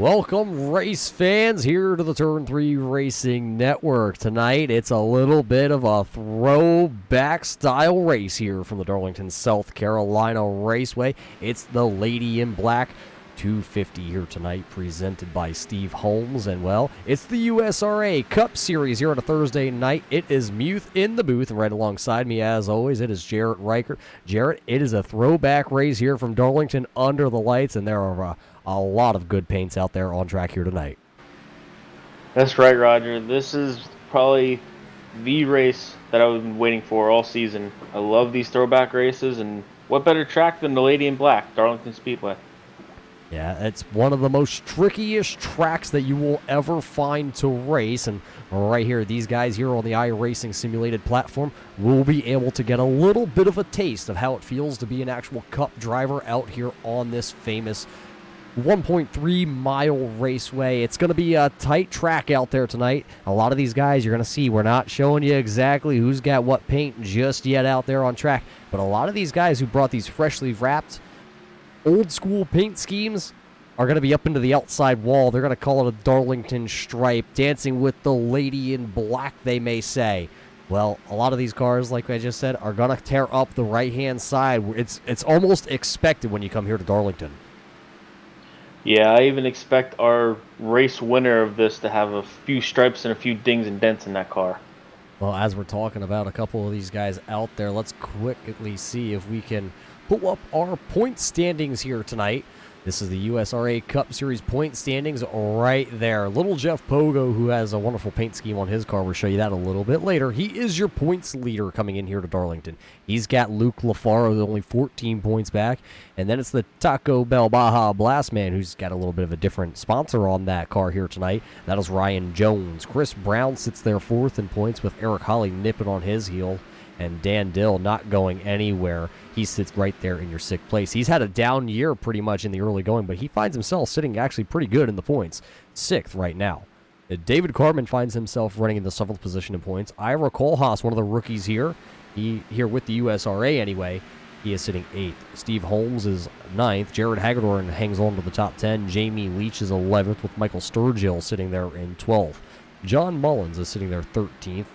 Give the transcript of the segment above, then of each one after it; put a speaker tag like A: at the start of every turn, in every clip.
A: Welcome, race fans, here to the Turn 3 Racing Network. Tonight, it's a little bit of a throwback style race here from the Darlington, South Carolina Raceway. It's the Lady in Black 250 here tonight, presented by Steve Holmes. And, well, it's the USRA Cup Series here on a Thursday night. It is Muth in the booth, and right alongside me, as always, it is Jarrett Reichert. Jarrett, it is a throwback race here from Darlington under the lights, and there are a lot of good paints out there on track here tonight.
B: That's right, Roger. This is probably the race that I've been waiting for all season. I love these throwback races, and what better track than the Lady in Black, Darlington Speedway?
A: Yeah, it's one of the most trickiest tracks that you will ever find to race. And right here, these guys here on the iRacing simulated platform will be able to get a little bit of a taste of how it feels to be an actual Cup driver out here on this famous 1.3-mile raceway. It's going to be a tight track out there tonight. A lot of these guys you're going to see, we're not showing you exactly who's got what paint just yet out there on track, but a lot of these guys who brought these freshly wrapped old school paint schemes are going to be up into the outside wall. They're going to call it a Darlington stripe, dancing with the Lady in Black, they may say. Well, a lot of these cars, like I just said, are going to tear up the right-hand side. It's almost expected when you come here to Darlington.
B: Yeah, I even expect our race winner of this to have a few stripes and a few dings and dents in that car.
A: Well, as we're talking about a couple of these guys out there, let's quickly see if we can pull up our point standings here tonight. This is the USRA Cup Series point standings right there. Little Jeff Pogo, who has a wonderful paint scheme on his car, we'll show you that a little bit later. He is your points leader coming in here to Darlington. He's got Luke LaFaro, only 14 points back. And then it's the Taco Bell Baja Blast Man, who's got a little bit of a different sponsor on that car here tonight. That is Ryan Jones. Chris Brown sits there fourth in points with Eric Holly nipping on his heel. And Dan Dill not going anywhere. He sits right there in your sixth place. He's had a down year pretty much in the early going, but he finds himself sitting actually pretty good in the points. Sixth right now. David Carman finds himself running in the seventh position in points. Ira Kohlhaas, one of the rookies here, here with the USRA anyway, he is sitting eighth. Steve Holmes is ninth. Jared Hagedorn hangs on to the top 10. Jamie Leach is 11th, with Michael Sturgill sitting there in 12th. John Mullins is sitting there 13th.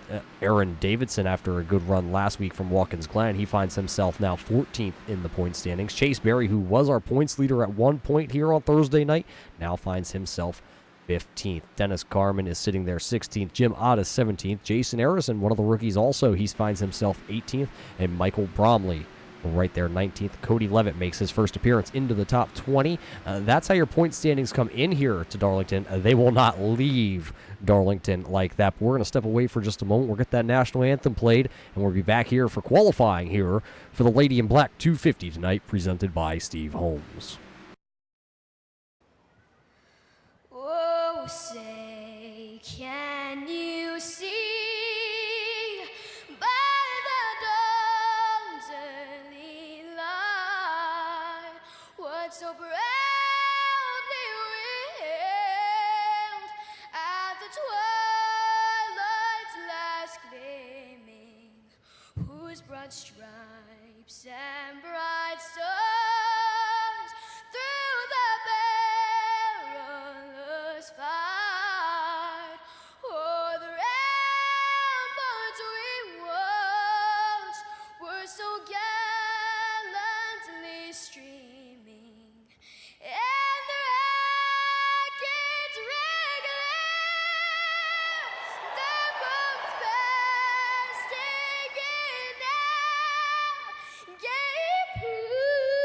A: Aaron Davidson, after a good run last week from Watkins Glen, he finds himself now 14th in the point standings. Chase Berry, who was our points leader at one point here on Thursday night, now finds himself 15th. Dennis Carman is sitting there 16th. Jim Ott is 17th. Jason Harrison, one of the rookies also, he finds himself 18th. And Michael Bromley right there, 19th. Cody Levitt makes his first appearance into the top 20. That's how your point standings come in here to Darlington. They will not leave Darlington like that. But we're going to step away for just a moment. We'll get that national anthem played, and we'll be back here for qualifying here for the Lady in Black 250 tonight, presented by Steve Holmes.
C: Oh, say, can you see? So proudly wailed at the twilight's last gleaming, whose broad stripes and bright stars through the perilous fight o'er the ramparts we watched were so gallantly streaming. And the rackets regular, the boats bursting in out, gave proof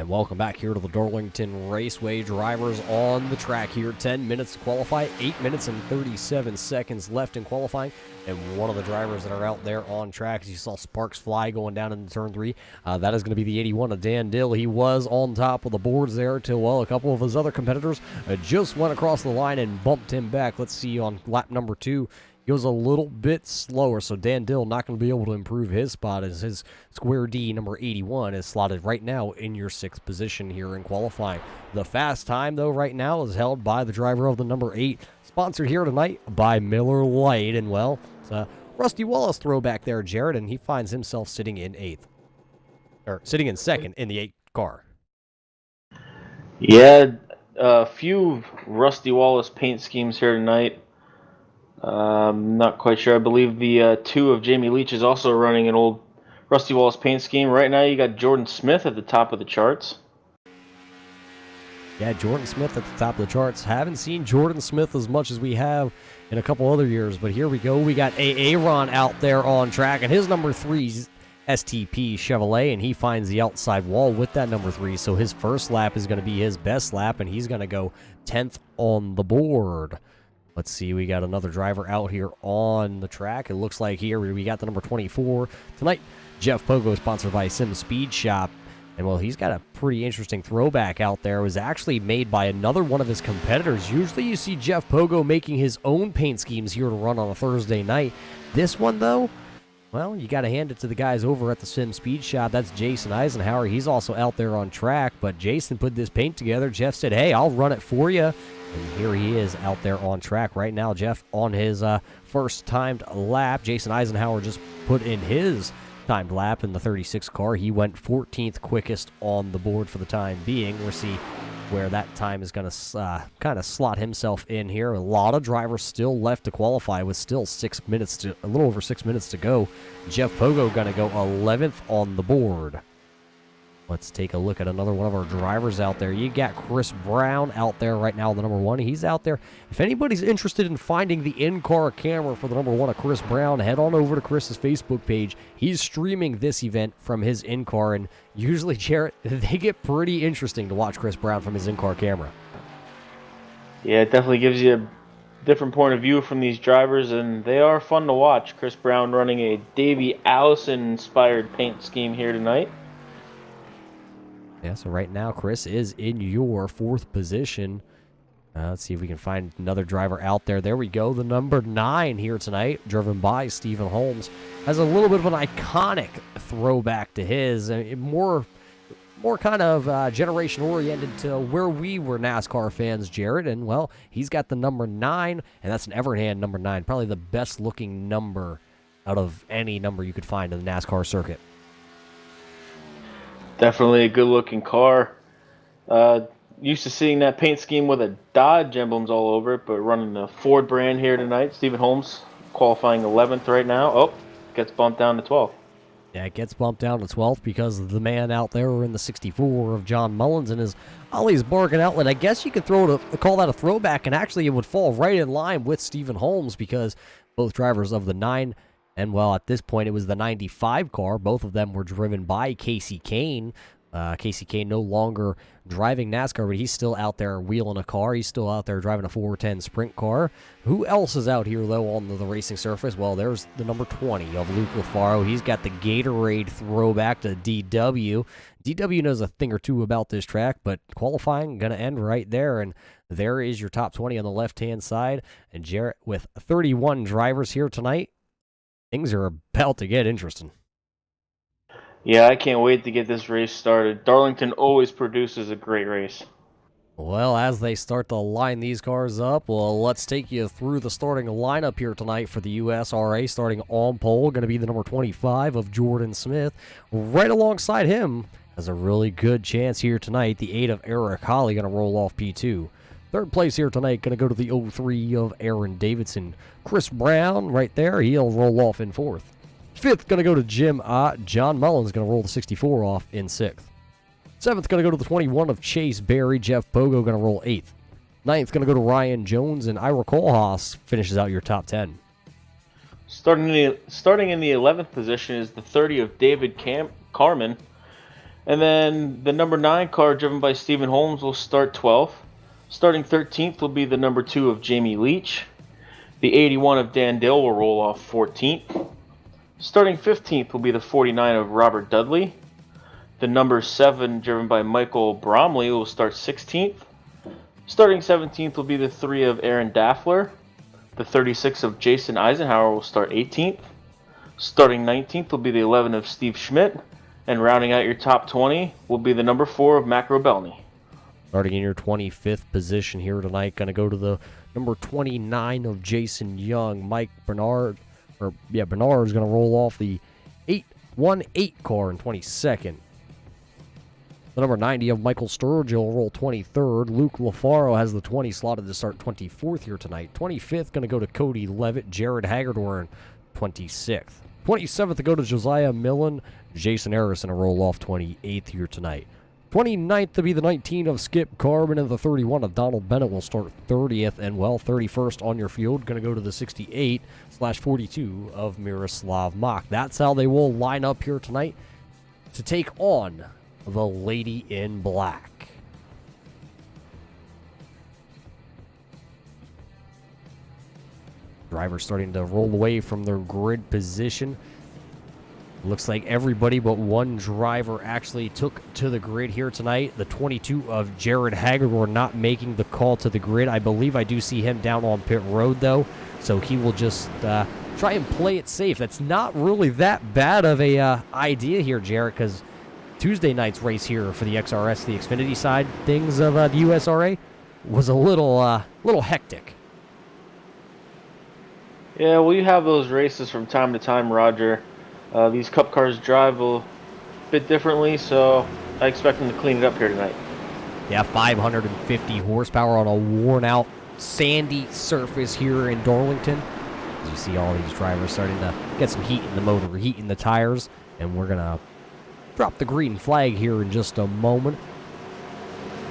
A: welcome back here to the Darlington Raceway. Drivers on the track here. 10 minutes to qualify, 8 minutes and 37 seconds left in qualifying. And one of the drivers that are out there on track, as you saw sparks fly going down into turn 3, that is going to be the 81 of Dan Dill. He was on top of the boards there until, well, a couple of his other competitors just went across the line and bumped him back. Let's see on lap number 2. He was a little bit slower, so Dan Dill not going to be able to improve his spot as his square D number 81 is slotted right now in your 6th position here in qualifying. The fast time, though, right now is held by the driver of the number 8, sponsored here tonight by Miller Lite. And, well, it's a Rusty Wallace throwback there, Jared, and he finds himself sitting in 8th. Or sitting in 2nd in the 8th car.
B: Yeah, a few Rusty Wallace paint schemes here tonight. Not quite sure. I believe the 2 of Jamie Leach is also running an old Rusty Wallace paint scheme. Right now you got Jordan Smith at the top of the charts.
A: Yeah, Jordan Smith at the top of the charts. Haven't seen Jordan Smith as much as we have in a couple other years, but here we go. We got Aaron out there on track, and his number 3's STP Chevrolet, and he finds the outside wall with that number 3, so his first lap is going to be his best lap, and he's going to go 10th on the board. Let's see, we got another driver out here on the track. It looks like here we got the number 24. Tonight, Jeff Pogo, sponsored by Sim Speed Shop. And, well, he's got a pretty interesting throwback out there. It was actually made by another one of his competitors. Usually you see Jeff Pogo making his own paint schemes here to run on a Thursday night. This one, though, well, you got to hand it to the guys over at the Sim Speed Shop. That's Jason Eisenhower. He's also out there on track, but Jason put this paint together. Jeff said, hey, I'll run it for you. And here he is out there on track right now. Jeff on his first timed lap. Jason Eisenhower just put in his timed lap in the 36 car. He went 14th quickest on the board for the time being. We'll see where that time is going to kind of slot himself in here. A lot of drivers still left to qualify with still a little over 6 minutes to go. Jeff Pogo going to go 11th on the board. Let's take a look at another one of our drivers out there. You got Chris Brown out there right now, the number 1. He's out there. If anybody's interested in finding the in-car camera for the number 1 of Chris Brown, head on over to Chris's Facebook page. He's streaming this event from his in-car, and usually, Jarrett, they get pretty interesting to watch Chris Brown from his in-car camera.
B: Yeah, it definitely gives you a different point of view from these drivers, and they are fun to watch. Chris Brown running a Davey Allison-inspired paint scheme here tonight.
A: Yeah, so right now, Chris is in your 4th position. Let's see if we can find another driver out there. There we go. The number 9 here tonight, driven by Stephen Holmes, has a little bit of an iconic throwback to his. More kind of generation-oriented to where we were NASCAR fans, Jared. And, well, he's got the number 9, and that's an Everhand number 9. Probably the best-looking number out of any number you could find in the NASCAR circuit.
B: Definitely a good-looking car. Used to seeing that paint scheme with a Dodge emblems all over it, but running the Ford brand here tonight. Stephen Holmes qualifying 11th right now. Oh, gets bumped down to 12th.
A: Yeah, it gets bumped down to 12th because the man out there in the 64 of John Mullins and his Ollie's Bargain Outlet. I guess you could call that a throwback, and actually it would fall right in line with Stephen Holmes because both drivers of the 9 and, well, at this point, it was the 95 car. Both of them were driven by Casey Kane. Casey Kane no longer driving NASCAR, but he's still out there wheeling a car. He's still out there driving a 410 sprint car. Who else is out here, though, on the racing surface? Well, there's the number 20 of Luke LaFaro. He's got the Gatorade throwback to DW. DW knows a thing or two about this track, but qualifying going to end right there, and there is your top 20 on the left-hand side. And Jarrett, with 31 drivers here tonight, things are about to get interesting.
B: Yeah, I can't wait to get this race started. Darlington always produces a great race.
A: Well, as they start to line these cars up, well, let's take you through the starting lineup here tonight for the USRA. Starting on pole, going to be the number 25 of Jordan Smith. Right alongside him has a really good chance here tonight. The 8 of Eric Holly going to roll off P2. Third place here tonight going to go to the 03 of Aaron Davidson. Chris Brown right there, he'll roll off in 4th. 5th going to go to Jim Ott. John Mullins going to roll the 64 off in 6th. 7th going to go to the 21 of Chase Berry. Jeff Pogo going to roll 8th. 9th going to go to Ryan Jones, and Ira Kohlhaas finishes out your top 10.
B: Starting in the 11th position is the 30 of David Carman. And then the number 9 car, driven by Stephen Holmes, will start 12th. Starting 13th will be the number 2 of Jamie Leach. The 81 of Dan Dale will roll off 14th. Starting 15th will be the 49 of Robert Dudley. The number 7, driven by Michael Bromley, will start 16th. Starting 17th will be the 3 of Aaron Daffler. The 36 of Jason Eisenhower will start 18th. Starting 19th will be the 11 of Steve Schmidt. And rounding out your top 20 will be the number 4 of Mac Robelny.
A: Starting in your 25th position here tonight, going to go to the number 29 of Jason Young. Bernard is going to roll off the 818 car in 22nd. The number 90 of Michael Sturgill will roll 23rd. Luke LaFaro has the 20 slotted to start 24th here tonight. 25th going to go to Cody Levitt. Jared Hagedorn, 26th. 27th to go to Josiah Millen. Jason Harrison to roll off 28th here tonight. 29th to be the 19 of Skip Carbon, and the 31 of Donald Bennett will start 30th. And, 31st on your field, going to go to the 68/42 of Miroslav Mach. That's how they will line up here tonight to take on the Lady in Black. Drivers starting to roll away from their grid position. Looks like everybody but one driver actually took to the grid here tonight. The 22 of Jared Hagedorn not making the call to the grid. I believe I do see him down on pit road, though, so he will just try and play it safe. That's not really that bad of a idea here, Jared, because Tuesday night's race here for the XRS, the Xfinity side things of the USRA, was a little hectic.
B: Yeah, we have those races from time to time, Roger. These Cup cars drive a bit differently, so I expect them to clean it up here tonight.
A: Yeah, 550 horsepower on a worn-out, sandy surface here in Darlington. As you see all these drivers starting to get some heat in the motor, heat in the tires, and we're going to drop the green flag here in just a moment.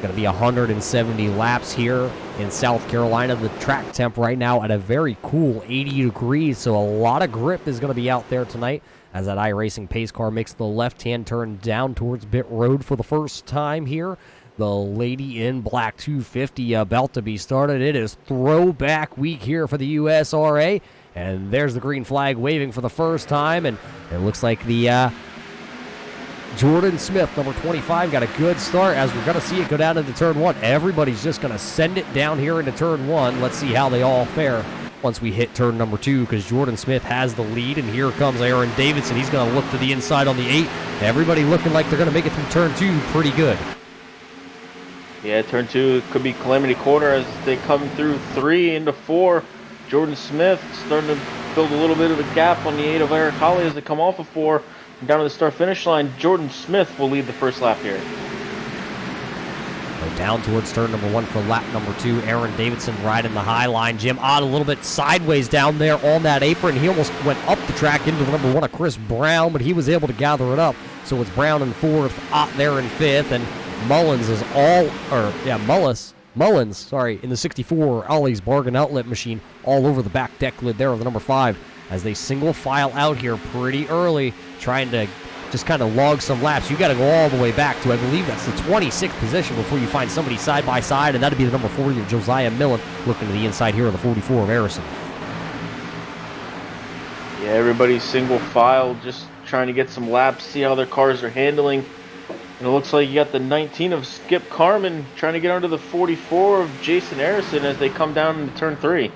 A: Going to be 170 laps here in South Carolina. The track temp right now at a very cool 80 degrees, so a lot of grip is going to be out there tonight as that iRacing pace car makes the left-hand turn down towards pit road for the first time here. The Lady in Black 250 about to be started. It is throwback week here for the USRA, and there's the green flag waving for the first time, and it looks like the Jordan Smith, number 25, got a good start as we're going to see it go down into turn 1. Everybody's just going to send it down here into turn 1. Let's see how they all fare once we hit turn number 2, because Jordan Smith has the lead, and here comes Aaron Davidson. He's going to look to the inside on the 8. Everybody looking like they're going to make it through turn 2 pretty good.
B: Yeah, turn 2 could be Calamity Corner as they come through 3 into 4. Jordan Smith starting to build a little bit of a gap on the 8 of Eric Holly as they come off of 4. Down to the start-finish line, Jordan Smith will lead the first lap here.
A: Go down towards turn number 1 for lap number 2. Aaron Davidson riding the high line. Jim Ott a little bit sideways down there on that apron. He almost went up the track into the number 1 of Chris Brown, but he was able to gather it up. So it's Brown in 4th, Ott there in 5th, and Mullins is Mullins, in the 64 Ollie's Bargain Outlet machine all over the back deck lid there of the number 5 as they single file out here pretty early, trying to just kind of log some laps. You got to go all the way back to, I believe that's the 26th position before you find somebody side by side, and that'd be the number 40 of Josiah Millen, looking to the inside here of the 44 of Harrison.
B: Yeah, everybody's single file, just trying to get some laps, see how their cars are handling. And it looks like you got the 19 of Skip Carmen trying to get under the 44 of Jason Harrison as they come down into turn 3.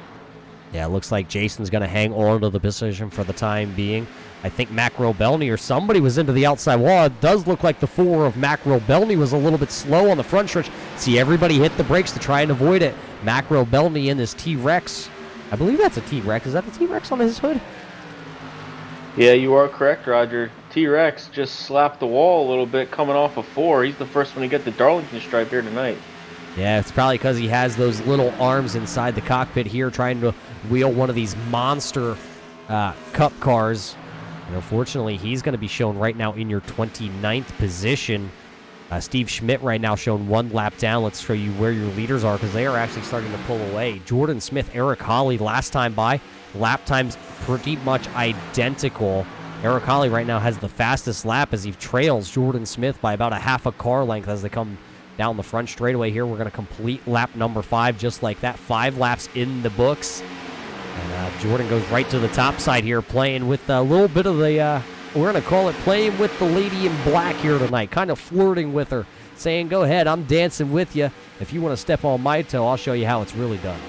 A: Yeah, it looks like Jason's going to hang on to the position for the time being. I think Mac Robelny or somebody was into the outside wall. It does look like the 4 of Mac Robelny was a little bit slow on the front stretch. See, everybody hit the brakes to try and avoid it. Mac Robelny in this T-Rex. I believe that's a T-Rex. Is that a T-Rex on his hood?
B: Yeah, you are correct, Roger. T-Rex just slapped the wall a little bit coming off of 4. He's the first one to get the Darlington stripe here tonight.
A: Yeah, it's probably because he has those little arms inside the cockpit here trying to wheel one of these monster Cup cars. And unfortunately, he's going to be shown right now in your 29th position. Steve Schmidt right now shown 1 lap down. Let's show you where your leaders are because they are actually starting to pull away. Jordan Smith, Eric Holly last time by. Lap times pretty much identical. Eric Holly right now has the fastest lap as he trails Jordan Smith by about a half a car length as they come down the front straightaway here. We're going to complete lap number 5 just like that. 5 laps in the books. And Jordan goes right to the top side here, playing with a little bit of the, we're going to call it playing with the lady in black here tonight, kind of flirting with her, saying, go ahead, I'm dancing with you. If you want to step on my toe, I'll show you how it's really done.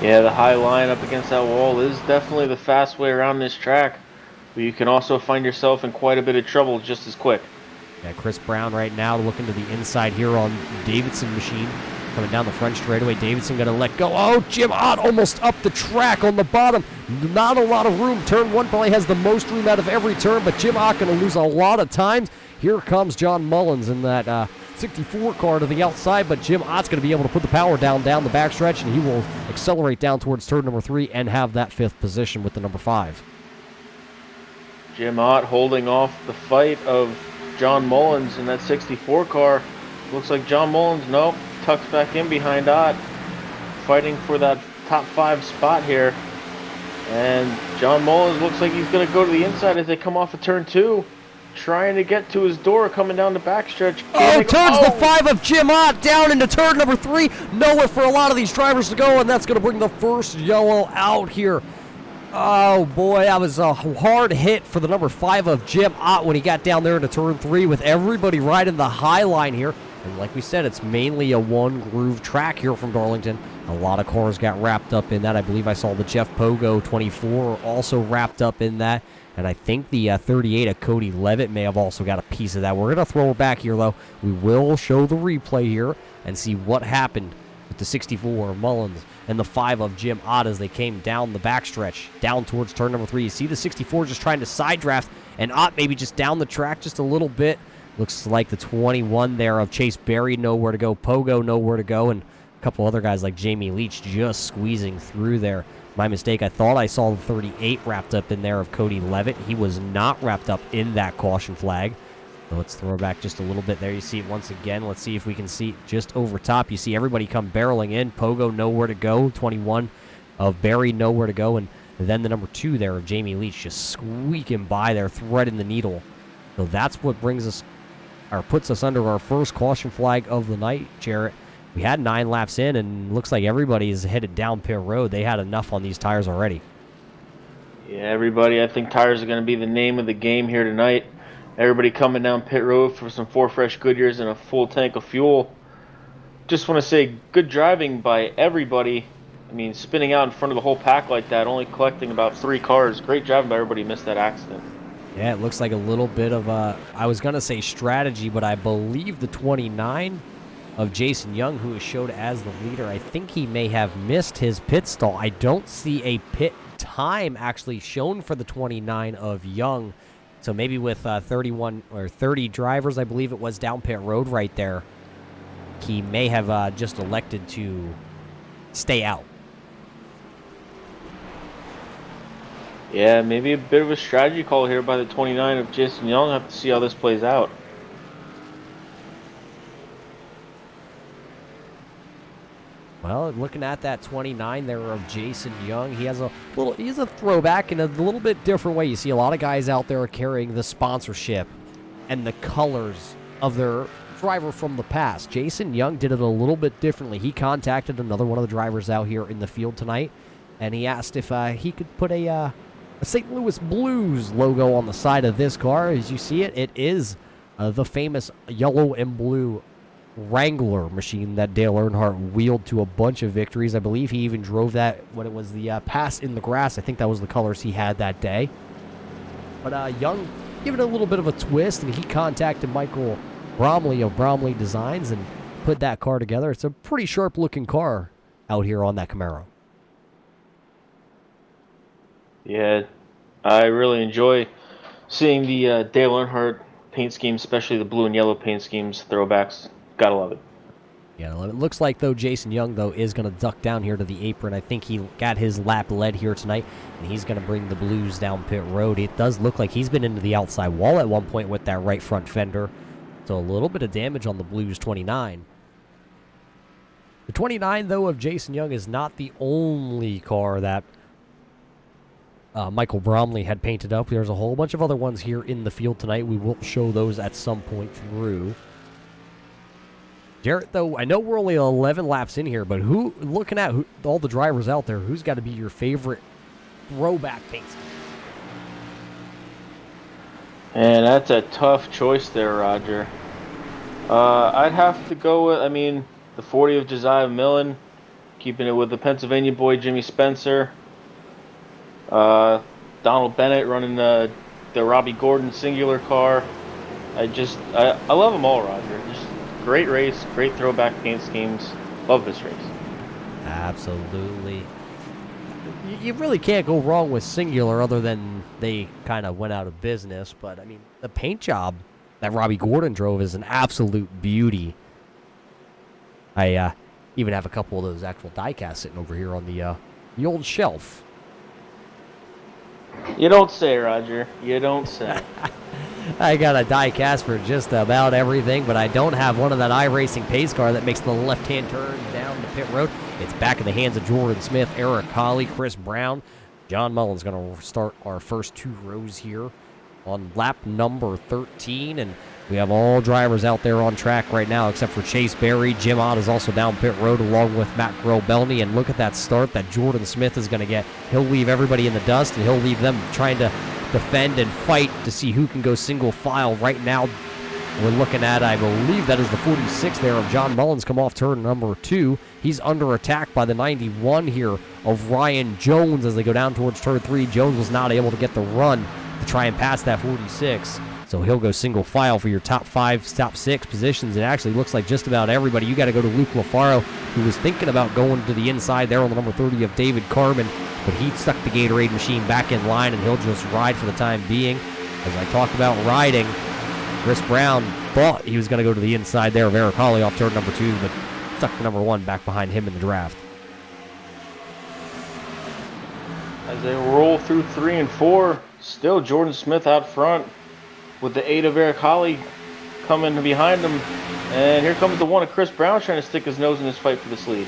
B: Yeah, the high line up against that wall is definitely the fast way around this track, but you can also find yourself in quite a bit of trouble just as quick.
A: Yeah, Chris Brown right now looking to the inside here on Davidson machine. Coming down the front straightaway, Davidson going to let go. Oh, Jim Ott almost up the track on the bottom. Not a lot of room. Turn 1 probably has the most room out of every turn, but Jim Ott going to lose a lot of times. Here comes John Mullins in that 64 car to the outside, but Jim Ott's going to be able to put the power down the backstretch, and he will accelerate down towards turn number 3 and have that 5th position with the number 5.
B: Jim Ott holding off the fight of John Mullins in that 64 car. Looks like John Mullins, nope, tucks back in behind Ott, fighting for that top 5 spot here. And John Mullins looks like he's going to go to the inside as they come off of turn 2, trying to get to his door coming down the backstretch.
A: Oh, turns the 5 of Jim Ott down into turn number 3. Nowhere for a lot of these drivers to go, and that's going to bring the first yellow out here. Oh, boy, that was a hard hit for the number 5 of Jim Ott when he got down there into turn 3 with everybody riding the high line here. And like we said, it's mainly a one-groove track here from Darlington. A lot of cars got wrapped up in that. I believe I saw the Jeff Pogo 24 also wrapped up in that. And I think the 38 of Cody Levitt may have also got a piece of that. We're going to throw it back here, though. We will show the replay here and see what happened with the 64 of Mullins and the 5 of Jim Ott as they came down the backstretch, down towards turn number 3. You see the 64 just trying to side draft, and Ott maybe just down the track just a little bit. Looks like the 21 there of Chase Berry nowhere to go, Pogo nowhere to go, and a couple other guys like Jamie Leach just squeezing through there. My mistake, I thought I saw the 38 wrapped up in there of Cody Levitt. He was not wrapped up in that caution flag. So let's throw back just a little bit there. You see it once again. Let's see if we can see it just over top. You see everybody come barreling in. Pogo nowhere to go. 21 of Berry nowhere to go. And then the number 2 there of Jamie Leach just squeaking by there, threading the needle. So that's what brings us, or puts us under our first caution flag of the night, Jarrett. We had 9 laps in, and looks like everybody is headed down pit road. They had enough on these tires already.
B: Yeah, everybody, I think tires are going to be the name of the game here tonight. Everybody coming down pit road for some 4 fresh Goodyears and a full tank of fuel. Just want to say good driving by everybody. I mean, spinning out in front of the whole pack like that, only collecting about 3 cars. Great driving by everybody who missed that accident.
A: Yeah, it looks like a little bit of I was going to say strategy, but I believe the 29 of Jason Young, who is showed as the leader, I think he may have missed his pit stall. I don't see a pit time actually shown for the 29 of Young. So maybe with 31 or 30 drivers, I believe it was down pit road right there, he may have just elected to stay out.
B: Yeah, maybe a bit of a strategy call here by the 29 of Jason Young. Have to see how this plays out.
A: Well, looking at that 29 there of Jason Young, he's a throwback in a little bit different way. You see a lot of guys out there carrying the sponsorship and the colors of their driver from the past. Jason Young did it a little bit differently. He contacted another one of the drivers out here in the field tonight, and he asked if he could put a St. Louis Blues logo on the side of this car. As you see it, it is the famous yellow and blue Wrangler machine that Dale Earnhardt wheeled to a bunch of victories. I believe he even drove that when it was the pass in the grass. I think that was the colors he had that day. But Young gave it a little bit of a twist, and he contacted Michael Bromley of Bromley Designs and put that car together. It's a pretty sharp-looking car out here on that Camaro.
B: Yeah, I really enjoy seeing the Dale Earnhardt paint schemes, especially the blue and yellow paint schemes, throwbacks. Gotta love it.
A: Yeah, it looks like, though, Jason Young, though, is going to duck down here to the apron. I think he got his lap led here tonight, and he's going to bring the Blues down pit road. It does look like he's been into the outside wall at one point with that right front fender. So a little bit of damage on the Blues 29. The 29, though, of Jason Young is not the only car that Michael Bromley had painted up. There's a whole bunch of other ones here in the field tonight. We will show those at some point through. Jarrett, though, I know we're only 11 laps in here, but looking at all the drivers out there, who's got to be your favorite throwback paint scheme?
B: And that's a tough choice there, Roger. I'd have to go with, the 40 of Josiah Millen, keeping it with the Pennsylvania boy Jimmy Spencer. Donald Bennett running the Robbie Gordon singular car. I love them all, Roger. Just great race, great throwback paint schemes. Love this race.
A: Absolutely. You really can't go wrong with singular other than they kind of went out of business. But, the paint job that Robbie Gordon drove is an absolute beauty. I even have a couple of those actual die casts sitting over here on the old shelf.
B: You don't say, Roger. You don't say.
A: I got a die cast for just about everything, but I don't have one of that iRacing pace car that makes the left-hand turn down the pit road. It's back in the hands of Jordan Smith, Eric Colley, Chris Brown. John Mullen's going to start our first two rows here on lap number 13, and we have all drivers out there on track right now except for Chase Berry. Jim Ott is also down pit road along with Matt Grohl-Belney, and look at that start that Jordan Smith is going to get. He'll leave everybody in the dust, and he'll leave them trying to defend and fight to see who can go single file. Right now, we're looking at, I believe that is the 46 there of John Mullins come off turn number 2. He's under attack by the 91 here of Ryan Jones as they go down towards turn 3. Jones was not able to get the run to try and pass that 46. So he'll go single file for your top 5, top 6 positions. It actually looks like just about everybody. You got to go to Luke LaFaro, who was thinking about going to the inside there on the number 30 of David Carmen, but he stuck the Gatorade machine back in line, and he'll just ride for the time being. As I talk about riding, Chris Brown thought he was going to go to the inside there of Eric Hawley off turn number 2, but stuck the number 1 back behind him in the draft.
B: As they roll through 3 and 4, still Jordan Smith out front with the 8 of Eric Hawley coming behind him. And here comes the 1 of Chris Brown trying to stick his nose in this fight for this lead.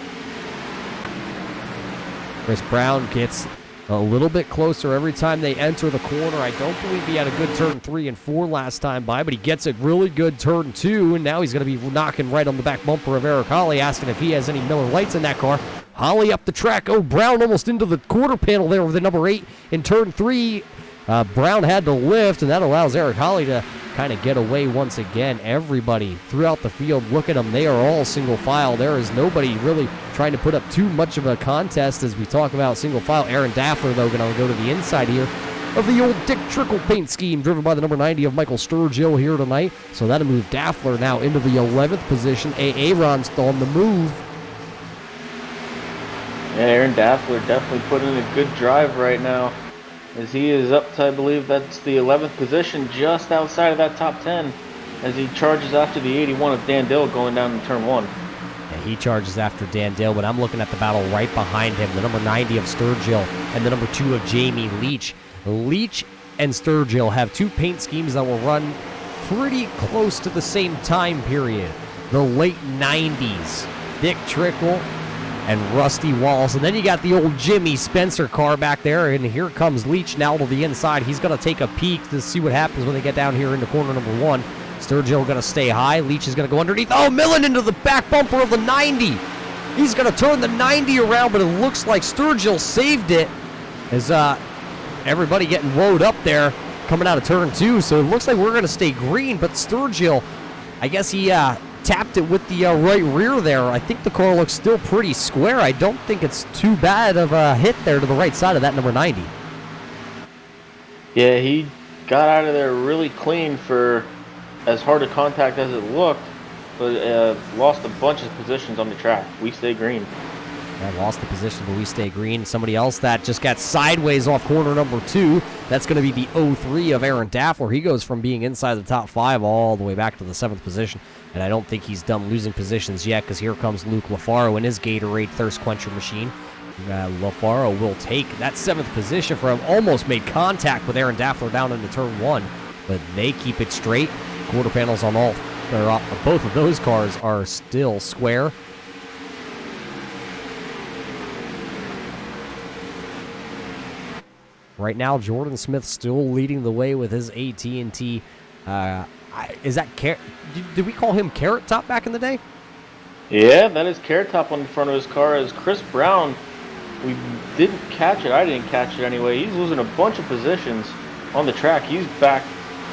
A: Chris Brown gets a little bit closer every time they enter the corner. I don't believe he had a good turn 3 and 4 last time by, but he gets a really good turn 2, and now he's going to be knocking right on the back bumper of Eric Hawley, asking if he has any Miller Lights in that car. Hawley up the track. Oh, Brown almost into the quarter panel there with the number 8 in turn 3. Brown had to lift, and that allows Eric Hawley to kind of get away once again. Everybody throughout the field, look at them. They are all single file. There is nobody really trying to put up too much of a contest as we talk about single file. Aaron Daffler, though, going to go to the inside here of the old Dick Trickle paint scheme, driven by the number 90 of Michael Sturgill here tonight. So that'll move Daffler now into the 11th position. Aaron's on the move.
B: Yeah, Aaron Daffler definitely putting in a good drive right now, as he is up to, I believe that's the 11th position, just outside of that top 10, as he charges after the 81 of Dan Dill going down to turn 1.
A: Yeah, he charges after Dan Dill, but I'm looking at the battle right behind him, the number 90 of Sturgill and the number 2 of Jamie Leach. Leach and Sturgill have 2 paint schemes that will run pretty close to the same time period, the late 90s. Dick Trickle and Rusty Walls. And then you got the old Jimmy Spencer car back there, and here comes Leach now to the inside. He's going to take a peek to see what happens when they get down here into corner number 1. Sturgill going to stay high. Leach is going to go underneath. Oh, Millen into the back bumper of the 90. He's going to turn the 90 around, but it looks like Sturgill saved it as everybody getting woed up there coming out of turn 2. So it looks like we're going to stay green, but Sturgill, I guess he tapped it with the right rear there. I think the car looks still pretty square. I don't think it's too bad of a hit there to the right side of that number 90.
B: Yeah, he got out of there really clean for as hard a contact as it looked, but lost a bunch of positions on the track. We stay green.
A: Yeah, lost the position, but we stay green. Somebody else that just got sideways off corner number 2, that's going to be the 03 of Aaron Daffler. He goes from being inside the top 5 all the way back to the 7th position, and I don't think he's done losing positions yet, because here comes Luke LaFaro in his Gatorade Thirst Quencher machine. LaFaro will take that 7th position for him. Almost made contact with Aaron Daffler down into turn 1, but they keep it straight. Quarter panels on both of those cars are still square. Right now, Jordan Smith still leading the way with his AT&T. Is that did we call him Carrot Top back in the day?
B: Yeah, that is Carrot Top on the front of his car. As Chris Brown, we didn't catch it. I didn't catch it anyway. He's losing a bunch of positions on the track. He's back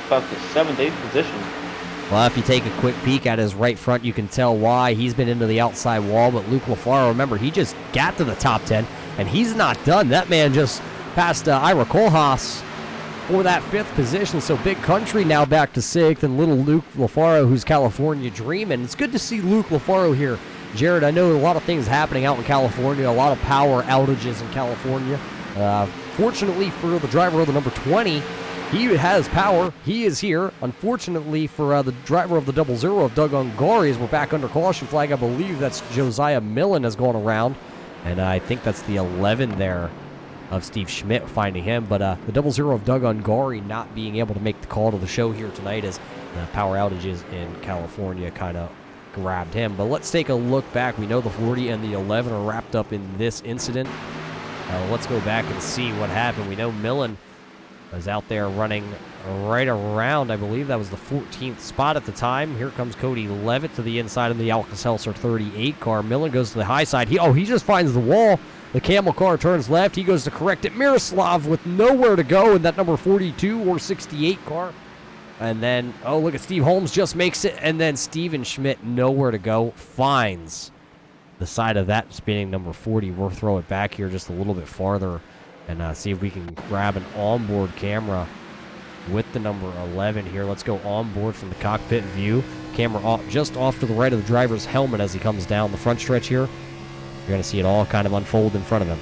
B: about the 7th, 8th position.
A: Well, if you take a quick peek at his right front, you can tell why. He's been into the outside wall, but Luke LaFaro, remember, he just got to the top 10, and he's not done. That man just passed Ira Kohlhaas for that 5th position, so Big Country now back to 6th, and little Luke LaFaro, who's California dreaming. It's good to see Luke LaFaro here. Jared, I know a lot of things happening out in California, a lot of power outages in California. Fortunately for the driver of the number 20, he has power. He is here. Unfortunately for the driver of the 00 of Doug Ungari, as we're back under caution flag, I believe that's Josiah Millen has gone around, and I think that's the 11 there of Steve Schmidt finding him. But the 00 of Doug Ungari not being able to make the call to the show here tonight as the power outages in California kind of grabbed him. But let's take a look back. We know the 40 and the 11 are wrapped up in this incident. Let's go back and see what happened. We know Millen was out there running right around, I believe that was the 14th spot at the time. Here comes Cody Levitt to the inside of the Alka-Seltzer 38 car. Millen goes to the high side. He just finds the wall. The Camel car turns left. He goes to correct it. Miroslav with nowhere to go in that number 42 or 68 car. And then, oh, look at Steve Holmes just makes it. And then Steven Schmidt, nowhere to go, finds the side of that spinning number 40. We'll throw it back here just a little bit farther and see if we can grab an onboard camera with the number 11 here. Let's go onboard from the cockpit view. Camera just off to the right of the driver's helmet as he comes down the front stretch here. You're going to see it all kind of unfold in front of him.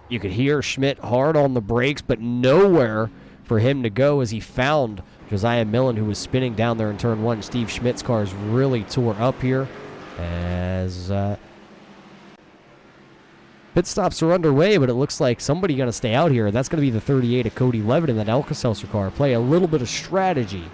A: You could hear Schmidt hard on the brakes, but nowhere for him to go as he found Josiah Millen, who was spinning down there in turn 1. Steve Schmidt's car is really tore up here as pit stops are underway, but it looks like somebody going to stay out here. That's going to be the 38 of Cody Levitt in that Alka-Seltzer car. Play a little bit of strategy.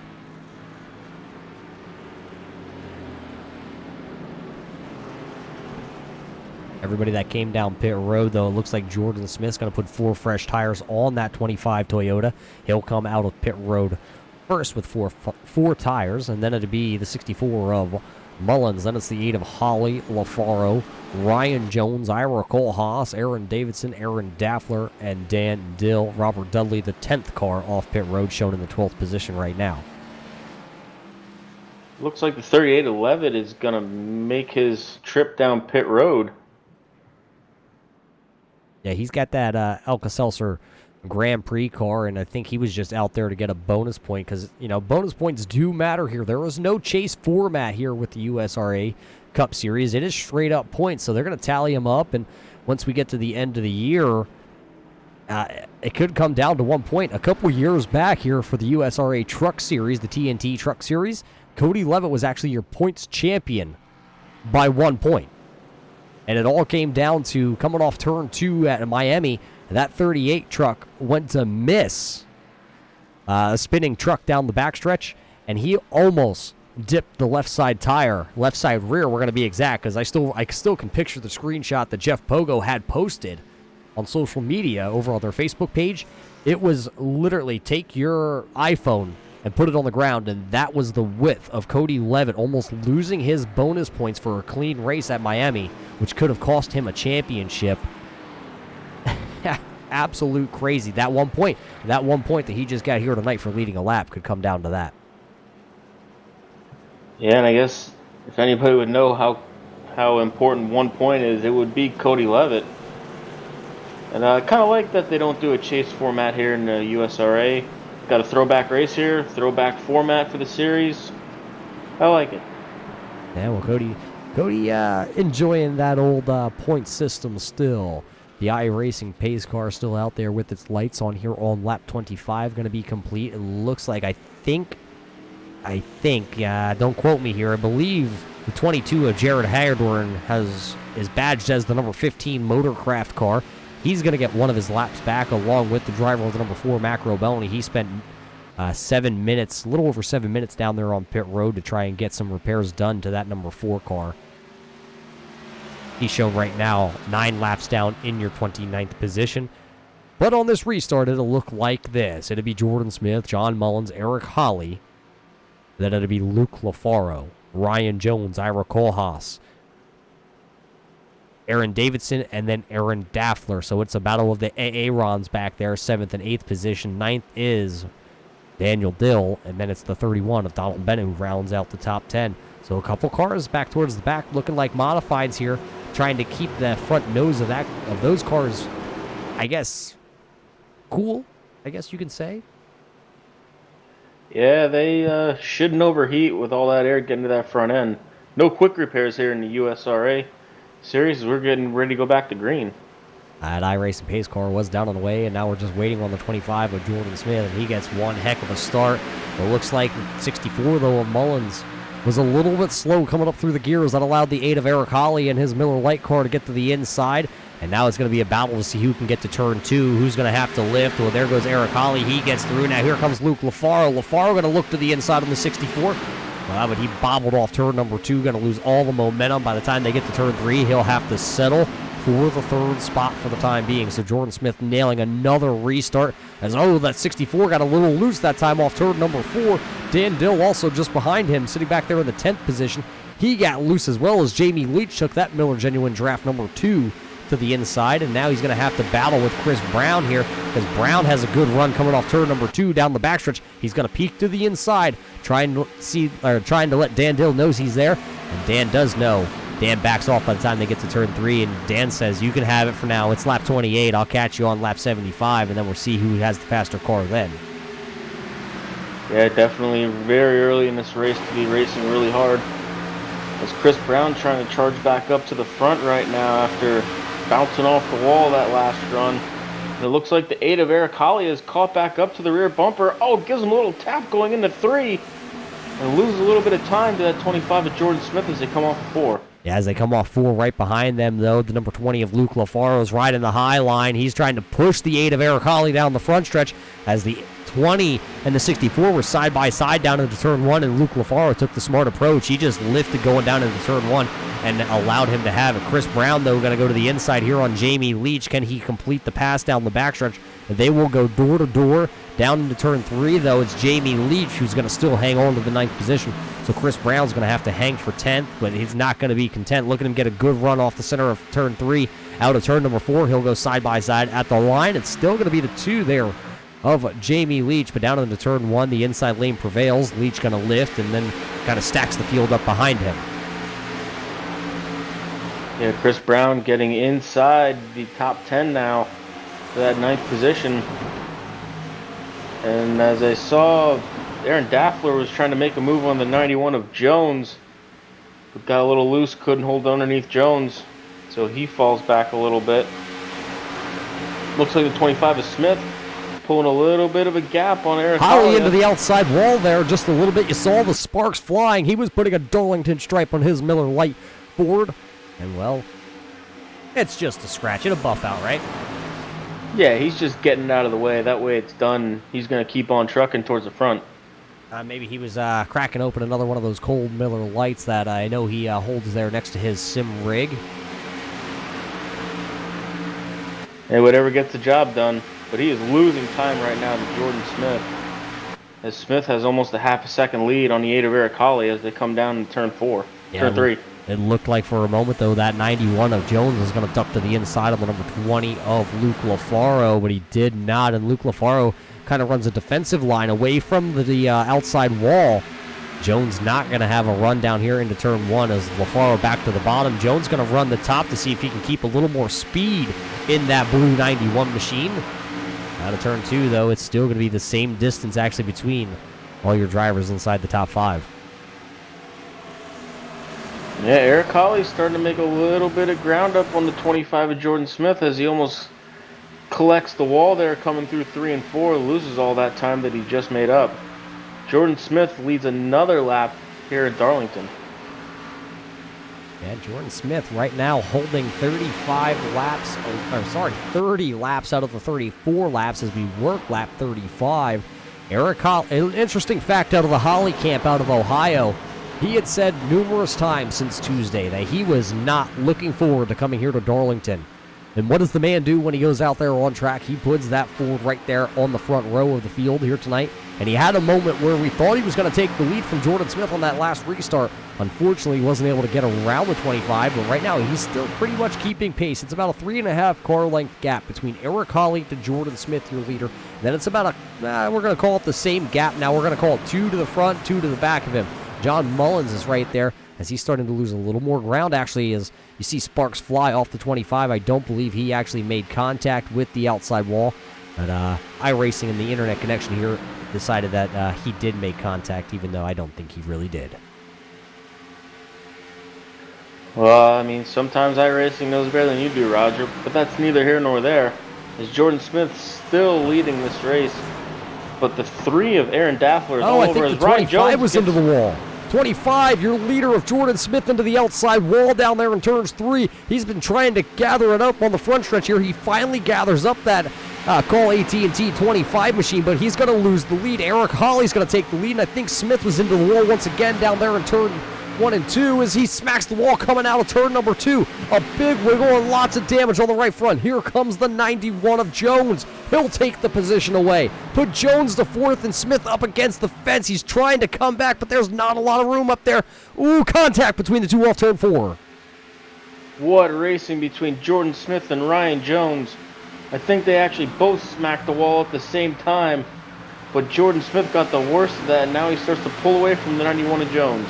A: Everybody that came down pit road, though, it looks like Jordan Smith's going to put 4 fresh tires on that 25 Toyota. He'll come out of pit road first with four tires, and then it'd be the 64 of Mullins. Then it's the 8 of Holly LaFaro, Ryan Jones, Ira Kohlhaas, Aaron Davidson, Aaron Daffler, and Dan Dill. Robert Dudley, the 10th car off pit road, shown in the 12th position right now.
B: Looks like the 38 of Levitt is going to make his trip down pit road.
A: Yeah, he's got that Alka-Seltzer Grand Prix car, and I think he was just out there to get a bonus point because, you know, bonus points do matter here. There was no chase format here with the USRA Cup Series. It is straight up points, so they're going to tally them up, and once we get to the end of the year, it could come down to 1 point. A couple years back here for the USRA Truck Series, the TNT Truck Series, Cody Levitt was actually your points champion by 1 point. And it all came down to coming off turn 2 at Miami. That 38 truck went to miss a spinning truck down the backstretch, and he almost dipped the left side tire, left side rear, we're going to be exact, because I still can picture the screenshot that Jeff Pogo had posted on social media over on their Facebook page. It was literally take your iPhone and put it on the ground, and that was the width of Cody Levitt almost losing his bonus points for a clean race at Miami, which could have cost him a championship. Absolute crazy. That 1 point that he just got here tonight for leading a lap could come down to that.
B: Yeah, and I guess if anybody would know how important 1 point is, it would be Cody Levitt. And I kind of like that they don't do a chase format here in the USRA. Got a throwback race here, throwback format for the series. I like it.
A: Yeah, well, Cody enjoying that old point system still. The iRacing pace car still out there with its lights on here on lap 25, going to be complete. It looks like, I think, don't quote me here, I believe the 22 of Jared Hagedorn is badged as the number 15 Motorcraft car. He's going to get one of his laps back along with the driver of the number 4, Mac Roboni. He spent 7 minutes, a little over 7 minutes down there on pit road to try and get some repairs done to that number 4 car. He's shown right now 9 laps down in your 29th position. But on this restart, it'll look like this. It'll be Jordan Smith, John Mullins, Eric Holly. Then it'll be Luke LaFaro, Ryan Jones, Ira Kohlhaas, Aaron Davidson, and then Aaron Daffler. So it's a battle of the Aarons back there, 7th and 8th position. 9th is Daniel Dill, and then it's the 31 of Donald Bennett who rounds out the top 10. So a couple cars back towards the back looking like modifieds here, trying to keep the front nose of those cars, I guess, cool, I guess you can say.
B: Yeah, they shouldn't overheat with all that air getting to that front end. No quick repairs here in the USRA Series. We're getting ready to go back to green.
A: That iRacing pace car was down on the way, and now we're just waiting on the 25 of Jordan Smith, and he gets one heck of a start. It looks like 64, though, of Mullins was a little bit slow coming up through the gears. That allowed the 8 of Eric Holly and his Miller Lite car to get to the inside, and now it's going to be a battle to see who can get to turn 2, who's going to have to lift. Well, there goes Eric Holly. He gets through. Now here comes Luke LaFaro. LaFaro going to look to the inside on the 64. Well, but he bobbled off turn number 2, going to lose all the momentum. By the time they get to turn 3, he'll have to settle for the 3rd spot for the time being. So Jordan Smith nailing another restart. As, that 64 got a little loose that time off turn number 4. Dan Dill also just behind him, sitting back there in the 10th position. He got loose as well as Jamie Leach took that Miller Genuine draft number 2 to the inside, and now he's going to have to battle with Chris Brown here because Brown has a good run coming off turn number 2 down the backstretch. He's going to peek to the inside, trying to let Dan Dill knows he's there, and Dan does know. Dan backs off by the time they get to turn 3, and Dan says, you can have it for now. It's lap 28. I'll catch you on lap 75, and then we'll see who has the faster car then.
B: Yeah, definitely very early in this race to be racing really hard. As Chris Brown trying to charge back up to the front right now after bouncing off the wall that last run. And it looks like the 8 of Eric Holly is caught back up to the rear bumper. Oh, gives him a little tap going into 3. And loses a little bit of time to that 25 of Jordan Smith as they come off 4.
A: Yeah, as they come off 4 right behind them, though, the number 20 of Luke LaFaro is right in the high line. He's trying to push the 8 of Eric Holly down the front stretch as the 20 and the 64 were side by side down into turn 1, and Luke LaFaro took the smart approach. He just lifted going down into turn 1 and allowed him to have it. Chris Brown, though, going to go to the inside here on Jamie Leach. Can he complete the pass down the backstretch? They will go door to door down into turn 3, though. It's Jamie Leach who's going to still hang on to the 9th position. So Chris Brown's going to have to hang for 10th, but he's not going to be content. Look at him get a good run off the center of turn 3 out of turn number 4. He'll go side by side at the line. It's still going to be the 2 there of Jamie Leach, but down into turn 1, the inside lane prevails. Leach going to lift and then kind of stacks the field up behind him.
B: Yeah, Chris Brown getting inside the top 10 now for that 9th position. And as I saw, Aaron Daffler was trying to make a move on the 91 of Jones, but got a little loose, couldn't hold underneath Jones, so he falls back a little bit. Looks like the 25 of Smith pulling a little bit of a gap on Eric
A: Holly into the outside wall there just a little bit. You saw the sparks flying. He was putting a Darlington stripe on his Miller Lite Ford. And, well, it's just a scratch. It'll buff out, right?
B: Yeah, he's just getting out of the way. That way it's done. He's going to keep on trucking towards the front.
A: Maybe he was cracking open another one of those cold Miller Lights that I know he holds there next to his sim rig.
B: Hey, whatever gets the job done. But he is losing time right now to Jordan Smith. As Smith has almost a half a second lead on the 8 of Eric Holly as they come down in turn 4.
A: Yeah,
B: turn 3.
A: It looked like for a moment, though, that 91 of Jones was going to duck to the inside of the number 20 of Luke LaFaro, but he did not. And Luke LaFaro kind of runs a defensive line away from the outside wall. Jones not going to have a run down here into turn 1 as LaFaro back to the bottom. Jones going to run the top to see if he can keep a little more speed in that blue 91 machine. Out of turn 2, though, it's still going to be the same distance actually between all your drivers inside the top 5.
B: Yeah, Eric Holly's starting to make a little bit of ground up on the 25 of Jordan Smith as he almost collects the wall there coming through 3 and 4, loses all that time that he just made up. Jordan Smith leads another lap here at Darlington.
A: Yeah, Jordan Smith right now holding 30 laps out of the 34 laps as we work lap 35. Eric Holly, an interesting fact out of the Holly camp out of Ohio, he had said numerous times since Tuesday that he was not looking forward to coming here to Darlington. And what does the man do when he goes out there on track? He puts that forward right there on the front row of the field here tonight. And he had a moment where we thought he was going to take the lead from Jordan Smith on that last restart. Unfortunately, he wasn't able to get around the 25, but right now he's still pretty much keeping pace. It's about a 3.5 car length gap between Eric Holly to Jordan Smith, your leader. Then it's about we're going to call it the same gap now. We're going to call it 2 to the front, 2 to the back of him. John Mullins is right there as he's starting to lose a little more ground, actually, as you see sparks fly off the 25. I don't believe he actually made contact with the outside wall, but iRacing and the internet connection here decided that he did make contact, even though I don't think he really did.
B: Well, I mean, sometimes iRacing knows better than you do, Roger, but that's neither here nor there, as Jordan Smith still leading this race. But the 3 of Aaron Daffler is all
A: I
B: over
A: think
B: as
A: the
B: Ryan
A: 25
B: Jones
A: was into the wall. 25, your leader of Jordan Smith into the outside wall down there in turns 3. He's been trying to gather it up on the front stretch here. He finally gathers up that call AT&T 25 machine, but he's going to lose the lead. Eric Holly's going to take the lead, and I think Smith was into the wall once again down there in turn 1 and 2 as he smacks the wall coming out of turn number 2. A big wiggle and lots of damage on the right front. Here comes the 91 of Jones. He'll take the position away. Put Jones to 4th and Smith up against the fence. He's trying to come back, but there's not a lot of room up there. Ooh, contact between the two off turn 4.
B: What racing between Jordan Smith and Ryan Jones. I think they actually both smacked the wall at the same time, but Jordan Smith got the worst of that, and now he starts to pull away from the 91 of Jones.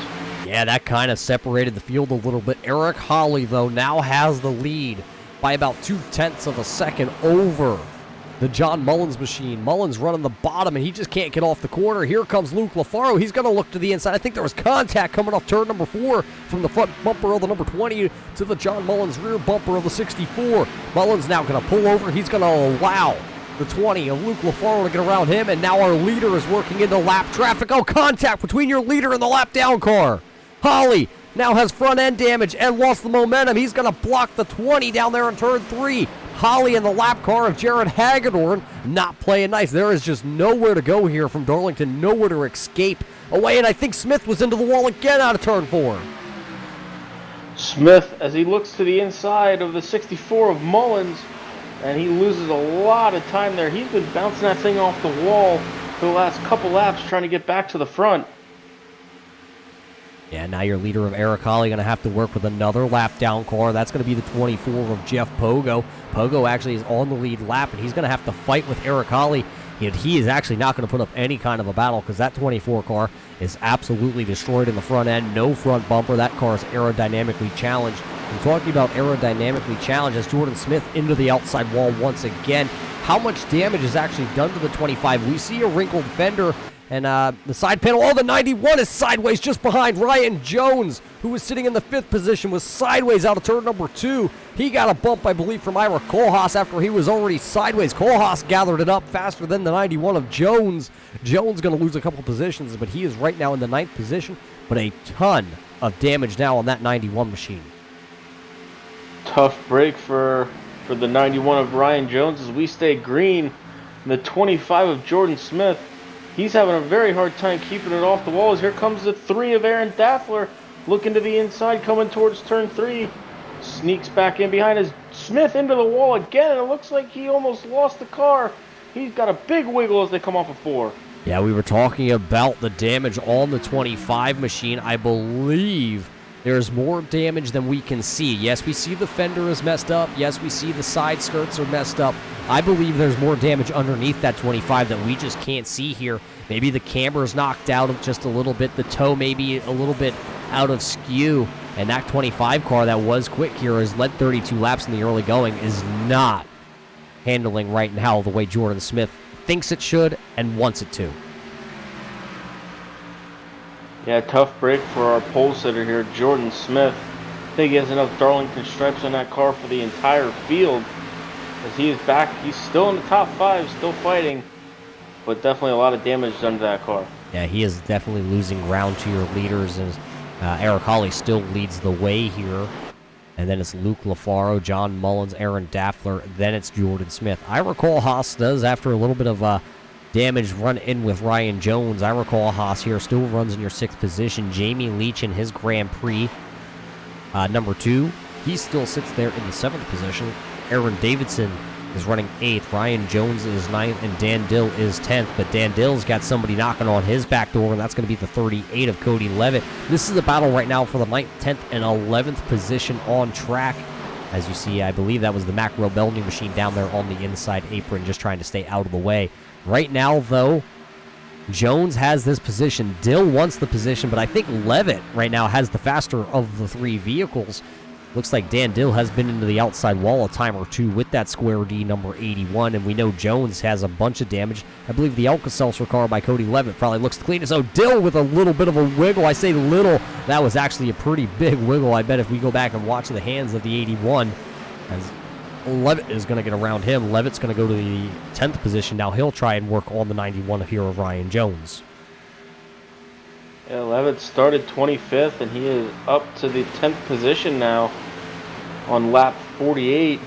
A: Yeah, that kind of separated the field a little bit. Eric Holly, though, now has the lead by about 0.2 of a second over the John Mullins machine. Mullins running the bottom, and he just can't get off the corner. Here comes Luke LaFaro. He's going to look to the inside. I think there was contact coming off turn number 4 from the front bumper of the number 20 to the John Mullins rear bumper of the 64. Mullins now going to pull over. He's going to allow the 20 of Luke LaFaro to get around him, and now our leader is working into lap traffic. Oh, contact between your leader and the lap down car. Holly now has front end damage and lost the momentum. He's going to block the 20 down there in turn 3. Holly in the lap car of Jared Hagedorn not playing nice. There is just nowhere to go here from Darlington, nowhere to escape away, and I think Smith was into the wall again out of turn 4.
B: Smith, as he looks to the inside of the 64 of Mullins, and he loses a lot of time there. He's been bouncing that thing off the wall for the last couple laps trying to get back to the front.
A: Yeah, now your leader of Eric Holly going to have to work with another lap down car. That's going to be the 24 of Jeff Pogo. Pogo actually is on the lead lap, and he's going to have to fight with Eric Holly. He is actually not going to put up any kind of a battle because that 24 car is absolutely destroyed in the front end. No front bumper. That car is aerodynamically challenged. I'm talking about aerodynamically challenged as Jordan Smith into the outside wall once again. How much damage is actually done to the 25? We see a wrinkled fender. And the side panel, the 91 is sideways just behind Ryan Jones, who was sitting in the 5th position, was sideways out of turn number 2. He got a bump, I believe, from Ira Kohlhaas after he was already sideways. Kohlhaas gathered it up faster than the 91 of Jones. Jones going to lose a couple positions, but he is right now in the 9th position. But a ton of damage now on that 91 machine.
B: Tough break for the 91 of Ryan Jones as we stay green. And the 25 of Jordan Smith, he's having a very hard time keeping it off the walls. Here comes the 3 of Aaron Daffler looking to the inside, coming towards turn 3. Sneaks back in behind his Smith into the wall again, and it looks like he almost lost the car. He's got a big wiggle as they come off of 4.
A: Yeah, we were talking about the damage on the 25 machine. I believe there's more damage than we can see. Yes, we see the fender is messed up. Yes, we see the side skirts are messed up. I believe there's more damage underneath that 25 that we just can't see here. Maybe the camber's knocked out just a little bit. The toe maybe a little bit out of skew. And that 25 car that was quick here has led 32 laps in the early going is not handling right now the way Jordan Smith thinks it should and wants it to.
B: Yeah, tough break for our pole sitter here, Jordan Smith. I think he has enough Darlington stripes on that car for the entire field. As he is back, he's still in the top 5, still fighting, but definitely a lot of damage done to that car.
A: Yeah, he is definitely losing ground to your leaders, and Eric Holly still leads the way here. And then it's Luke LaFaro, John Mullins, Aaron Daffler, then it's Jordan Smith. I recall Haas does, after a little bit of damage run in with Ryan Jones. I recall Haas here still runs in your 6th position. Jamie Leach in his Grand Prix, number 2. He still sits there in the 7th position. Aaron Davidson is running 8th. Ryan Jones is 9th, and Dan Dill is 10th. But Dan Dill's got somebody knocking on his back door, and that's going to be the 38 of Cody Levitt. This is a battle right now for the 9th, 10th, and 11th position on track. As you see, I believe that was the macro belting machine down there on the inside apron, just trying to stay out of the way. Right now, though, Jones has this position. Dill wants the position, but I think Levitt right now has the faster of the 3 vehicles. Looks like Dan Dill has been into the outside wall a time or 2 with that Square D number 81, and we know Jones has a bunch of damage. I believe the Alka-Seltzer car by Cody Levitt probably looks the cleanest. Oh, Dill with a little bit of a wiggle. I say little. That was actually a pretty big wiggle. I bet if we go back and watch the hands of the 81, as Levitt is going to get around him. Levitt's going to go to the 10th position. Now he'll try and work on the 91 here of Ryan Jones.
B: Yeah, Levitt started 25th, and he is up to the 10th position now on lap 48.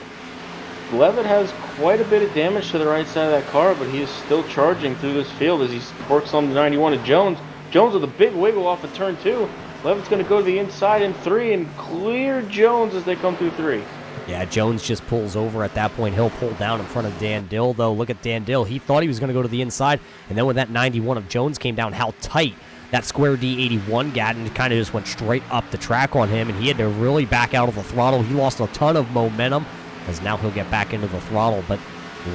B: Levitt has quite a bit of damage to the right side of that car, but he is still charging through this field as he works on the 91 of Jones. Jones with a big wiggle off of turn 2. Levitt's going to go to the inside in 3 and clear Jones as they come through 3.
A: Yeah, Jones just pulls over at that point. He'll pull down in front of Dan Dill, though. Look at Dan Dill. He thought he was going to go to the inside, and then when that 91 of Jones came down, how tight that Square D 81 got, and it kind of just went straight up the track on him, and he had to really back out of the throttle. He lost a ton of momentum, as now he'll get back into the throttle, but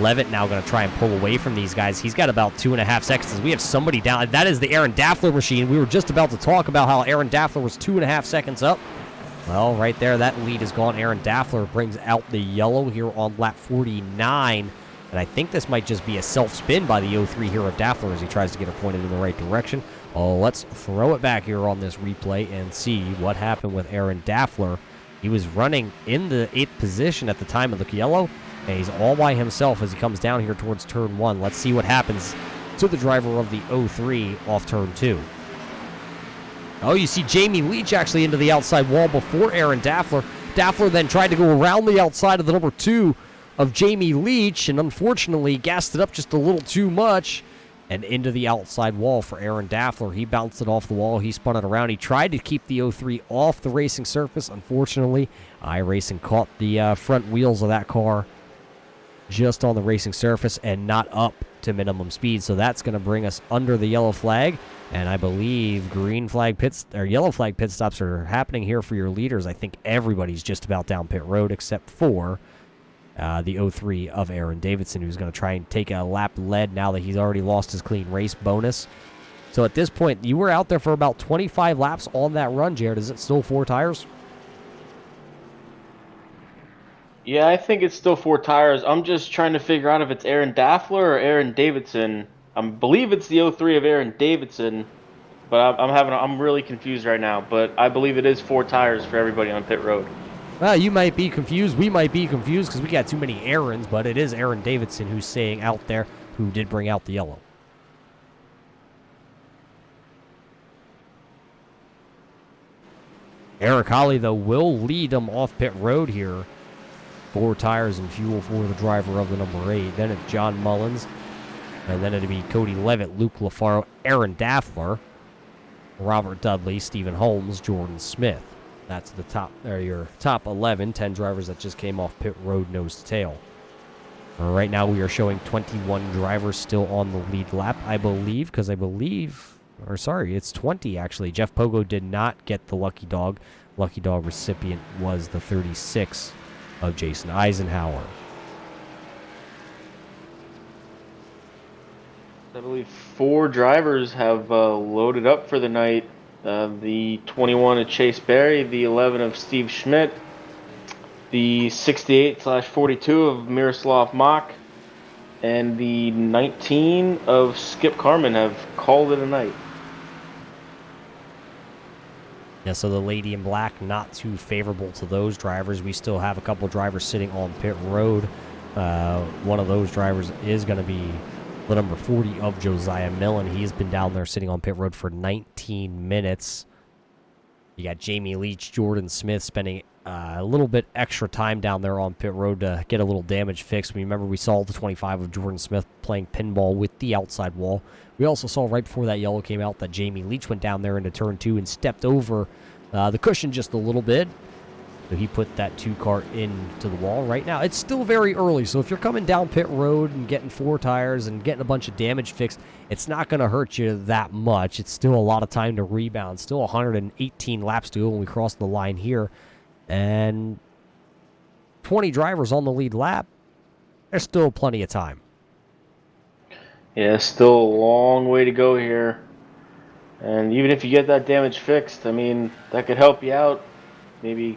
A: Levitt now going to try and pull away from these guys. He's got about 2.5 seconds. We have somebody down. That is the Aaron Daffler machine. We were just about to talk about how Aaron Daffler was 2.5 seconds up. Well, right there, that lead is gone. Aaron Daffler brings out the yellow here on lap 49. And I think this might just be a self-spin by the 03 here of Daffler as he tries to get her pointed in the right direction. Oh, let's throw it back here on this replay and see what happened with Aaron Daffler. He was running in the 8th position at the time of the yellow, and he's all by himself as he comes down here towards turn 1. Let's see what happens to the driver of the 03 off turn 2. Oh, you see Jamie Leach actually into the outside wall before Aaron Daffler. Daffler then tried to go around the outside of the number 2 of Jamie Leach, and unfortunately gassed it up just a little too much and into the outside wall for Aaron Daffler. He bounced it off the wall. He spun it around. He tried to keep the 03 off the racing surface. Unfortunately, iRacing caught the front wheels of that car just on the racing surface and not up to minimum speed. So that's going to bring us under the yellow flag. And I believe yellow flag pit stops are happening here for your leaders. I think everybody's just about down pit road except for the 03 of Aaron Davidson, who's going to try and take a lap lead now that he's already lost his clean race bonus. So at this point, you were out there for about 25 laps on that run, Jared. Is it still 4 tires?
B: Yeah, I think it's still 4 tires. I'm just trying to figure out if it's Aaron Daffler or Aaron Davidson. I believe it's the 03 of Aaron Davidson, but I'm really confused right now. But I believe it is 4 tires for everybody on pit road.
A: Well, you might be confused. We might be confused because we got too many Aarons, but it is Aaron Davidson who's staying out there, who did bring out the yellow. Eric Holly, though, will lead them off pit road here. 4 tires and fuel for the driver of the number 8. Then it's John Mullins. And then it'd be Cody Levitt, Luke LaFaro, Aaron Daffler, Robert Dudley, Stephen Holmes, Jordan Smith. That's the your top 11, 10 drivers that just came off pit road nose to tail. Right now we are showing 21 drivers still on the lead lap, I believe, it's 20 actually. Jeff Pogo did not get the Lucky Dog. Lucky Dog recipient was the 36 of Jason Eisenhower.
B: I believe 4 drivers have loaded up for the night. The 21 of Chase Berry, the 11 of Steve Schmidt, the 68/42 of Miroslav Mach, and the 19 of Skip Carmen have called it a night.
A: Yeah, so the lady in black, not too favorable to those drivers. We still have a couple drivers sitting on pit road. One of those drivers is going to be the number 40 of Josiah Millen. He's been down there sitting on pit road for 19 minutes. You got Jamie Leach, Jordan Smith spending a little bit extra time down there on pit road to get a little damage fixed. Remember, we saw the 25 of Jordan Smith playing pinball with the outside wall. We also saw right before that yellow came out that Jamie Leach went down there into turn 2 and stepped over the cushion just a little bit. So he put that 2-car into the wall. Right now, it's still very early, so if you're coming down pit road and getting 4 tires and getting a bunch of damage fixed, it's not going to hurt you that much. It's still a lot of time to rebound. Still 118 laps to go when we cross the line here. And 20 drivers on the lead lap. There's still plenty of time.
B: Yeah, still a long way to go here. And even if you get that damage fixed, I mean, that could help you out. Maybe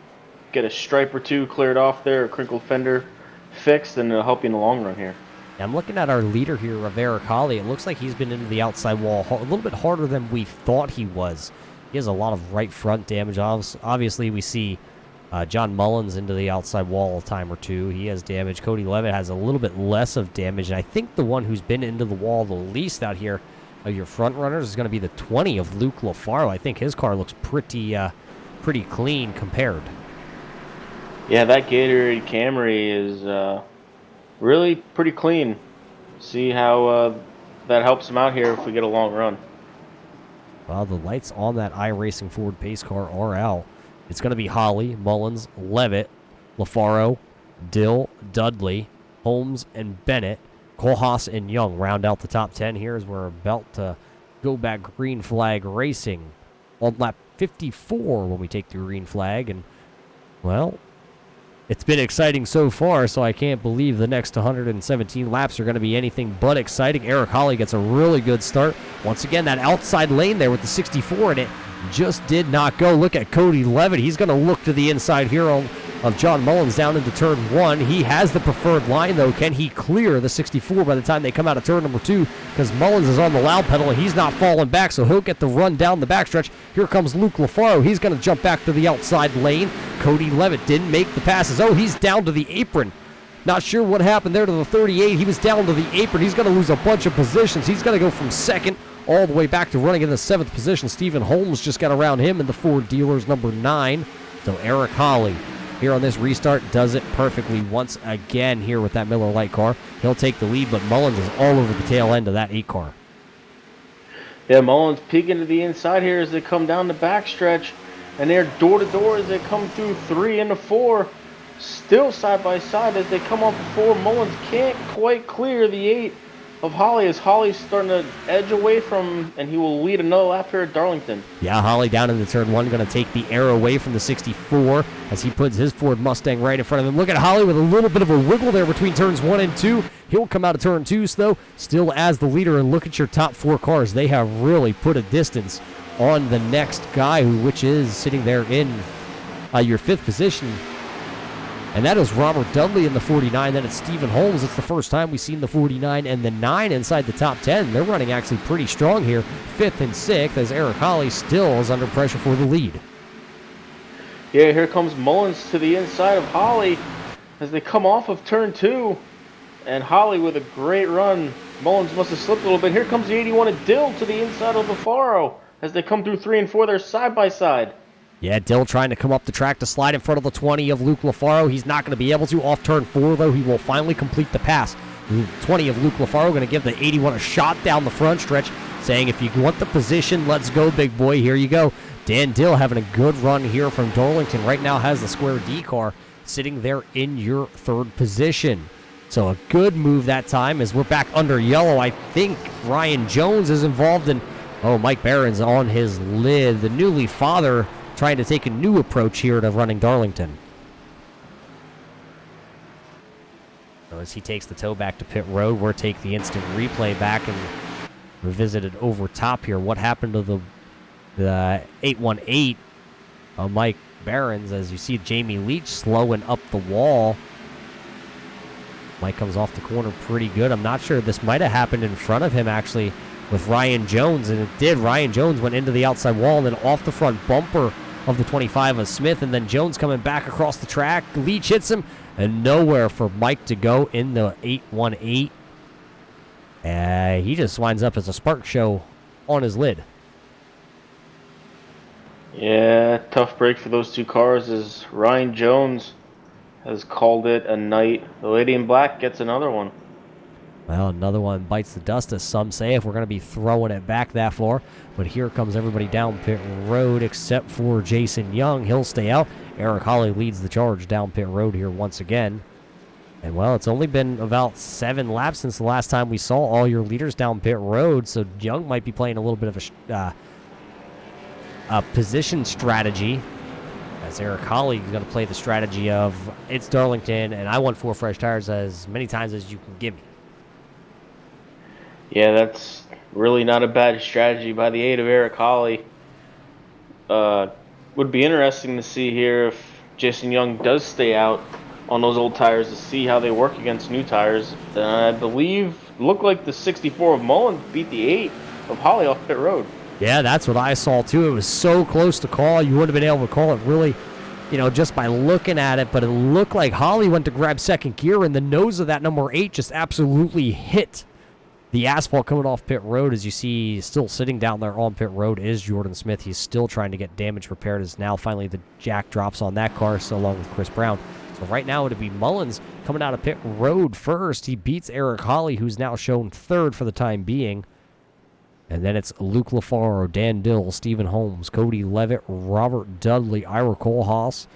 B: get a stripe or 2 cleared off there, a crinkled fender fixed, and it'll help you in the long run here.
A: I'm looking at our leader here, of Eric Holly. It looks like he's been into the outside wall a little bit harder than we thought he was. He has a lot of right front damage. Obviously, we see John Mullins into the outside wall a time or 2. He has damage. Cody Levitt has a little bit less of damage. And I think the one who's been into the wall the least out here of your front runners is going to be the 20 of Luke LaFaro. I think his car looks pretty clean compared.
B: Yeah, that Gatorade Camry is really pretty clean. See how that helps him out here if we get a long run.
A: Well, the lights on that iRacing Ford pace car are out. It's going to be Holly, Mullins, Levitt, LaFaro, Dill, Dudley, Holmes, and Bennett. Kohlhaas and Young round out the top 10 here as we're about to go back green flag racing on lap 54 when we take the green flag. And, well, it's been exciting so far, so I can't believe the next 117 laps are going to be anything but exciting. Eric Holly gets a really good start. Once again, that outside lane there with the 64 in it just did not go. Look at Cody Levitt. He's going to look to the inside here of John Mullins down into turn 1. He has the preferred line, though. Can he clear the 64 by the time they come out of turn number 2? Because Mullins is on the loud pedal, and he's not falling back, so he'll get the run down the backstretch. Here comes Luke LaFaro. He's going to jump back to the outside lane. Cody Levitt didn't make the passes. Oh, he's down to the apron. Not sure what happened there to the 38. He was down to the apron. He's going to lose a bunch of positions. He's going to go from second all the way back to running in the 7th position. Stephen Holmes just got around him in the Ford Dealers number 9. So Eric Holly here on this restart does it perfectly once again here with that Miller Lite car. He'll take the lead, but Mullins is all over the tail end of that 8 car.
B: Yeah, Mullins peeking to the inside here as they come down the backstretch. And they're door to door as they come through 3 into 4. Still side by side as they come off the 4. Mullins can't quite clear the 8 of Holly as Holly's starting to edge away from, and he will lead another lap here at Darlington.
A: Yeah, Holly down into turn 1, going to take the air away from the 64 as he puts his Ford Mustang right in front of him. Look at Holly with a little bit of a wiggle there between turns 1 and 2. He'll come out of turn 2, though, still as the leader. And look at your top 4 cars. They have really put a distance on the next guy, which is sitting there in your 5th position. And that is Robert Dudley in the 49. Then it's Stephen Holmes. It's the first time we've seen the 49 and the 9 inside the top 10. They're running actually pretty strong here. 5th and 6th as Eric Holly still is under pressure for the lead.
B: Yeah, here comes Mullins to the inside of Holly as they come off of turn 2. And Holly with a great run. Mullins must have slipped a little bit. Here comes the 81 of Dill to the inside of LaFaro as they come through 3 and 4. They're side by side.
A: Yeah, Dill trying to come up the track to slide in front of the 20 of Luke LaFaro. He's not going to be able to. Off turn 4, though, he will finally complete the pass. The 20 of Luke LaFaro going to give the 81 a shot down the front stretch, saying, if you want the position, let's go, big boy. Here you go. Dan Dill having a good run here from Darlington. Right now has the Square D car sitting there in your 3rd position. So a good move that time as we're back under yellow. I think Ryan Jones is involved in, Mike Barron's on his lid. The newly father trying to take a new approach here to running Darlington. So as he takes the tow back to pit road, we'll take the instant replay back and revisit it over top here. What happened to the 818 of Mike Barron's as you see Jamie Leach slowing up the wall. Mike comes off the corner pretty good. I'm not sure. This might have happened in front of him actually with Ryan Jones, and it did. Ryan Jones went into the outside wall and then off the front bumper of the 25 of Smith, and then Jones coming back across the track. Leach hits him, and nowhere for Mike to go in the 818. He just winds up as a spark show on his lid.
B: Yeah, tough break for those two cars as Ryan Jones has called it a night. The Lady in Black gets another one.
A: Well, another one bites the dust, as some say, if we're going to be throwing it back that far. But here comes everybody down pit road except for Jason Young. He'll stay out. Eric Holly leads the charge down pit road here once again. And, well, it's only been about 7 laps since the last time we saw all your leaders down pit road, so Young might be playing a little bit of a position strategy, as Eric Holly is going to play the strategy of, it's Darlington, and I want 4 fresh tires as many times as you can give me.
B: Yeah, that's really not a bad strategy by the aid of Eric Holly. Would be interesting to see here if Jason Young does stay out on those old tires to see how they work against new tires. I believe, looked like the 64 of Mullins beat the 8 of Holly off pit road.
A: Yeah, that's what I saw too. It was so close to call. You would have been able to call it really, just by looking at it, but it looked like Holly went to grab second gear, and the nose of that number 8 just absolutely hit the asphalt coming off pit road. As you see, still sitting down there on pit road is Jordan Smith. He's still trying to get damage repaired, as now finally the jack drops on that car, so along with Chris Brown. So right now it'd be Mullins coming out of pit road first. He beats Eric Holly, who's now shown third for the time being. And then it's Luke LaFaro, Dan Dill, Stephen Holmes, Cody Levitt, Robert Dudley, Ira Kohlhaas,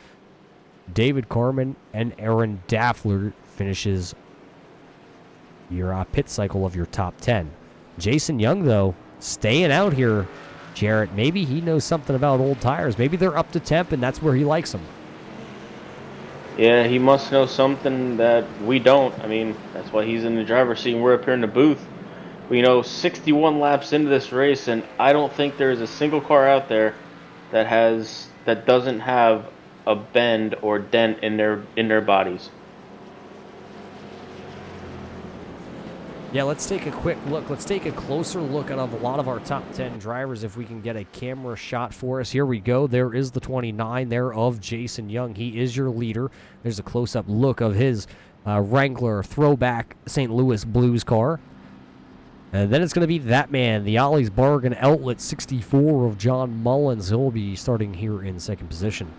A: David Carmen, and Aaron Daffler finishes your pit cycle of your top 10. Jason Young, though, staying out here, Jarrett. Maybe he knows something about old tires. Maybe they're up to temp, and that's where he likes them.
B: Yeah, he must know something that we don't. I mean, that's why he's in the driver's seat and we're up here in the booth. We know 61 laps into this race, and I don't think there's a single car out there that doesn't have a bend or dent in their bodies.
A: Yeah, let's take a quick look. Let's take a closer look at a lot of our top 10 drivers if we can get a camera shot for us. Here we go. There is the 29 there of Jason Young. He is your leader. There's a close-up look of his Wrangler throwback St. Louis Blues car. And then it's going to be that man, the Ollie's Bargain Outlet 64 of John Mullins. He'll be starting here in second position.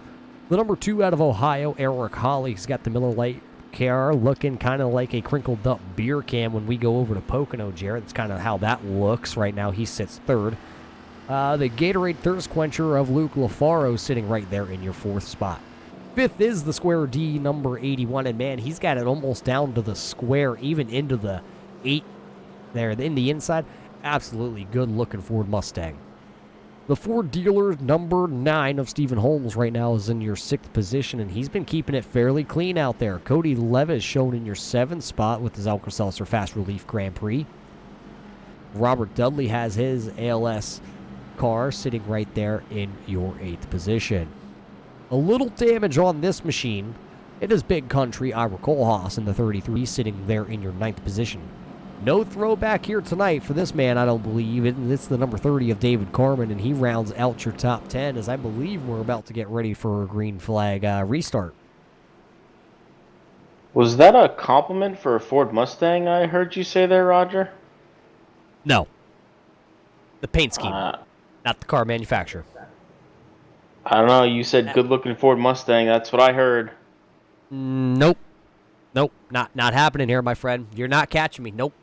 A: The number 2 out of Ohio, Eric Holly. He's got the Miller Lite car looking kind of like a crinkled up beer can when we go over to Pocono, Jarrett. That's kind of how that looks right now. He sits third. The Gatorade Thirst Quencher of Luke LaFaro sitting right there in your 4th spot. 5th is the Square D number 81, and man, he's got it almost down to the square, even into the 8 there in the inside. Absolutely good looking Ford Mustang. The Ford dealer number 9 of Stephen Holmes right now is in your 6th position, and he's been keeping it fairly clean out there. Cody Levitt is shown in your 7th spot with his Alka-Seltzer Fast Relief Grand Prix. Robert Dudley has his ALS car sitting right there in your 8th position. A little damage on this machine. It is Big Country Ira Kohlhaas in the 33 sitting there in your 9th position. No throwback here tonight for this man, I don't believe. It's the number 30 of David Carmen, and he rounds out your top 10, as I believe we're about to get ready for a green flag restart.
B: Was that a compliment for a Ford Mustang I heard you say there, Roger?
A: No. The paint scheme, not the car manufacturer.
B: I don't know. You said good-looking Ford Mustang. That's what I heard.
A: Nope. Nope. Not happening here, my friend. You're not catching me. Nope.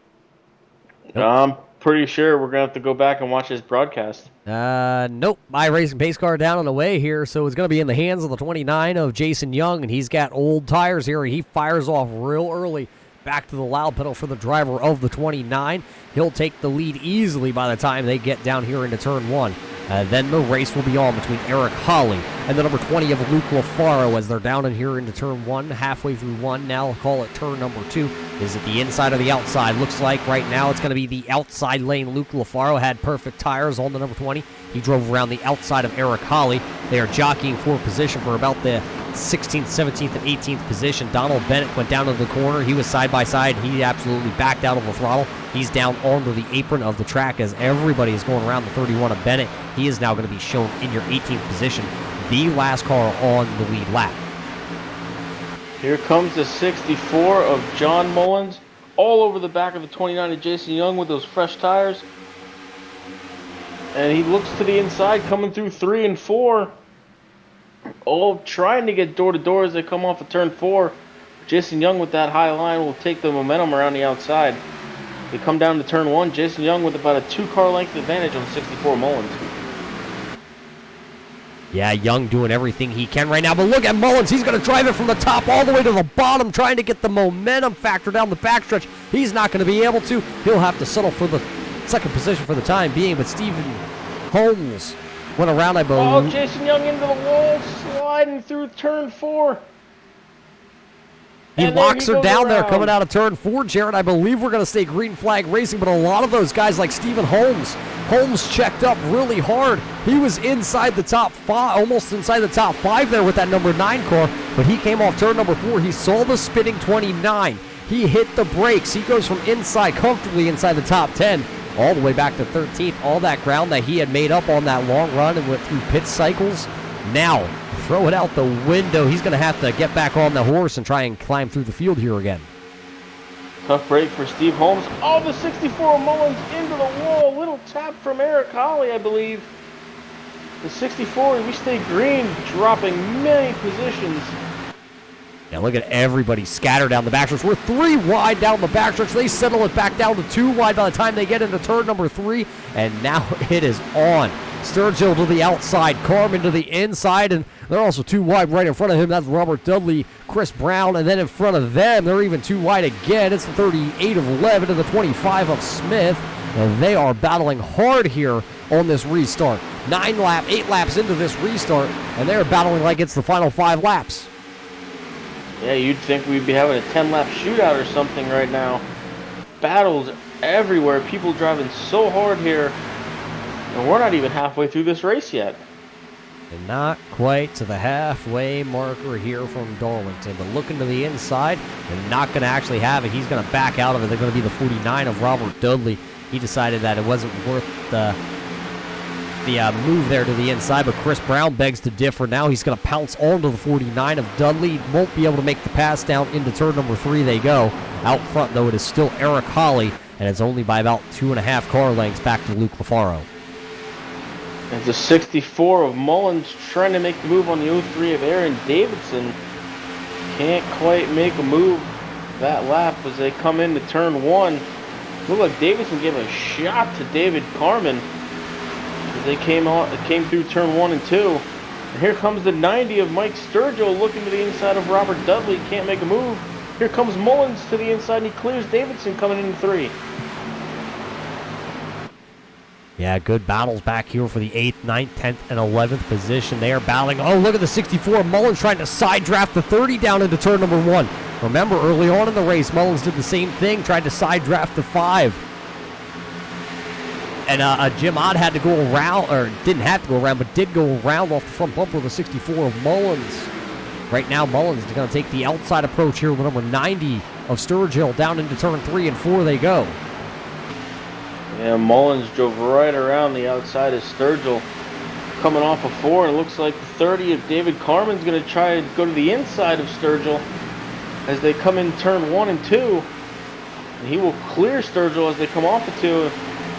B: I'm pretty sure we're going to have to go back and watch this broadcast.
A: Nope. My racing pace car down on the way here, so it's going to be in the hands of the 29 of Jason Young, and he's got old tires here. He fires off real early. Back to the loud pedal for the driver of the 29. He'll take the lead easily by the time they get down here into turn 1. Then the race will be on between Eric Holly and the number 20 of Luke LaFaro as they're down in here into turn 1, halfway through 1. Now I'll call it turn number 2. Is it the inside or the outside? Looks like right now it's going to be the outside lane. Luke LaFaro had perfect tires on the number 20. He drove around the outside of Eric Holly. They are jockeying for position for about the 16th, 17th, and 18th position. Donald Bennett went down to the corner. He was side by side. He absolutely backed out of the throttle. He's down onto the apron of the track as everybody is going around the 31 of Bennett. He is now going to be shown in your 18th position, the last car on the lead lap.
B: Here comes the 64 of John Mullins, all over the back of the 29 of Jason Young with those fresh tires. And he looks to the inside, coming through 3 and 4. All trying to get door to door as they come off of turn 4. Jason Young with that high line will take the momentum around the outside. They come down to turn 1. Jason Young with about a 2-car length advantage on 64 Mullins.
A: Yeah, Young doing everything he can right now, but look at Mullins. He's going to drive it from the top all the way to the bottom, trying to get the momentum factor down the backstretch. He's not going to be able to. He'll have to settle for the second position for the time being, but Stephen Holmes went around, I believe.
B: Oh, Jason Young into the wall, sliding through turn 4.
A: He
B: And
A: locks
B: there
A: her
B: he goes
A: down there
B: around.
A: coming out of turn 4, Jared. I believe we're going to stay green flag racing, but a lot of those guys like Stephen Holmes checked up really hard. He was inside the top 5, almost inside the top 5 there with that number 9 car, but he came off turn number 4. He saw the spinning 29. He hit the brakes. He goes from inside, comfortably inside the top 10, all the way back to 13th. All that ground that he had made up on that long run and went through pit cycles. Now, throw it out the window. He's going to have to get back on the horse and try and climb through the field here again.
B: Tough break for Steve Holmes. Oh, the 64 Mullins into the wall. Little tap from Eric Holly, I believe. The 64, we stay green, dropping many positions.
A: Now look at everybody scattered down the backstretch. We're 3 wide down the backstretch. They settle it back down to 2 wide by the time they get into turn number 3. And now it is on. Sturgill to the outside, Carmen to the inside, and they're also 2 wide right in front of him. That's Robert Dudley, Chris Brown, and then in front of them, they're even 2 wide again. It's the 38 of Levitt and the 25 of Smith. And they are battling hard here on this restart. 8 laps into this restart, and they're battling like it's the final 5 laps.
B: Yeah, you'd think we'd be having a 10-lap shootout or something right now. Battles everywhere. People driving so hard here. And we're not even halfway through this race yet.
A: And not quite to the halfway marker here from Darlington. But looking to the inside, and not going to actually have it. He's going to back out of it. They're going to be the 49 of Robert Dudley. He decided that it wasn't worth the move there to the inside, but Chris Brown begs to differ. Now he's going to pounce onto the 49 of Dudley. Won't be able to make the pass down into turn number 3. They go. Out front, though, it is still Eric Holly, and it's only by about 2.5 car lengths back to Luke LaFaro.
B: It's the 64 of Mullins trying to make the move on the 03 of Aaron Davidson. Can't quite make a move that lap as they come into turn 1. Looked like Davidson gave a shot to David Carmen as they came through turn 1 and 2. And here comes the 90 of Mike Sturgill looking to the inside of Robert Dudley. Can't make a move. Here comes Mullins to the inside, and he clears Davidson coming in 3.
A: Yeah, good battles back here for the 8th, 9th, 10th, and 11th position. They are battling. Oh, look at the 64. Mullins trying to side draft the 30 down into turn number 1. Remember, early on in the race, Mullins did the same thing, tried to side draft the 5. And Jim Ott had to go around, or didn't have to go around, but did go around off the front bumper of the 64 of Mullins. Right now, Mullins is going to take the outside approach here with number 90 of Sturgill. Down into turn 3 and 4 they go.
B: Yeah, Mullins drove right around the outside of Sturgill coming off of 4, and it looks like the 30 of David Carmen's going to try to go to the inside of Sturgill as they come in turn 1 and 2. And he will clear Sturgill as they come off of 2.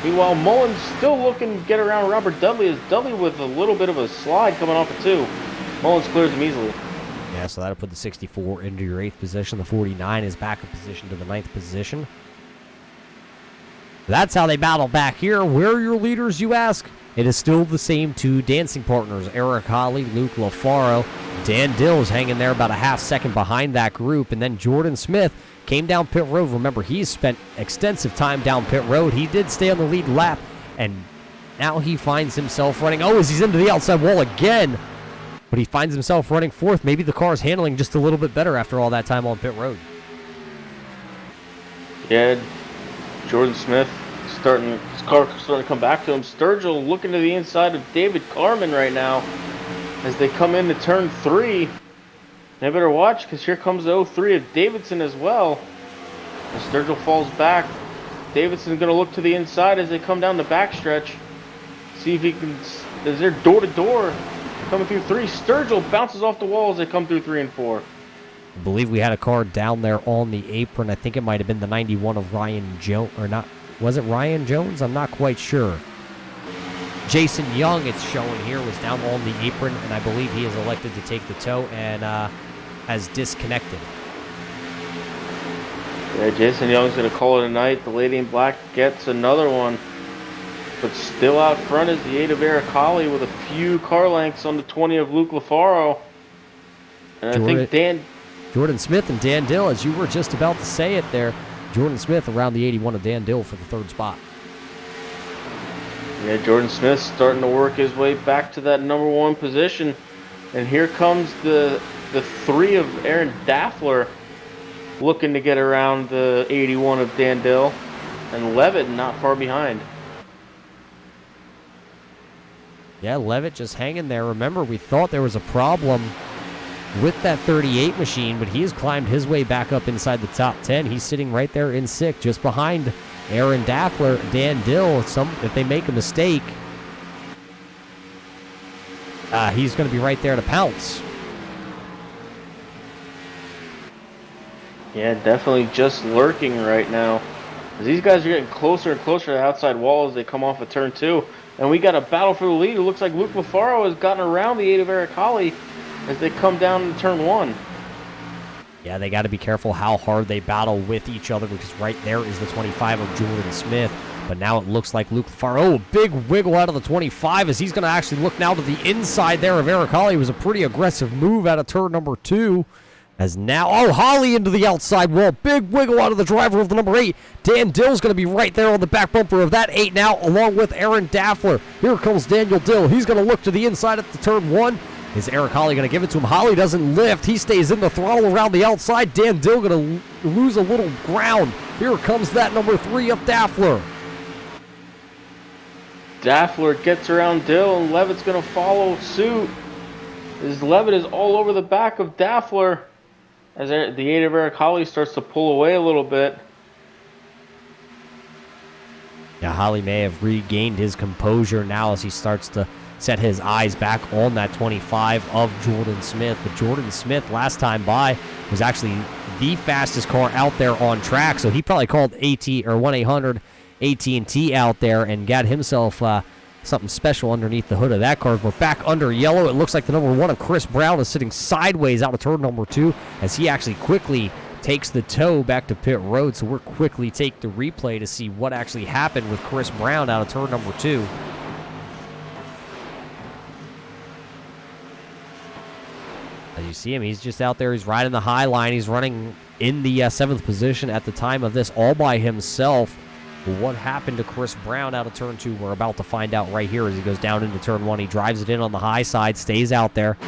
B: Meanwhile, Mullins still looking to get around Robert Dudley, as Dudley with a little bit of a slide coming off of 2. Mullins clears him easily.
A: Yeah, so that'll put the 64 into your 8th position. The 49 is back in position to the 9th position. That's how they battle back here. Where are your leaders, you ask? It is still the same 2 dancing partners, Eric Holly, Luke LaFaro. Dan Dill's hanging there about a half second behind that group. And then Jordan Smith came down pit road. Remember, he's spent extensive time down pit road. He did stay on the lead lap, and now he finds himself running. Oh, as he's into the outside wall again. But he finds himself running 4th. Maybe the car's handling just a little bit better after all that time on pit road.
B: Yeah, Jordan Smith his car starting to come back to him. Sturgill looking to the inside of David Carmen right now as they come into turn 3. They better watch, because here comes the 03 of Davidson as well. And Sturgill falls back. Davidson's going to look to the inside as they come down the backstretch. See if he can. Is there door to door coming through 3? Sturgill bounces off the wall as they come through 3 and 4.
A: I believe we had a car down there on the apron. I think it might have been the 91 of Ryan Jones, or not. Was it Ryan Jones? I'm not quite sure. Jason Young, it's showing here, was down on the apron, and I believe he has elected to take the tow and has disconnected.
B: Yeah, Jason Young's going to call it a night. The Lady in Black gets another one. But still out front is the 8 of Eric Holly with a few car lengths on the 20 of Luke LaFaro. And I think
A: Jordan Smith and Dan Dill, as you were just about to say it there, Jordan Smith around the 81 of Dan Dill for the third spot.
B: Yeah, Jordan Smith's starting to work his way back to that number 1 position. And here comes the 3 of Aaron Daffler looking to get around the 81 of Dan Dill. And Levitt not far behind.
A: Yeah, Levitt just hanging there. Remember, we thought there was a problem with that 38 machine, but he has climbed his way back up inside the top 10. He's sitting right there in 6th, just behind Aaron Daffler, Dan Dill. If they make a mistake, he's going to be right there to pounce.
B: Yeah, definitely just lurking right now. As these guys are getting closer and closer to the outside wall as they come off of turn 2. And we got a battle for the lead. It looks like Luke LaFaro has gotten around the 8 of Eric Holly as they come down to turn 1.
A: Yeah, they got to be careful how hard they battle with each other, because right there is the 25 of Jordan Smith. But now it looks like Luke LaFaro, a big wiggle out of the 25 as he's going to actually look now to the inside there of Eric Holly. It was a pretty aggressive move out of turn number 2. As now, Holly into the outside wall. Big wiggle out of the driver of the number 8. Dan Dill's going to be right there on the back bumper of that 8 now, along with Aaron Daffler. Here comes Daniel Dill. He's going to look to the inside at the turn 1. Is Eric Holly going to give it to him? Holly doesn't lift. He stays in the throttle around the outside. Dan Dill going to lose a little ground. Here comes that number 3 of Daffler.
B: Daffler gets around Dill, and Levitt's going to follow suit. As Levitt is all over the back of Daffler. As the 8 of Eric Holly starts to pull away a little bit.
A: Yeah, Holly may have regained his composure now as he starts to set his eyes back on that 25 of Jordan Smith. But Jordan Smith, last time by, was actually the fastest car out there on track. So he probably called AT or 1-800 AT&T out there and got himself something special underneath the hood of that car. We're back under yellow. It looks like the number 1 of Chris Brown is sitting sideways out of turn number 2 as he actually quickly takes the tow back to pit road. So we're quickly take the replay to see what actually happened with Chris Brown out of turn number 2. As you see him, he's just out there. He's riding the high line. He's running in the 7th position at the time of this all by himself. What happened to Chris Brown out of turn 2? We're about to find out right here as he goes down into turn 1. He drives it in on the high side, stays out there,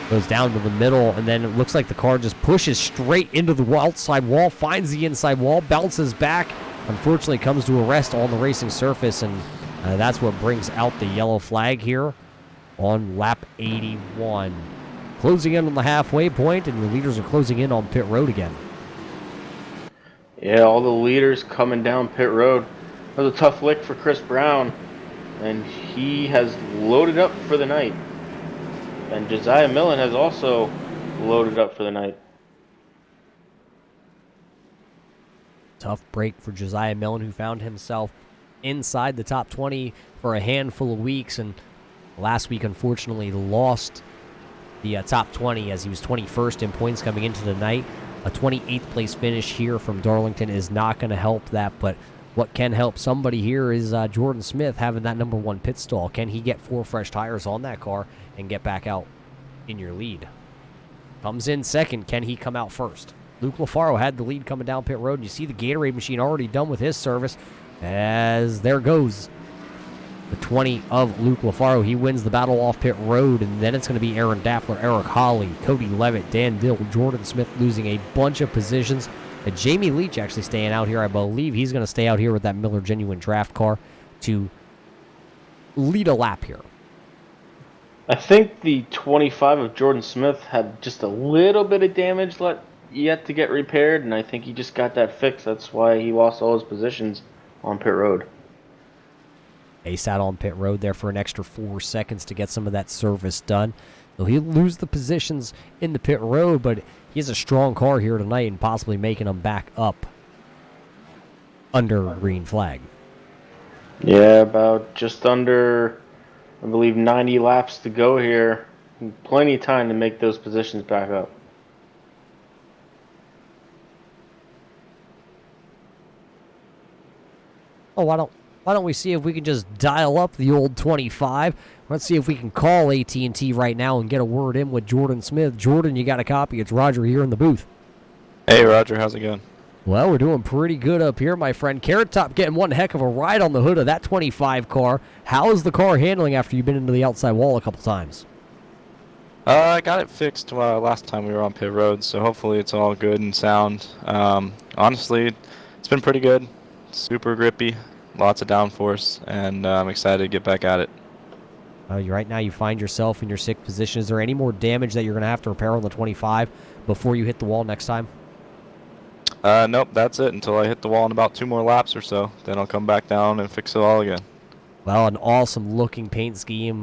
A: goes down to the middle, and then it looks like the car just pushes straight into the outside wall, finds the inside wall, bounces back, unfortunately comes to a rest on the racing surface, and that's what brings out the yellow flag here on lap 81. Closing in on the halfway point, and the leaders are closing in on pit road again.
B: Yeah, all the leaders coming down pit road. That was a tough lick for Chris Brown, and he has loaded up for the night. And Josiah Millen has also loaded up for the night.
A: Tough break for Josiah Millen, who found himself inside the top 20 for a handful of weeks, and last week unfortunately lost the top 20 as he was 21st in points coming into the night. A 28th place finish here from Darlington is not going to help that, but what can help somebody here is Jordan Smith having that number 1 pit stall. Can he get 4 fresh tires on that car and get back out in your lead? Comes in second. Can he come out first? Luke LaFaro had the lead coming down pit road, and you see the Gatorade machine already done with his service as there goes the 20 of Luke LaFaro. He wins the battle off pit road, and then it's going to be Aaron Daffler, Eric Holly, Cody Levitt, Dan Dill, Jordan Smith losing a bunch of positions. Jamie Leach actually staying out here. I believe he's going to stay out here with that Miller Genuine Draft car to lead a lap here.
B: I think the 25 of Jordan Smith had just a little bit of damage yet to get repaired, and I think he just got that fixed. That's why he lost all his positions on pit road.
A: He sat on pit road there for an extra 4 seconds to get some of that service done. So he'll lose the positions in the pit road, but he has a strong car here tonight and possibly making them back up under green flag.
B: Yeah, about just under, I believe, 90 laps to go here. Plenty of time to make those positions back up.
A: Oh, why don't we see if we can just dial up the old 25? Let's see if we can call AT&T right now and get a word in with Jordan Smith. Jordan, you got a copy. It's Roger here in the booth.
D: Hey, Roger, how's it going?
A: Well, we're doing pretty good up here, my friend. Carrot Top getting one heck of a ride on the hood of that 25 car. How is the car handling after you've been into the outside wall a couple times?
D: I got it fixed last time we were on pit road, so hopefully it's all good and sound. Honestly, it's been pretty good. Super grippy, lots of downforce, and I'm excited to get back at it.
A: Right now you find yourself in your sixth position. Is there any more damage that you're going to have to repair on the 25 before you hit the wall next time?
D: Nope, that's it until I hit the wall in about 2 more laps or so. Then I'll come back down and fix it all again.
A: Well, an awesome looking paint scheme.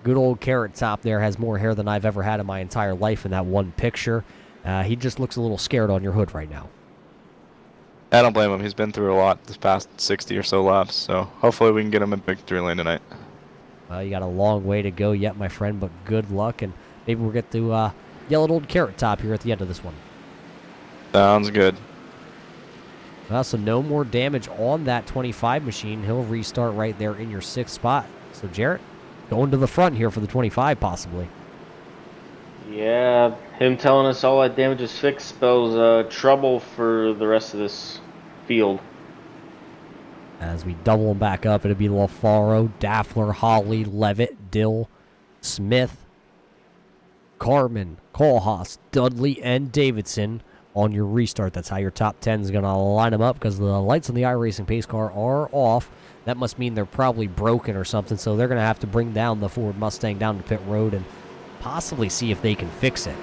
A: Good old Carrot Top there has more hair than I've ever had in my entire life in that one picture. He just looks a little scared on your hood right now.
D: I don't blame him. He's been through a lot this past 60 or so laps, so hopefully we can get him in victory lane tonight.
A: Well, you got a long way to go yet, my friend, but good luck, and maybe we'll get to yell at old Carrot Top here at the end of this one.
D: Sounds good.
A: Well, so no more damage on that 25 machine. He'll restart right there in your sixth spot. So, Jarrett, going to the front here for the 25,
B: Yeah, him telling us all that damage is fixed spells trouble for the rest of this field.
A: As we double them back up, it'll be LaFaro, Daffler, Holly, Levitt, Dill, Smith, Carmen, Kohlhaas, Dudley, and Davidson on your restart. That's how your top 10 is going to line them up because the lights on the iRacing pace car are off. That must mean they're probably broken or something, so they're going to have to bring down the Ford Mustang down to pit road and possibly see if they can fix it.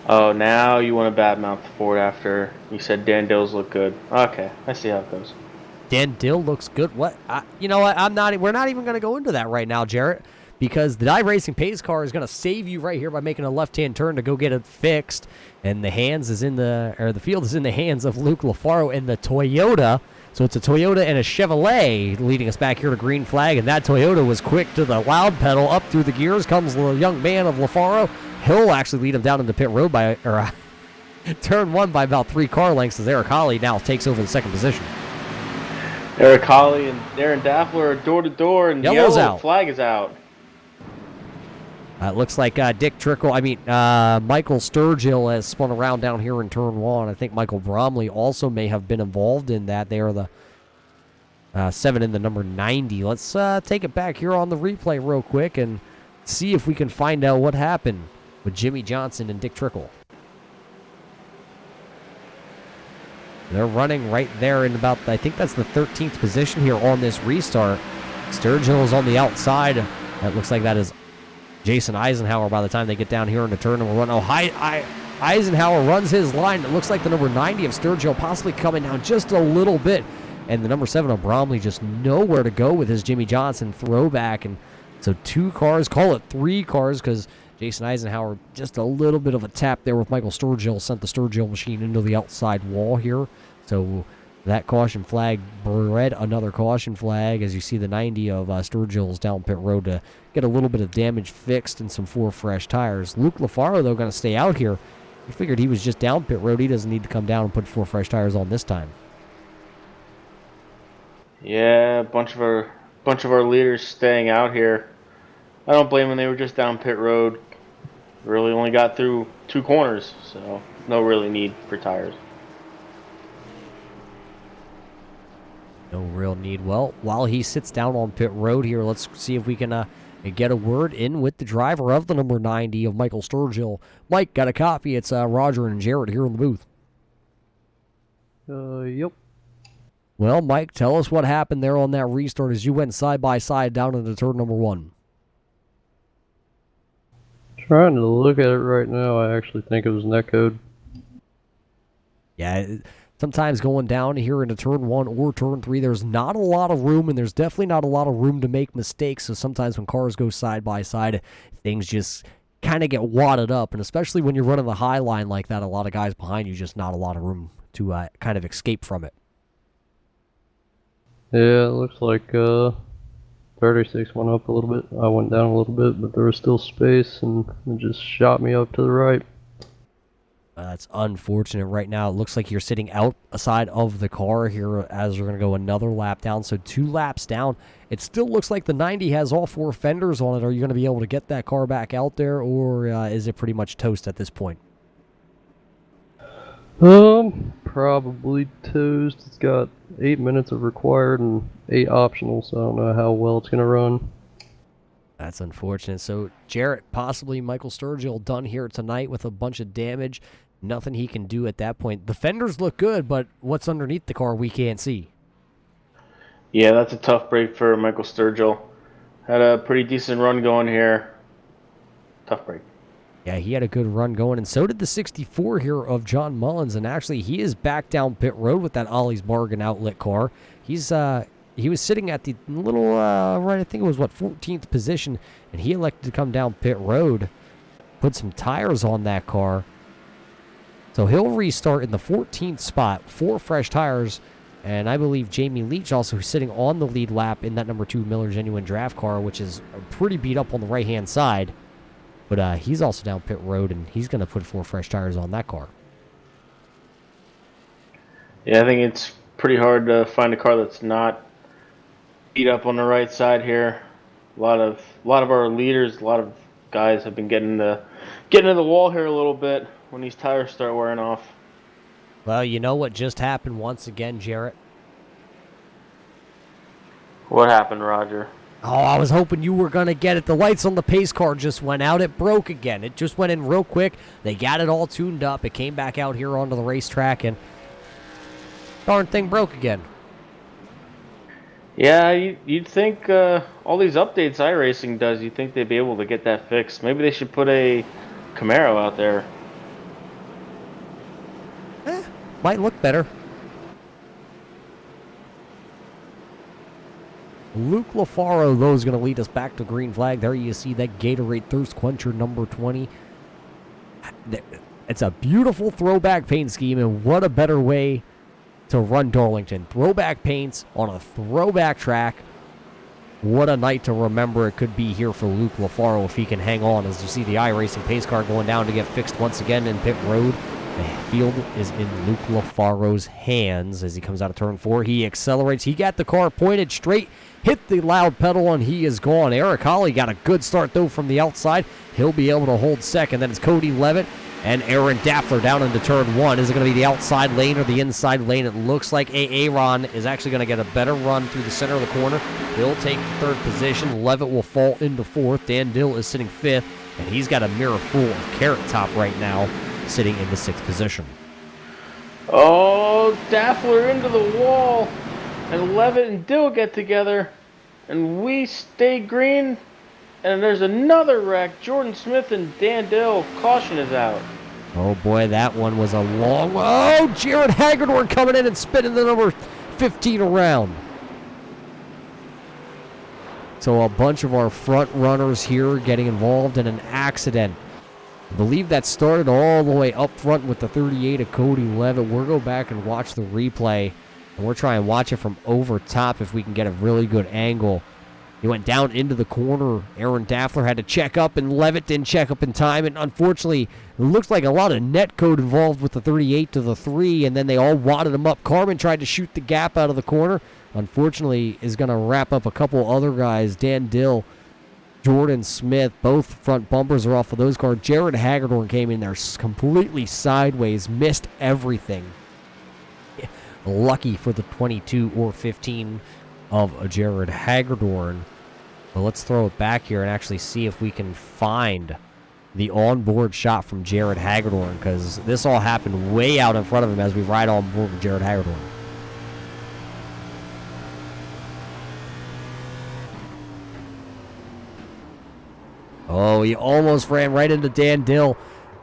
B: Oh, now you want to badmouth the Ford after you said Dan Dills look good. Okay, I see how it goes.
A: Dan Dill looks good. What? You know what? We're not even going to go into that right now, Jarrett, because the iRacing pace car is going to save you right here by making a left-hand turn to go get it fixed. And the field is in the hands of Luke LaFaro and the Toyota. So it's a Toyota and a Chevrolet leading us back here to green flag. And that Toyota was quick to the loud pedal. Up through the gears comes the young man of LaFaro. He'll actually lead him down into pit road turn one by about 3 car lengths as Eric Holly now takes over the second position.
B: Eric Holly and Darren Daffler are door to door, and
A: Yellow's
B: yellow
A: out.
B: flag is out.
A: It looks like Michael Sturgill has spun around down here in turn 1. I think Michael Bromley also may have been involved in that. They are the 7 in the number 90. Let's take it back here on the replay real quick and see if we can find out what happened with Jimmy Johnson and Dick Trickle. They're running right there in about, I think that's the 13th position here on this restart. Sturgill is on the outside. That looks like that is Jason Eisenhower by the time they get down here into turn number 1. Eisenhower runs his line. It looks like the number 90 of Sturgill possibly coming down just a little bit. And the number 7 of Bromley just nowhere to go with his Jimmy Johnson throwback. And so 2 cars, call it 3 cars, because Jason Eisenhower just a little bit of a tap there with Michael Sturgill, sent the Sturgill machine into the outside wall here. So that caution flag bred another caution flag as you see the 90 of Sturgill's down pit road to get a little bit of damage fixed and some 4 fresh tires. Luke LaFaro, though, going to stay out here. He figured he was just down pit road. He doesn't need to come down and put 4 fresh tires on this time.
B: Yeah, a bunch of our leaders staying out here. I don't blame them. They were just down pit road. Really only got through 2 corners, so no really need for tires.
A: No real need. Well, while he sits down on pit road here, let's see if we can get a word in with the driver of the number 90 of Michael Sturgill. Mike, got a copy. It's Roger and Jarrett here in the booth.
E: Yep.
A: Well, Mike, tell us what happened there on that restart as you went side by side down into turn number 1.
E: Trying to look at it right now, I actually think it was netcode.
A: Yeah, sometimes going down here into turn 1 or turn 3, there's not a lot of room, and there's definitely not a lot of room to make mistakes. So sometimes when cars go side by side, things just kind of get wadded up. And especially when you're running the high line like that, a lot of guys behind you, just not a lot of room to kind of escape from it.
E: Yeah, it looks like 36 went up a little bit. I went down a little bit, but there was still space, and it just shot me up to the right.
A: That's unfortunate right now. It looks like you're sitting outside of the car here as we're going to go another lap down. So 2 laps down. It still looks like the 90 has all 4 fenders on it. Are you going to be able to get that car back out there, or is it pretty much toast at this point?
E: Probably toast. It's got 8 minutes of required and 8 optional, so I don't know how well it's gonna run.
A: That's unfortunate. So Jarrett, possibly Michael Sturgill, done here tonight with a bunch of damage. Nothing he can do at that point. The fenders look good, but what's underneath the car we can't see.
B: Yeah, that's a tough break for Michael Sturgill. Had a pretty decent run going here. Tough break.
A: Yeah, he had a good run going, and so did the 64 here of John Mullins. And actually, he is back down pit road with that Ollie's Bargain Outlet car. He was sitting at the little right, I think it was 14th position, and he elected to come down pit road, put some tires on that car. So he'll restart in the 14th spot, 4 fresh tires, and I believe Jamie Leach also sitting on the lead lap in that number 2 Miller Genuine Draft car, which is pretty beat up on the right-hand side. But he's also down pit road, and he's going to put 4 fresh tires on that car.
B: Yeah, I think it's pretty hard to find a car that's not beat up on the right side here. A lot of our leaders, a lot of guys have been getting to the wall here a little bit when these tires start wearing off.
A: Well, you know what just happened once again, Jarrett?
B: What happened, Roger?
A: Oh, I was hoping you were going to get it. The lights on the pace car just went out. It broke again. It just went in real quick. They got it all tuned up. It came back out here onto the racetrack, and darn thing broke again.
B: Yeah, you'd think all these updates iRacing does, you'd think they'd be able to get that fixed. Maybe they should put a Camaro out there.
A: Might look better. Luke LaFaro, though, is going to lead us back to green flag. There you see that Gatorade Thirst Quencher number 20. It's a beautiful throwback paint scheme, and what a better way to run Darlington. Throwback paints on a throwback track. What a night to remember it could be here for Luke LaFaro if he can hang on. As you see the iRacing pace car going down to get fixed once again in pit road. The field is in Luke LaFaro's hands as he comes out of turn 4. He accelerates. He got the car pointed straight, hit the loud pedal, and he is gone. Eric Holly got a good start, though, from the outside. He'll be able to hold second. Then it's Cody Levitt and Aaron Daffler down into turn 1. Is it going to be the outside lane or the inside lane? It looks like Aaron is actually going to get a better run through the center of the corner. He'll take the 3rd position. Levitt will fall into 4th. Dan Dill is sitting 5th, and he's got a mirror full of Carrot Top right now, sitting in the 6th position.
B: Oh, Daffler into the wall, and Levitt and Dill get together, and we stay green, and there's another wreck. Jordan Smith and Dan Dill, caution is out.
A: Oh boy, that one was a long one. Oh, Jared Hagedorn coming in and spinning the number 15 around. So a bunch of our front runners here getting involved in an accident. I believe that started all the way up front with the 38 of Cody Levitt. We'll go back and watch the replay, and we'll try and watch it from over top if we can get a really good angle. He went down into the corner. Aaron Daffler had to check up, and Levitt didn't check up in time. And unfortunately, it looks like a lot of net code involved with the 38 to the 3, and then they all wadded him up. Carmen tried to shoot the gap out of the corner. Unfortunately, is going to wrap up a couple other guys. Dan Dill, Jordan Smith, both front bumpers are off of those cars. Jared Hagedorn came in there completely sideways, missed everything. Lucky for the 22 or 15 of Jared Hagedorn. Well, let's throw it back here and actually see if we can find the onboard shot from Jared Hagedorn, because this all happened way out in front of him as we ride on board with Jared Hagedorn. Oh, he almost ran right into Dan Dill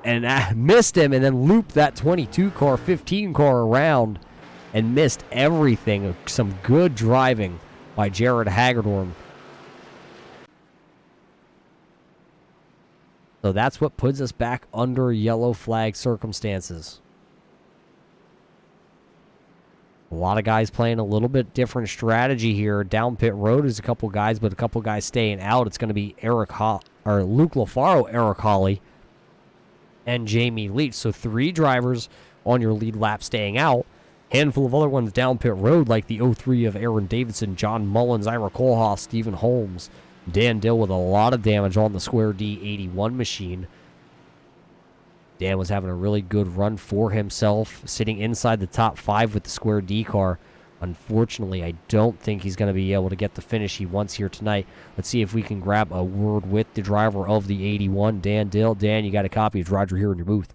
A: and missed him, and then looped that 22 car, 15 car around and missed everything. Some good driving by Jared Hagedorn. So that's what puts us back under yellow flag circumstances. A lot of guys playing a little bit different strategy here. Down pit road is a couple guys, but a couple guys staying out. It's going to be Luke LaFaro, Eric Hawley, and Jamie Leach. So 3 drivers on your lead lap staying out. Handful of other ones down pit road, like the 03 of Aaron Davidson, John Mullins, Ira Kohlhaas, Stephen Holmes, Dan Dill with a lot of damage on the Square D 81 machine. Dan was having a really good run for himself, sitting inside the top 5 with the Square D car. Unfortunately, I don't think he's going to be able to get the finish he wants here tonight. Let's see if we can grab a word with the driver of the 81, Dan Dill. Dan, you got a copy of Roger here in your booth.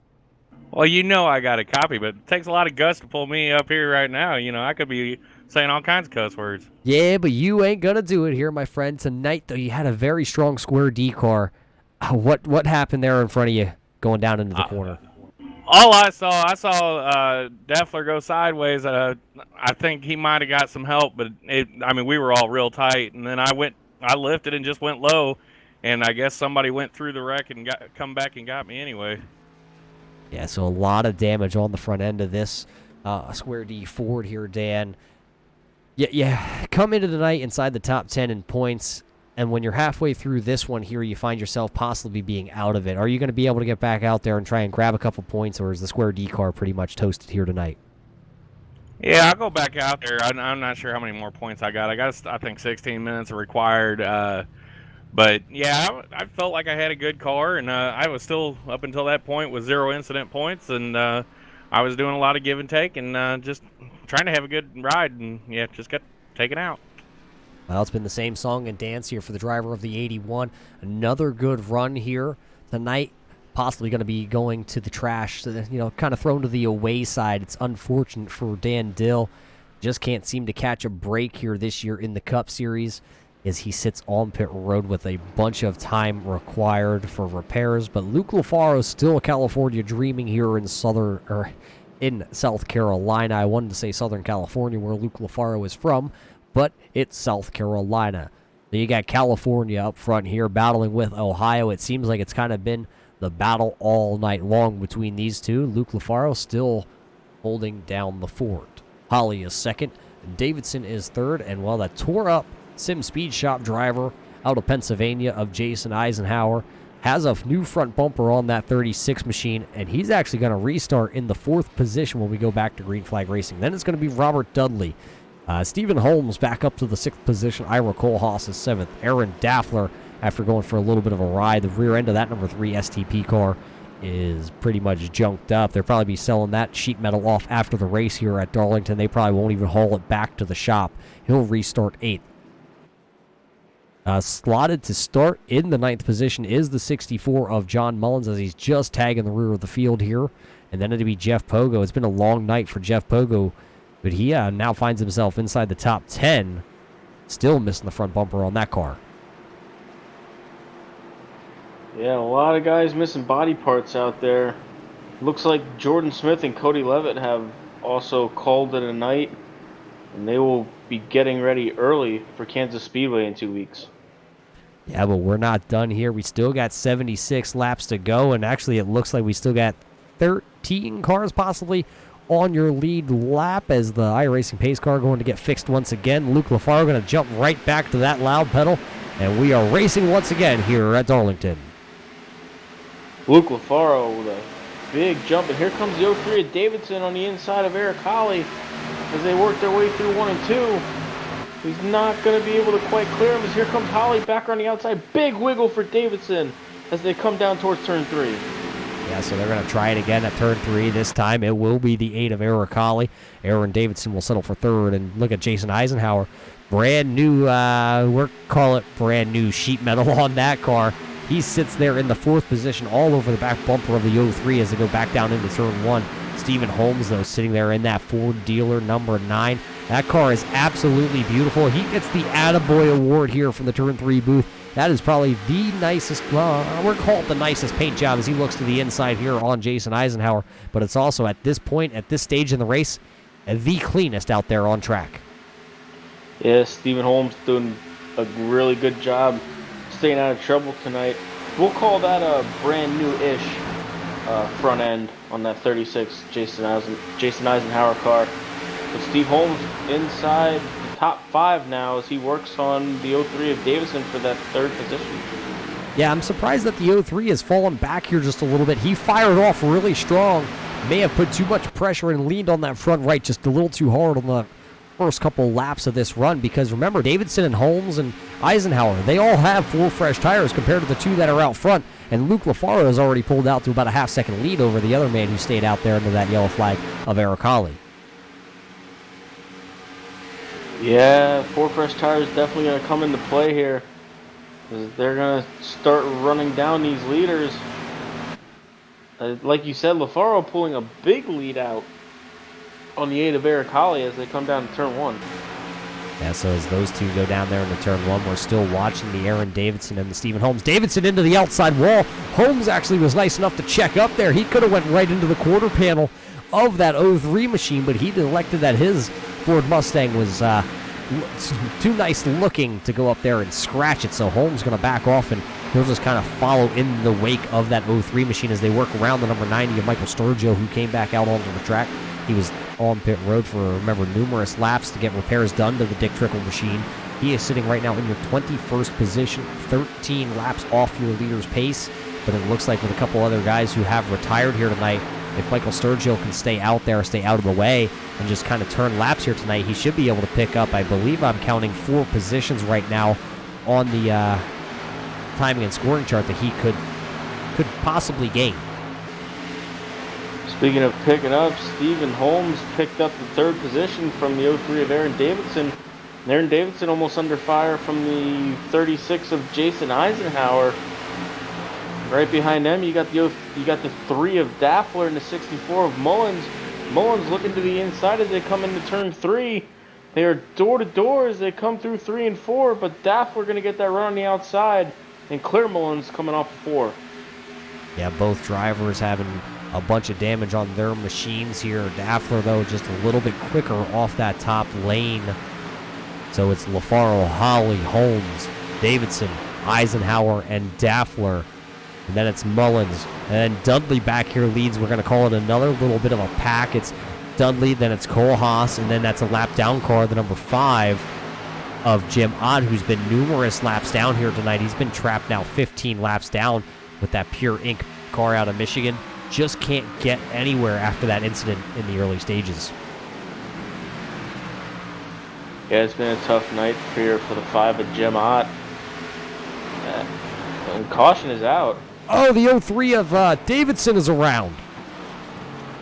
F: Well, you know I got a copy, but it takes a lot of guts to pull me up here right now. You know, I could be saying all kinds of cuss words.
A: Yeah, but you ain't going to do it here, my friend. Tonight, though, you had a very strong Square D car. What happened there in front of you going down into the corner?
F: All I saw Deffler go sideways. I think he might have got some help, but we were all real tight. And then I lifted and just went low, and I guess somebody went through the wreck and come back and got me anyway.
A: Yeah, so a lot of damage on the front end of this Square D Ford here, Dan. Yeah, come into the night inside the top 10 in points, and when you're halfway through this one here, you find yourself possibly being out of it. Are you going to be able to get back out there and try and grab a couple points, or is the Square D car pretty much toasted here tonight?
F: Yeah, I'll go back out there. I'm not sure how many more points I got. I think 16 minutes are required. But yeah, I felt like I had a good car, and I was still, up until that point, with 0 incident points, and I was doing a lot of give and take, and just trying to have a good ride, and yeah, just got taken out.
A: Well, it's been the same song and dance here for the driver of the 81. Another good run here tonight. Possibly going to be going to the trash, kind of thrown to the away side. It's unfortunate for Dan Dill. Just can't seem to catch a break here this year in the Cup Series, as he sits on pit road with a bunch of time required for repairs. But Luke LaFaro is still a California dreaming here in South Carolina. I wanted to say Southern California, where Luke LaFaro is from, but it's South Carolina. Then you got California up front here battling with Ohio. It seems like it's kind of been the battle all night long between these two. Luke LaFaro still holding down the fort. Holly is second, Davidson is third, and while that tore up Sim Speed Shop driver out of Pennsylvania of Jason Eisenhower has a new front bumper on that 36 machine, and he's actually going to restart in the 4th position when we go back to Green Flag Racing. Then it's going to be Robert Dudley. Stephen Holmes back up to the 6th position. Ira Kohlhaas is 7th. Aaron Daffler, after going for a little bit of a ride, the rear end of that number 3 STP car is pretty much junked up. They'll probably be selling that sheet metal off after the race here at Darlington. They probably won't even haul it back to the shop. He'll restart 8th. Slotted to start in the 9th position is the 64 of John Mullins, as he's just tagging the rear of the field here. And then it'll be Jeff Pogo. It's been a long night for Jeff Pogo, but he now finds himself inside the top 10, still missing the front bumper on that car.
B: Yeah, a lot of guys missing body parts out there. Looks like Jordan Smith and Cody Levitt have also called it a night, and they will be getting ready early for Kansas Speedway in 2 weeks.
A: Yeah, but we're not done here. We still got 76 laps to go, and actually it looks like we still got 13 cars possibly on your lead lap, as the iRacing pace car going to get fixed once again. Luke LaFaro going to jump right back to that loud pedal, and we are racing once again here at Darlington.
B: Luke LaFaro with a big jump, and here comes the 03 of Davidson on the inside of Eric Hawley as they work their way through 1 and 2. He's not going to be able to quite clear him, as here comes Holly back on the outside. Big wiggle for Davidson as they come down towards turn 3.
A: Yeah, so they're going to try it again at turn 3. This time it will be the 8 of Eric Hawley. Aaron Davidson will settle for 3rd, and look at Jason Eisenhower. Brand new, brand new sheet metal on that car. He sits there in the 4th position all over the back bumper of the 03 as they go back down into turn 1. Stephen Holmes, though, sitting there in that Ford dealer number 9. That car is absolutely beautiful. He gets the Attaboy Award here from the turn 3 booth. That is probably the nicest, we're called the nicest paint job as he looks to the inside here on Jason Eisenhower. But it's also, at this point, at this stage in the race, the cleanest out there on track.
B: Yeah, Stephen Holmes doing a really good job staying out of trouble tonight. We'll call that a brand new-ish front end on that 36 Jason Eisenhower car. But Steve Holmes inside the top 5 now as he works on the 03 of Davidson for that 3rd position.
A: Yeah, I'm surprised that the 03 has fallen back here just a little bit. He fired off really strong. May have put too much pressure and leaned on that front right just a little too hard on the first couple laps of this run, because remember, Davidson and Holmes and Eisenhower, they all have 4 fresh tires compared to the 2 that are out front, and Luke LaFaro has already pulled out to about a half-second lead over the other man who stayed out there under that yellow flag of Eric Hawley.
B: Yeah, 4 fresh tires definitely going to come into play here. They're going to start running down these leaders. Like you said, LaFaro pulling a big lead out on the 8 of Eric Hawley as they come down to turn 1.
A: Yeah, so as those two go down there into turn 1, we're still watching the Aaron Davidson and the Stephen Holmes. Davidson into the outside wall. Holmes actually was nice enough to check up there. He could have went right into the quarter panel of that 03 machine, but he elected that his Ford Mustang was too nice looking to go up there and scratch it. So Holmes going to back off, and he'll just kind of follow in the wake of that 03 machine as they work around the number 90 of Michael Sturgio, who came back out onto the track. He was on pit road for, remember, numerous laps to get repairs done to the Dick Trickle machine. He is sitting right now in your 21st position, 13 laps off your leader's pace. But it looks like with a couple other guys who have retired here tonight, if Michael Sturgill can stay out there, stay out of the way, and just kind of turn laps here tonight, he should be able to pick up, I believe I'm counting 4 positions right now on the timing and scoring chart that he could possibly gain.
B: Speaking of picking up, Stephen Holmes picked up the 3rd position from the 03 of Aaron Davidson. And Aaron Davidson almost under fire from the 36 of Jason Eisenhower. Right behind them, you got the 3 of Daffler and the 64 of Mullins. Mullins looking to the inside as they come into turn 3. They are door to door as they come through 3 and 4, but Daffler going to get that run on the outside, and Claire Mullins coming off 4.
A: Yeah, both drivers having a bunch of damage on their machines here. Daffler, though, just a little bit quicker off that top lane. So it's LaFaro, Hawley, Holmes, Davidson, Eisenhower, and Daffler. And then it's Mullins. And then Dudley back here leads. We're going to call it another little bit of a pack. It's Dudley, then it's Cole Haas, and then that's a lap down car, the number 5 of Jim Ott, who's been numerous laps down here tonight. He's been trapped now 15 laps down with that Pure Ink car out of Michigan. Just can't get anywhere after that incident in the early stages.
B: Yeah, it's been a tough night here for the 5 of Jim Ott. And caution is out.
A: Oh, the 03 of Davidson is around.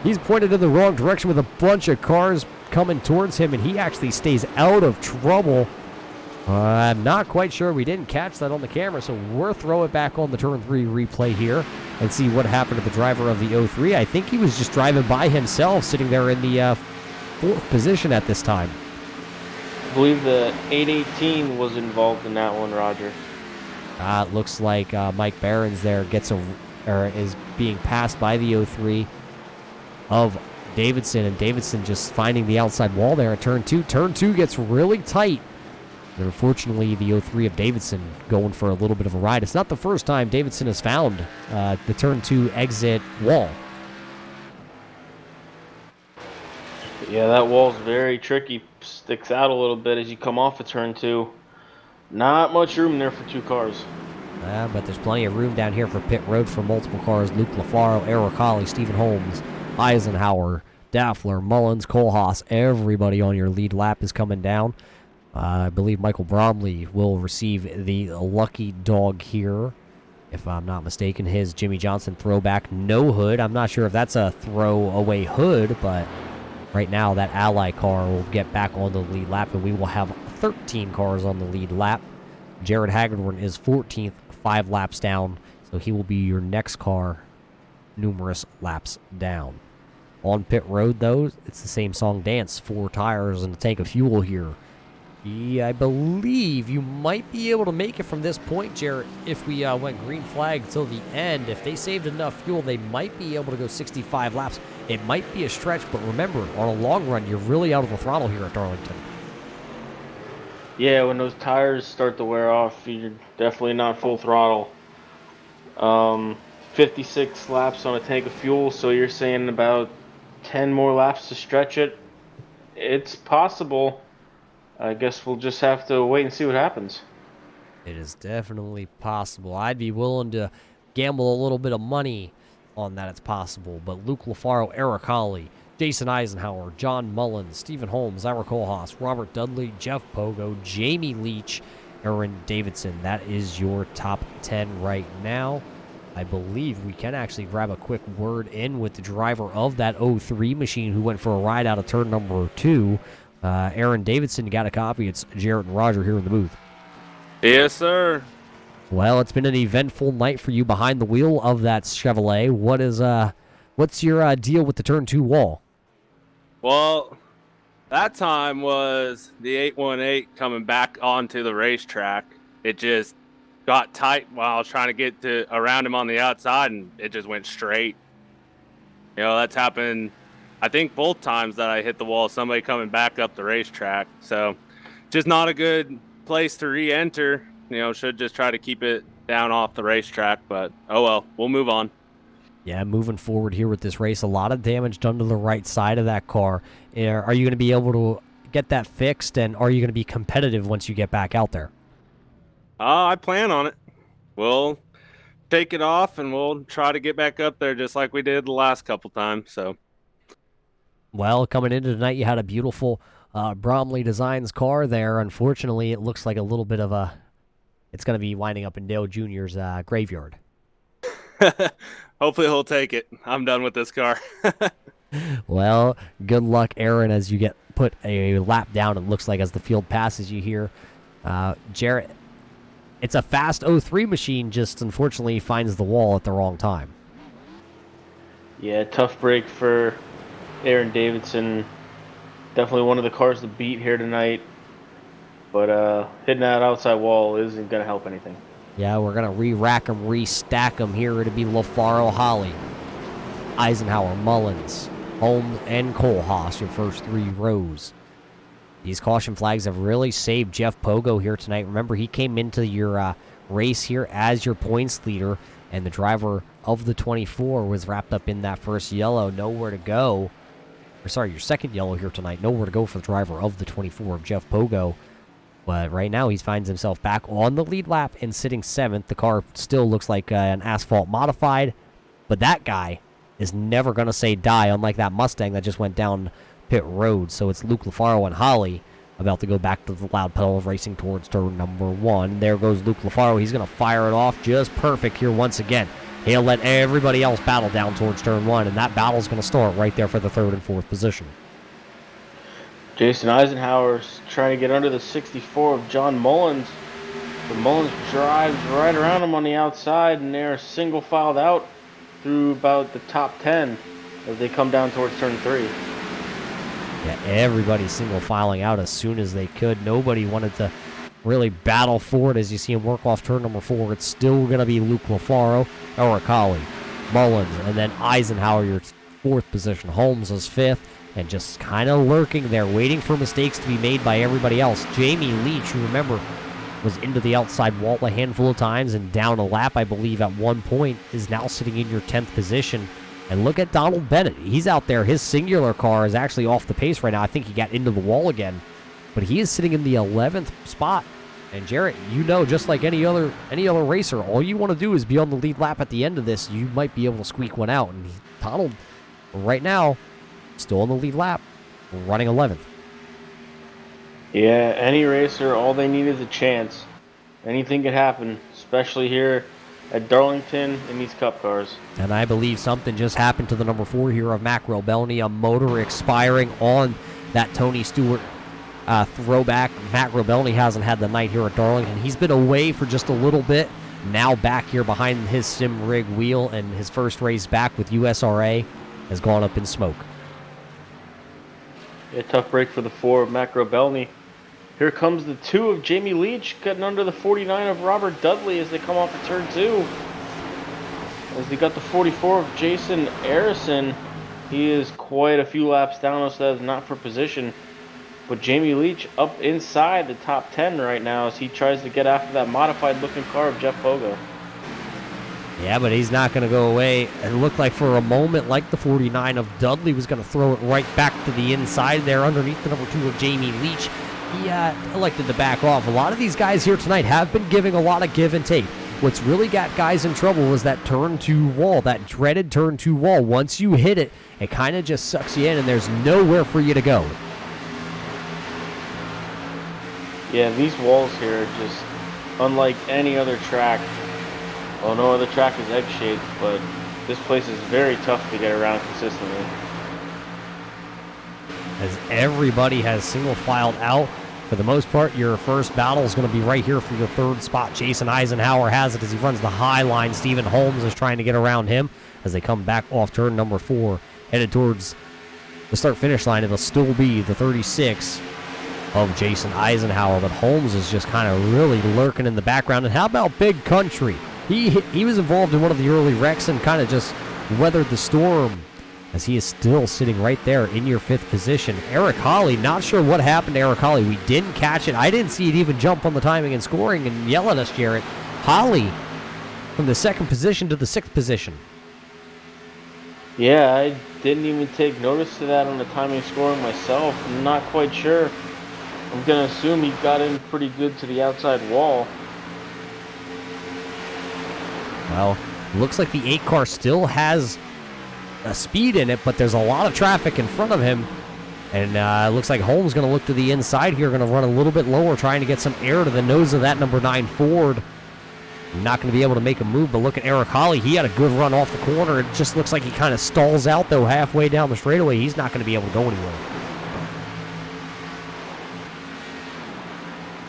A: He's pointed in the wrong direction with a bunch of cars coming towards him, and he actually stays out of trouble. I'm not quite sure. We didn't catch that on the camera, so we'll throw it back on the turn 3 replay here and see what happened to the driver of the 03. I think he was just driving by himself, sitting there in the 4th position at this time.
B: I believe the 818 was involved in that one, Roger.
A: It looks like Mike Barons there is being passed by the 03 of Davidson, and Davidson just finding the outside wall there at turn 2. Turn 2 gets really tight. And unfortunately, the 03 of Davidson going for a little bit of a ride. It's not the first time Davidson has found the turn 2 exit wall.
B: Yeah, that wall's very tricky. Sticks out a little bit as you come off of turn 2. Not much room there for 2 cars.
A: But there's plenty of room down here for pit road for multiple cars. Luke LaFaro, Eric Hawley, Stephen Holmes, Eisenhower, Daffler, Mullins, Cole Haas. Everybody on your lead lap is coming down. I believe Michael Bromley will receive the lucky dog here, if I'm not mistaken. His Jimmy Johnson throwback no hood. I'm not sure if that's a throwaway hood, but right now that Ally car will get back on the lead lap, and we will have 13 cars on the lead lap. Jared Hagedorn is 14th, 5 laps down, so he will be your next car numerous laps down. On pit road, though, it's the same song dance. 4 tires and a tank of fuel here. Yeah, I believe you might be able to make it from this point, Jarrett, if we went green flag till the end. If they saved enough fuel, they might be able to go 65 laps. It might be a stretch, but remember, on a long run, you're really out of the throttle here at Darlington.
B: Yeah, when those tires start to wear off, you're definitely not full throttle. 56 laps on a tank of fuel, so you're saying about 10 more laps to stretch it. It's possible. I guess we'll just have to wait and see what happens.
A: It is definitely possible. I'd be willing to gamble a little bit of money on that it's possible. But Luke LaFaro, Eric Holly, Jason Eisenhower, John Mullins, Stephen Holmes, Ira Kohlhaas, Robert Dudley, Jeff Pogo, Jamie Leach, Aaron Davidson. That is your top 10 right now. I believe we can actually grab a quick word in with the driver of that 03 machine who went for a ride out of turn number 2. Aaron Davidson got a copy. It's Jarrett and Roger here in the booth.
G: Yes, sir.
A: Well, it's been an eventful night for you behind the wheel of that Chevrolet. What's your deal with the turn 2 wall?
G: Well, that time was the 818 coming back onto the racetrack. It just got tight while I was trying to get around him on the outside, and it just went straight. You know, that's happened, I think, both times that I hit the wall, somebody coming back up the racetrack. So just not a good place to re-enter. You know, should just try to keep it down off the racetrack, but oh well, we'll move on.
A: Yeah, moving forward here with this race, a lot of damage done to the right side of that car. Are you going to be able to get that fixed, and are you going to be competitive once you get back out there?
G: I plan on it. We'll take it off, and we'll try to get back up there just like we did the last couple times. So,
A: well, coming into tonight, you had a beautiful Bromley Designs car there. Unfortunately, it looks like a little bit of it's going to be winding up in Dale Jr.'s graveyard.
G: hopefully he'll take it. I'm done with this car.
A: Well, good luck, Aaron, as you get put a lap down, it looks like, as the field passes you here. Jarrett, it's a fast 03 machine, just unfortunately finds the wall at the wrong time.
B: Yeah, tough break for Aaron Davidson. Definitely one of the cars to beat here tonight. But hitting that outside wall isn't going to help anything.
A: Yeah, we're going to re-rack them, re-stack them here. It'll be LaFaro, Holly, Eisenhower, Mullins, Holmes, and Kohlhaas, your first 3 rows. These caution flags have really saved Jeff Pogo here tonight. Remember, he came into your race here as your points leader, and the driver of the 24 was wrapped up in that first yellow. Nowhere to go. Or sorry, your second yellow here tonight. Nowhere to go for the driver of the 24 of Jeff Pogo. But right now, he finds himself back on the lead lap and sitting 7th. The car still looks like an asphalt modified. But that guy is never going to say die, unlike that Mustang that just went down pit road. So it's Luke LaFaro and Holly about to go back to the loud pedal of racing towards turn number 1. There goes Luke LaFaro. He's going to fire it off just perfect here once again. He'll let everybody else battle down towards turn 1, and that battle's going to start right there for the 3rd and 4th position.
B: Jason Eisenhower's trying to get under the 64 of John Mullins. But Mullins drives right around him on the outside, and they're single filed out through about the top 10 as they come down towards turn 3.
A: Yeah, everybody single filing out as soon as they could. Nobody wanted to really battle for it as you see him work off turn number 4. It's still going to be Luke LaFaro, Eric Holly, Mullins, and then Eisenhower, your 4th position. Holmes is 5th. And just kind of lurking there, waiting for mistakes to be made by everybody else. Jamie Leach, who, remember, was into the outside wall a handful of times and down a lap, I believe, at one point, is now sitting in your 10th position. And look at Donald Bennett. He's out there. His singular car is actually off the pace right now. I think he got into the wall again. But he is sitting in the 11th spot. And Jarrett, you know, just like any other racer, all you want to do is be on the lead lap at the end of this. You might be able to squeak one out. And Donald, right now, still on the lead lap, running 11th.
B: Yeah, any racer, all they need is a chance. Anything could happen, especially here at Darlington in these Cup cars.
A: And I believe something just happened to the number 4 here of Mac Robelny, a motor expiring on that Tony Stewart throwback. Mac Robelny hasn't had the night here at Darlington. He's been away for just a little bit. Now back here behind his sim rig wheel, and his first race back with USRA has gone up in smoke.
B: A tough break for the 4 of Mac Robelny. Here comes the 2 of Jamie Leach, getting under the 49 of Robert Dudley as they come off of turn 2. As they got the 44 of Jason Harrison, he is quite a few laps down, so that is not for position. But Jamie Leach up inside the top 10 right now as he tries to get after that modified looking car of Jeff Pogo.
A: Yeah, but he's not going to go away. It looked like for a moment, like the 49 of Dudley was going to throw it right back to the inside there underneath the number 2 of Jamie Leach. He elected to back off. A lot of these guys here tonight have been giving a lot of give and take. What's really got guys in trouble was that turn 2 wall, that dreaded turn 2 wall. Once you hit it, it kind of just sucks you in, and there's nowhere for you to go.
B: Yeah, these walls here are just unlike any other track. Well, no other track is egg-shaped, but this place is very tough to get around consistently.
A: As everybody has single filed out. For the most part, your first battle is going to be right here for your third spot. Jason Eisenhower has it as he runs the high line. Stephen Holmes is trying to get around him as they come back off turn number 4, headed towards the start-finish line. It'll still be the 36 of Jason Eisenhower, but Holmes is just kind of really lurking in the background. And how about Big Country? He was involved in one of the early wrecks and kind of just weathered the storm, as he is still sitting right there in your 5th position. Eric Holly, not sure what happened to Eric Holly. We didn't catch it. I didn't see it even jump on the timing and scoring and yell at us, Jarrett. Holly from the 2nd position to the 6th position.
B: Yeah, I didn't even take notice to that on the timing scoring myself. I'm not quite sure. I'm going to assume he got in pretty good to the outside wall.
A: Well, looks like the 8 car still has a speed in it, but there's a lot of traffic in front of him. And it looks like Holmes going to look to the inside here, going to run a little bit lower, trying to get some air to the nose of that number 9 Ford. Not going to be able to make a move, but look at Eric Holly. He had a good run off the corner. It just looks like he kind of stalls out, though, halfway down the straightaway. He's not going to be able to go anywhere.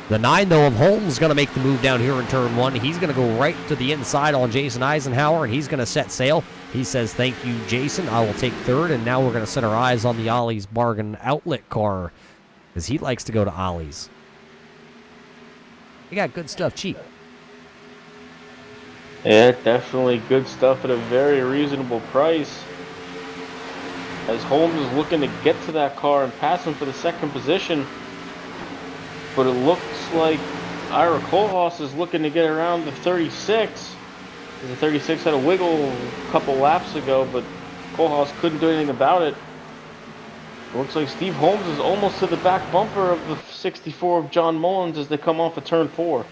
A: The 9, though, of Holmes is going to make the move down here in turn 1. He's going to go right to the inside on Jason Eisenhower, and he's going to set sail. He says, thank you, Jason. I will take 3rd, and now we're going to set our eyes on the Ollie's Bargain Outlet car, because he likes to go to Ollie's. They got good stuff cheap.
B: Yeah, definitely good stuff at a very reasonable price. As Holmes is looking to get to that car and pass him for the 2nd position. But it looks like Ira Kohlhaas is looking to get around the 36. The 36 had a wiggle a couple laps ago, but Kohlhaas couldn't do anything about it. It looks like Steve Holmes is almost to the back bumper of the 64 of John Mullins as they come off of turn 4.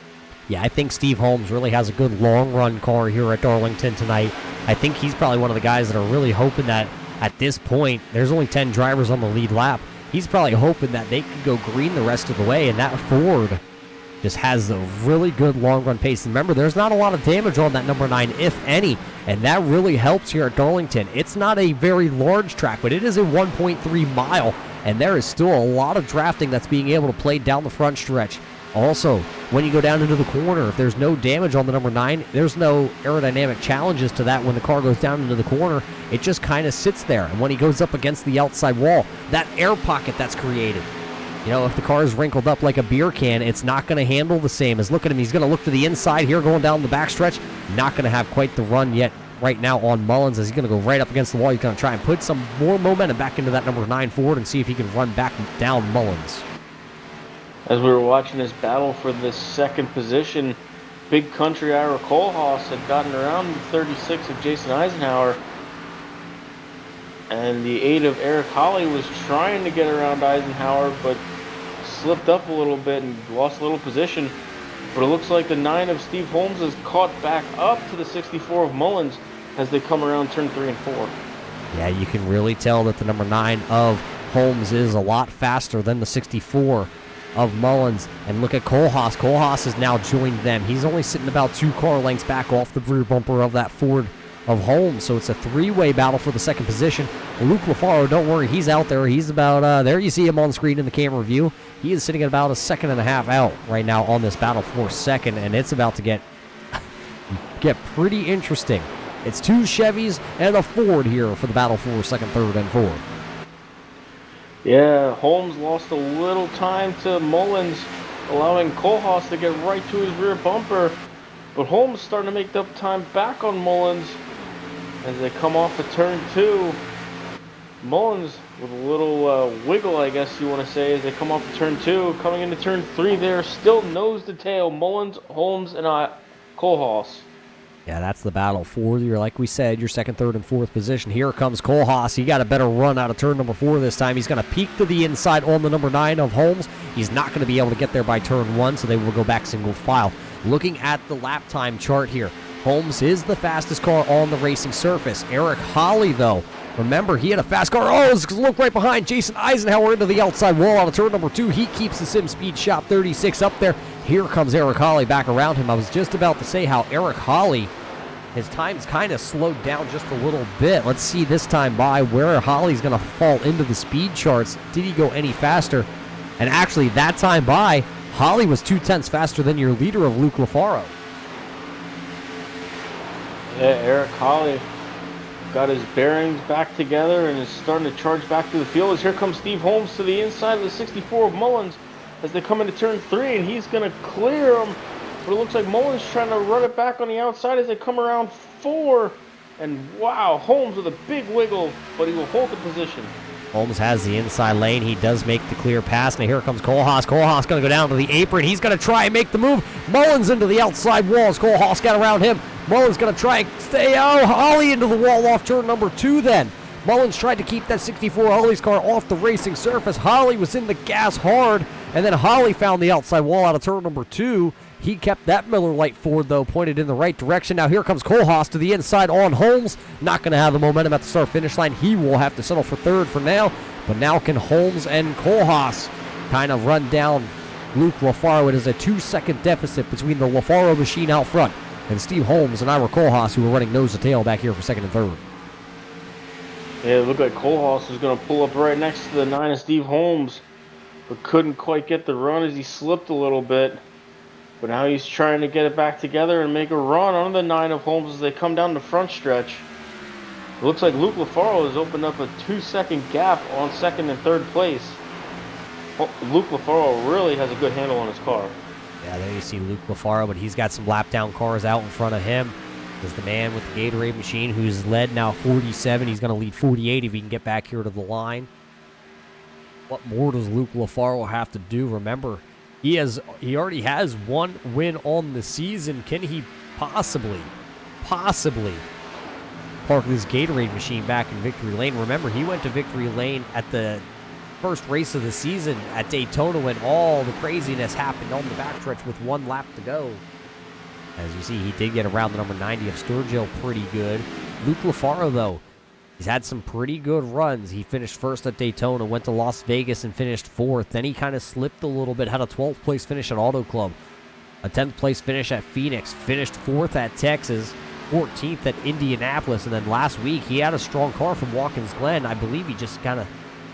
A: Yeah, I think Steve Holmes really has a good long-run car here at Darlington tonight. I think he's probably one of the guys that are really hoping that at this point, there's only 10 drivers on the lead lap. He's probably hoping that they could go green the rest of the way, and that Ford just has a really good long-run pace. And remember, there's not a lot of damage on that number 9, if any, and that really helps here at Darlington. It's not a very large track, but it is a 1.3 mile, and there is still a lot of drafting that's being able to play down the front stretch. Also, when you go down into the corner, if there's no damage on the number 9, there's no aerodynamic challenges to that when the car goes down into the corner. It just kind of sits there. And when he goes up against the outside wall, that air pocket that's created, you know, if the car is wrinkled up like a beer can, it's not going to handle the same as look at him. He's going to look to the inside here going down the backstretch. Not going to have quite the run yet right now on Mullins as he's going to go right up against the wall. He's going to try and put some more momentum back into that number 9 Ford and see if he can run back down Mullins.
B: As we were watching this battle for the 2nd position, Big Country Ira Kohlhaas had gotten around the 36 of Jason Eisenhower, and the 8 of Eric Holly was trying to get around Eisenhower, but slipped up a little bit and lost a little position. But it looks like the 9 of Steve Holmes is caught back up to the 64 of Mullins as they come around turn 3 and 4.
A: Yeah, you can really tell that the number 9 of Holmes is a lot faster than the 64 of Mullins. And look at Kohlhaas. Kohlhaas has now joined them. He's only sitting about 2 car lengths back off the rear bumper of that Ford of Holmes. So it's a 3-way battle for the 2nd position. Luke LaFaro, don't worry, he's out there. He's about, there you see him on screen in the camera view. He is sitting at about a 2.5 out right now on this battle for 2nd, and it's about to get pretty interesting. It's 2 Chevys and a Ford here for the battle for 2nd, 3rd, and 4th.
B: Yeah, Holmes lost a little time to Mullins, allowing Kohlhaas to get right to his rear bumper. But Holmes starting to make up time back on Mullins as they come off of turn 2. Mullins with a little wiggle, I guess you want to say, as they come off of turn 2. Coming into turn 3 there, still nose to tail, Mullins, Holmes, and Kohlhaas.
A: Yeah, that's the battle for your, like we said, your second, third, and fourth position. Here comes Kohlhaas. He got a better run out of turn number 4 this time. He's going to peek to the inside on the number 9 of Holmes. He's not going to be able to get there by turn 1, so they will go back single file. Looking at the lap time chart here, Holmes is the fastest car on the racing surface. Eric Holly, though, remember, he had a fast car. Oh, look right behind Jason Eisenhower into the outside wall out of turn number 2. He keeps the sim speed shop 36 up there. Here comes Eric Holly back around him. I was just about to say how Eric Holly, his time's kind of slowed down just a little bit. Let's see this time by where Holly's going to fall into the speed charts. Did he go any faster? And actually, that time by, Holly was 2/10 faster than your leader of Luke Lafaro.
B: Yeah, Eric Holly got his bearings back together and is starting to charge back through the field. As here comes Steve Holmes to the inside of the 64 of Mullins as they come into turn 3, and he's going to clear him. But it looks like Mullins trying to run it back on the outside as they come around 4. And wow, Holmes with a big wiggle, but he will hold the position.
A: Holmes has the inside lane. He does make the clear pass. Now here comes Kohlhaas. Kohlhaas going to go down to the apron. He's going to try and make the move. Mullins into the outside walls. Kohlhaas got around him. Mullins going to try and stay out. Holly into the wall off turn number 2 then. Mullins tried to keep that 64 Holly's car off the racing surface. Holly was in the gas hard, and then Holly found the outside wall out of turn number 2. He kept that Miller Lite Ford, though, pointed in the right direction. Now here comes Kohlhaas to the inside on Holmes. Not going to have the momentum at the start-finish line. He will have to settle for 3rd for now. But now can Holmes and Kohlhaas kind of run down Luke Lafaro? It is a 2-second deficit between the Lafaro machine out front and Steve Holmes and Ira Kohlhaas, who are running nose to tail back here for 2nd and 3rd.
B: Yeah, it looked like Kohlhaas was going to pull up right next to the 9 of Steve Holmes, but couldn't quite get the run as he slipped a little bit. But now he's trying to get it back together and make a run on the 9 of Holmes as they come down the front stretch. It looks like Luke Lafaro has opened up a 2-second gap on 2nd and 3rd place. Luke Lafaro really has a good handle on his car.
A: Yeah, there you see Luke Lafaro, but he's got some lap-down cars out in front of him. Is the man with the Gatorade machine who's led now 47. He's going to lead 48 if he can get back here to the line. What more does Luke Lafaro have to do? Remember, he already has 1 win on the season. Can he possibly park this Gatorade machine back in victory lane? Remember, he went to victory lane at the first race of the season at Daytona when all the craziness happened on the backstretch with 1 lap to go. As you see, he did get around the number 90 of Sturgill pretty good. Luke Lafaro, though, he's had some pretty good runs. He finished 1st at Daytona, went to Las Vegas and finished 4th. Then he kind of slipped a little bit, had a 12th place finish at Auto Club, a 10th place finish at Phoenix, finished 4th at Texas, 14th at Indianapolis, and then last week he had a strong car from Watkins Glen. I believe he just kind of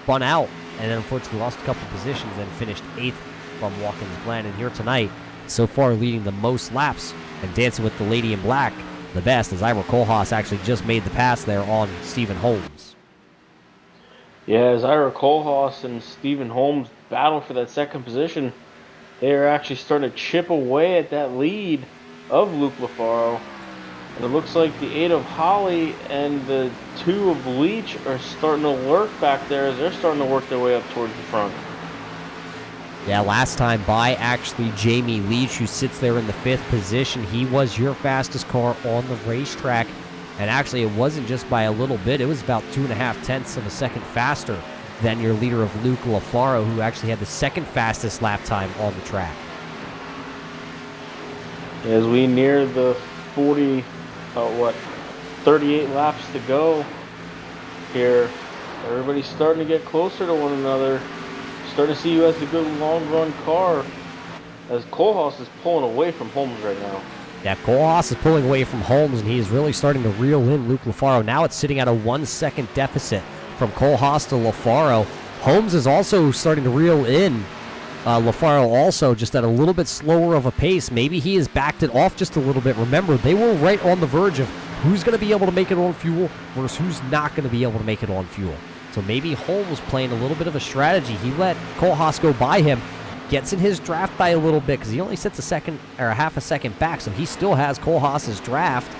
A: spun out and then unfortunately lost a couple positions and finished 8th from Watkins Glen. And here tonight, so far leading the most laps and dancing with the lady in black the best, as Ira Kohlhaas actually just made the pass there on Stephen Holmes.
B: Yeah, as Ira Kohlhaas and Stephen Holmes battle for that 2nd position, they are actually starting to chip away at that lead of Luke Lafaro. And it looks like the 8 of Holly and the 2 of Leach are starting to lurk back there as they're starting to work their way up towards the front.
A: Yeah, last time by, actually, Jamie Leach, who sits there in the 5th position. He was your fastest car on the racetrack. And actually, it wasn't just by a little bit. It was about 2.5 tenths of a second faster than your leader of Luke Lafaro, who actually had the 2nd fastest lap time on the track.
B: As we near the 38 laps to go here, everybody's starting to get closer to one another. Starting to see who has the good long run car, as Kohlhaas is pulling away from Holmes right now.
A: Yeah, Kohlhaas is pulling away from Holmes, and he is really starting to reel in Luke Lafaro. Now it's sitting at a 1-second deficit from Kohlhaas to Lafaro. Holmes is also starting to reel in Lafaro also, just at a little bit slower of a pace. Maybe he has backed it off just a little bit. Remember, they were right on the verge of who's going to be able to make it on fuel versus who's not going to be able to make it on fuel. So maybe Holmes playing a little bit of a strategy. He let Kohlhaas go by him, gets in his draft by a little bit because he only sits a half a second back, so he still has Kohlhaas's draft,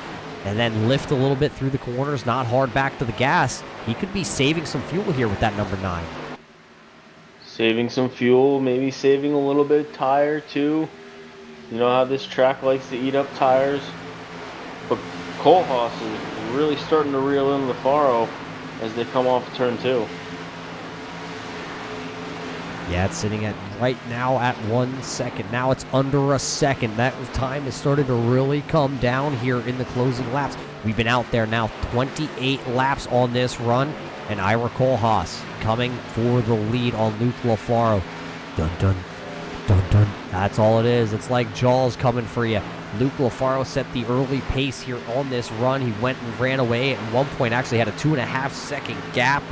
A: and then lift a little bit through the corners, not hard back to the gas. He could be saving some fuel here with that number 9.
B: Saving some fuel, maybe saving a little bit of tire too. You know how this track likes to eat up tires. But Kohlhaas is really starting to reel in LaFaro as they come off turn 2.
A: Yeah, it's sitting at right now at 1 second. Now it's under a second. That time is starting to really come down here in the closing laps. We've been out there now 28 laps on this run, and Ira Kohlhaas coming for the lead on Luke LaFaro. Dun, dun, dun, dun. That's all it is. It's like Jaws coming for you. Luke LaFaro set the early pace here on this run. He went and ran away at one point, actually had a 2.5 second gap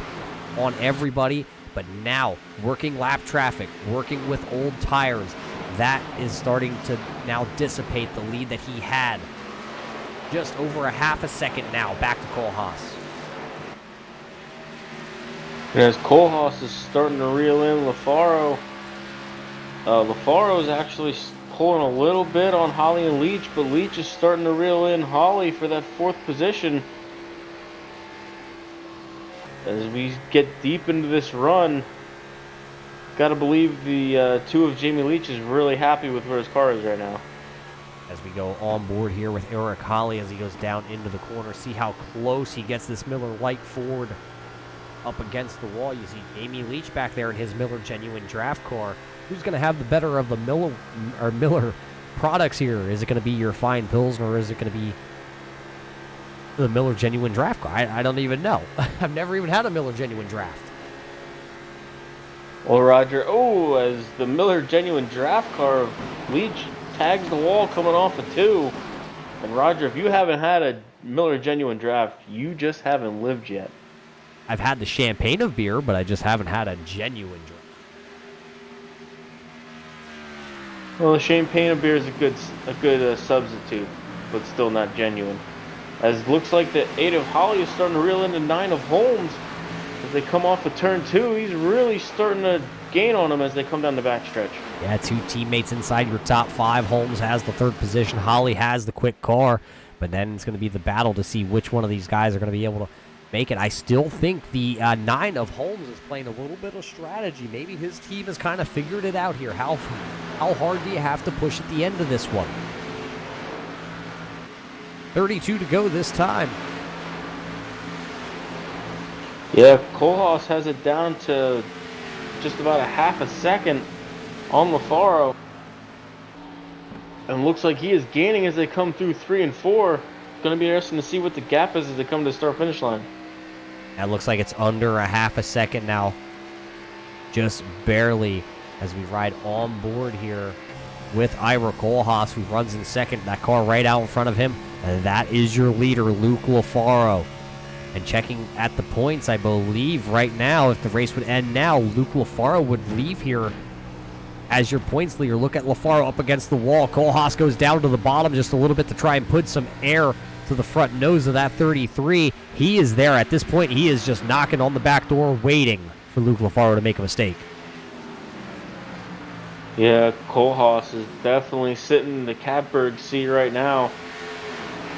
A: on everybody. But now, working lap traffic, working with old tires, that is starting to now dissipate the lead that he had. Just over a half a second now, back to Kohlhaas.
B: And as Kohlhaas is starting to reel in LaFaro, LaFaro is actually pulling a little bit on Holly and Leach, but Leach is starting to reel in Holly for that 4th position. As we get deep into this run, gotta believe the 2 of Jamie Leach is really happy with where his car is right now.
A: As we go on board here with Eric Holly as he goes down into the corner, see how close he gets this Miller Light Ford up against the wall. You see Jamie Leach back there in his Miller Genuine Draft car. Who's going to have the better of the Miller products here? Is it going to be your fine Pilsner, or is it going to be the Miller Genuine Draft car? I don't even know. I've never even had a Miller Genuine Draft.
B: Well, Roger, as the Miller Genuine Draft car, Leach tags the wall coming off of 2. And Roger, if you haven't had a Miller Genuine Draft, you just haven't lived yet.
A: I've had the champagne of beer, but I just haven't had a genuine draft.
B: Well, the champagne of beer is a good substitute, but still not genuine. As it looks like the 8 of Holly is starting to reel into 9 of Holmes. As they come off of turn 2, he's really starting to gain on him as they come down the backstretch.
A: Yeah, 2 teammates inside your top 5. Holmes has the 3rd position. Holly has the quick car. But then it's going to be the battle to see which one of these guys are going to be able to make it. I still think the 9 of Holmes is playing a little bit of strategy. Maybe his team has kind of figured it out here. How hard do you have to push at the end of this one? 32 to go this time.
B: Yeah, Kohlhaas has it down to just about a half a second on LaFaro. And looks like he is gaining as they come through 3 and 4. It's going to be interesting to see what the gap is as they come to the start-finish line.
A: That looks like it's under a half a second now. Just barely as we ride on board here with Ira Kohlhaas, who runs in second. That car right out in front of him. And that is your leader, Luke LaFaro. And checking at the points, I believe right now, if the race would end now, Luke LaFaro would leave here as your points leader. Look at LaFaro up against the wall. Kohlhaas goes down to the bottom just a little bit to try and put some air to the front nose of that 33. He is there at this point. He is just knocking on the back door, waiting for Luke LaFaro to make a mistake.
B: Yeah, Kohlhaas is definitely sitting in the catbird seat right now.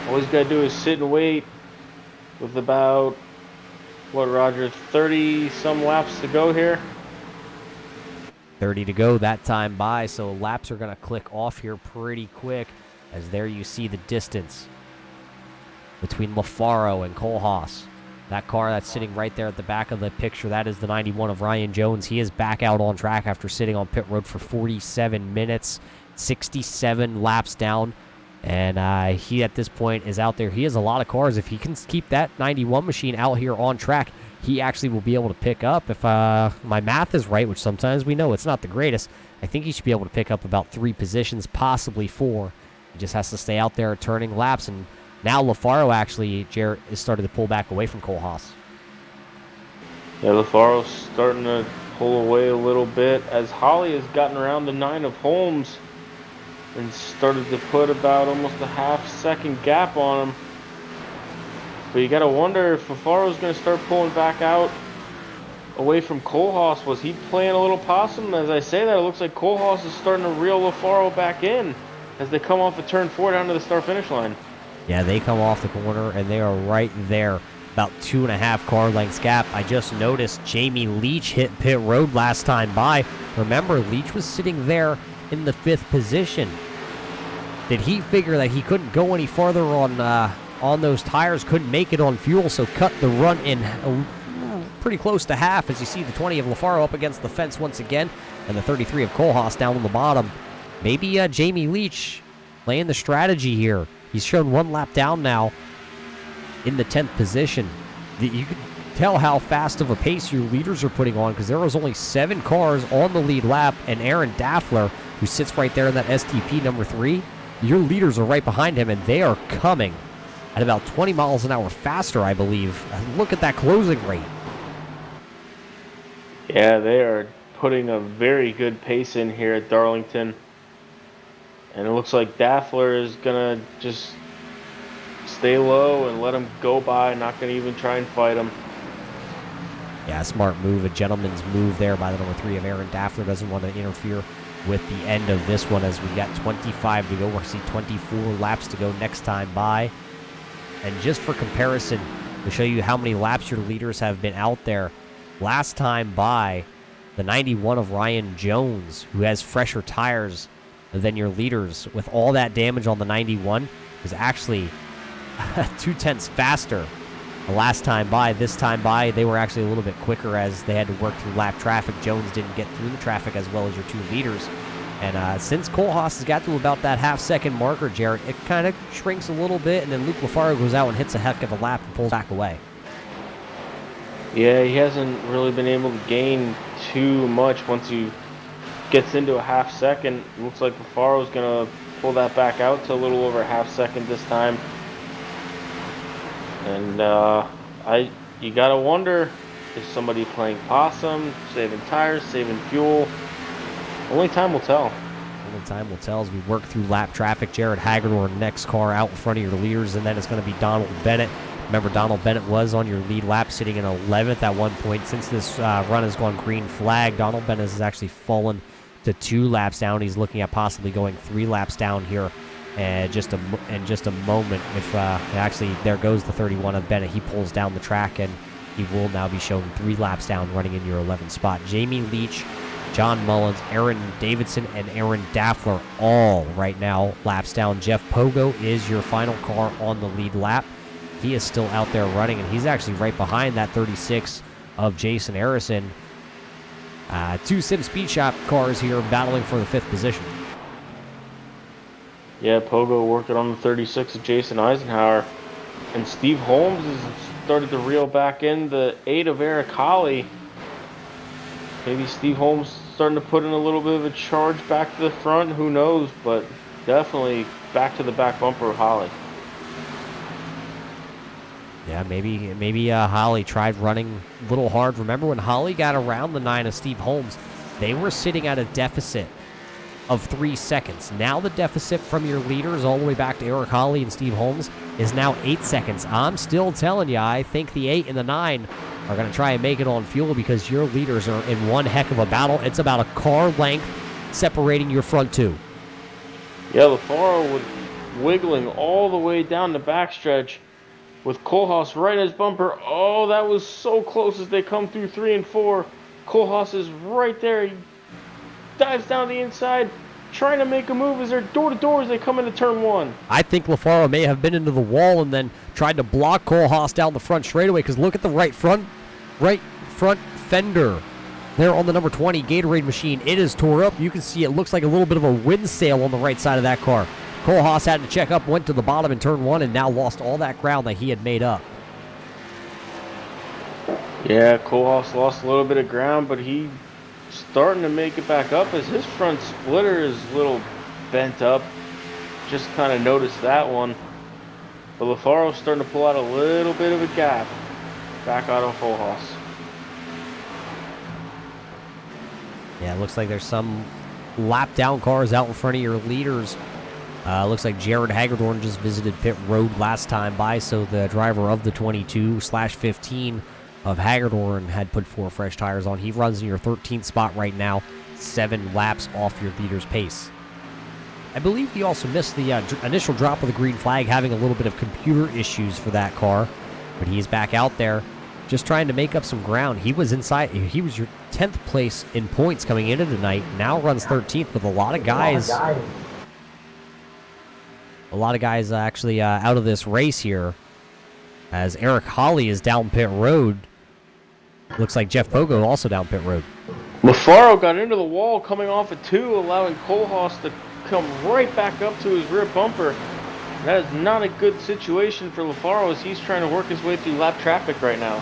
B: All he's got to do is sit and wait with about, Roger, 30-some laps to go here?
A: 30 to go that time by, so laps are going to click off here pretty quick, as there you see the distance between LaFaro and Kohlhaas. That car that's sitting right there at the back of the picture, that is the 91 of Ryan Jones. He is back out on track after sitting on pit road for 47 minutes, 67 laps down. And he, at this point, is out there. He has a lot of cars. If he can keep that 91 machine out here on track, he actually will be able to pick up, if my math is right, which sometimes we know it's not the greatest, I think he should be able to pick up about 3 positions, possibly 4. He just has to stay out there turning laps. And now LaFaro actually, Jarrett, is starting to pull back away from Kohlhaas.
B: Yeah, LaFaro's starting to pull away a little bit as Holly has gotten around the 9 of Holmes and started to put about almost a half-second gap on him. But you got to wonder if LaFaro's going to start pulling back out away from Kohlhaas. Was he playing a little possum? As I say that, it looks like Kohlhaas is starting to reel LaFaro back in as they come off of turn 4 down to the start-finish line.
A: Yeah, they come off the corner, and they are right there, about 2.5 car lengths gap. I just noticed Jamie Leach hit pit road last time by. Remember, Leach was sitting there in the 5th position. Did he figure that he couldn't go any farther on on those tires, couldn't make it on fuel, so cut the run in pretty close to half, as you see the 20 of LaFaro up against the fence once again, and the 33 of Kohlhaas down on the bottom. Maybe Jamie Leach playing the strategy here. He's shown 1 lap down now in the 10th position. You can tell how fast of a pace your leaders are putting on, because there was only 7 cars on the lead lap, and Aaron Daffler, who sits right there in that STP number 3, your leaders are right behind him, and they are coming at about 20 miles an hour faster, I believe. Look at that closing rate.
B: Yeah, they are putting a very good pace in here at Darlington. And it looks like Daffler is going to just stay low and let him go by, not going to even try and fight him.
A: Yeah, smart move, a gentleman's move there by the number 3 of Aaron Daffler. Doesn't want to interfere with the end of this one, as we got 25 to go. We'll see 24 laps to go next time by. And just for comparison, to show you how many laps your leaders have been out there, last time by, the 91 of Ryan Jones, who has fresher tires than your leaders, with all that damage on the 91, was actually 0.2 faster the last time by. This time by, they were actually a little bit quicker, as they had to work through lap traffic. Jones didn't get through the traffic as well as your 2 leaders. And since Kohlhaas has got to about that half-second marker, Jared, it kind of shrinks a little bit, and then Luke LaFaro goes out and hits a heck of a lap and pulls back away.
B: Yeah, he hasn't really been able to gain too much once he gets into a half second. It looks like LaFaro's going to pull that back out to a little over a half second this time. And you got to wonder, is somebody playing possum, saving tires, saving fuel? Only time will tell.
A: Only time will tell as we work through lap traffic. Jared Hagedorn, next car out in front of your leaders, and then it's going to be Donald Bennett. Remember, Donald Bennett was on your lead lap, sitting in 11th at one point. Since this run has gone green flag, Donald Bennett has actually fallen to 2 laps down. He's looking at possibly going 3 laps down here in just a moment. If actually, there goes the 31 of Bennett. He pulls down the track, and he will now be shown 3 laps down, running in your 11th spot. Jamie Leach, John Mullins, Aaron Davidson, and Aaron Daffler all right now laps down. Jeff Pogo is your final car on the lead lap. He is still out there running, and he's actually right behind that 36 of Jason Harrison. 2 Sim Speed Shop cars here battling for the 5th position.
B: Yeah, Pogo working on the 36 of Jason Eisenhower. And Steve Holmes has started to reel back in the 8 of Eric Holly. Maybe Steve Holmes starting to put in a little bit of a charge back to the front. Who knows? But definitely back to the back bumper of Holly.
A: Yeah, maybe Holly tried running a little hard. Remember when Holly got around the 9 of Steve Holmes, they were sitting at a deficit of 3 seconds. Now the deficit from your leaders all the way back to Eric Holly and Steve Holmes is now 8 seconds. I'm still telling you, I think the 8 and the 9 are going to try and make it on fuel, because your leaders are in one heck of a battle. It's about a car length separating your front 2.
B: Yeah, LaFaro was wiggling all the way down the backstretch with Kohlhaas right as bumper. Oh, that was so close as they come through 3 and 4. Kohlhaas is right there. He dives down the inside, trying to make a move as they're door-to-door as they come into turn 1.
A: I think LaFaro may have been into the wall and then tried to block Kohlhaas down the front straightaway, because look at the right front fender there on the number 20 Gatorade machine. It is tore up. You can see it looks like a little bit of a wind sail on the right side of that car. Kohlhaas had to check up, went to the bottom in turn 1, and now lost all that ground that he had made up.
B: Yeah, Kohlhaas lost a little bit of ground, but he starting to make it back up as his front splitter is a little bent up. Just kind of noticed that one. But LaFaro's starting to pull out a little bit of a gap back out of Kohlhaas.
A: Yeah, it looks like there's some lap down cars out in front of your leaders. Looks like Jared Hagedorn just visited pit road last time by, so the driver of the 22/15 of Hagedorn had put 4 fresh tires on. He runs in your 13th spot right now, 7 laps off your leader's pace. I believe he also missed the initial drop of the green flag, having a little bit of computer issues for that car, but he's back out there just trying to make up some ground. He was inside. He was your 10th place in points coming into tonight, now runs 13th with a lot of guys a lot of guys actually out of this race here, as Eric Holly is down pit road. Looks like Jeff Pogo also down pit road.
B: LaFaro got into the wall coming off of 2, allowing Kohlhaas to come right back up to his rear bumper. That is not a good situation for LaFaro as he's trying to work his way through lap traffic right now.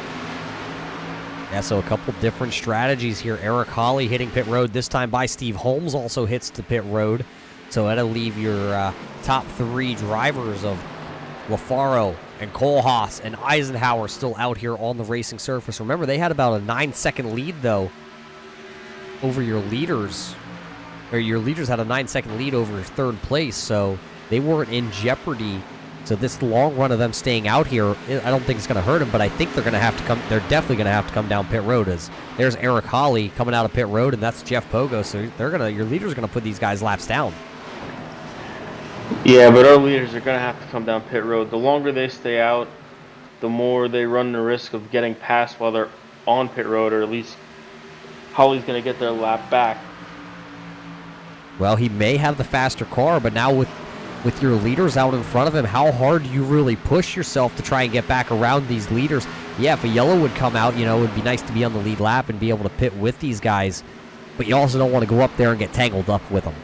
A: Yeah, so a couple different strategies here. Eric Holly hitting pit road, this time by Steve Holmes, also hits to pit road. So that'll leave your top 3 drivers of LaFaro and Kohlhaas and Eisenhower still out here on the racing surface. Remember, they had about a 9-second lead, though, over your leaders. Or your leaders had a 9-second lead over third place, so they weren't in jeopardy. So this long run of them staying out here, I don't think it's going to hurt them, but I think they're going to have to come. They're definitely going to have to come down pit road. As there's Eric Holly coming out of pit road, and that's Jeff Pogo. So your leaders are going to put these guys laps down.
B: Yeah, but our leaders are going to have to come down pit road. The longer they stay out, the more they run the risk of getting passed while they're on pit road, or at least Holly's going to get their lap back.
A: Well, he may have the faster car, but now with your leaders out in front of him, how hard do you really push yourself to try and get back around these leaders? Yeah, if a yellow would come out, it would be nice to be on the lead lap and be able to pit with these guys, but you also don't want to go up there and get tangled up with them.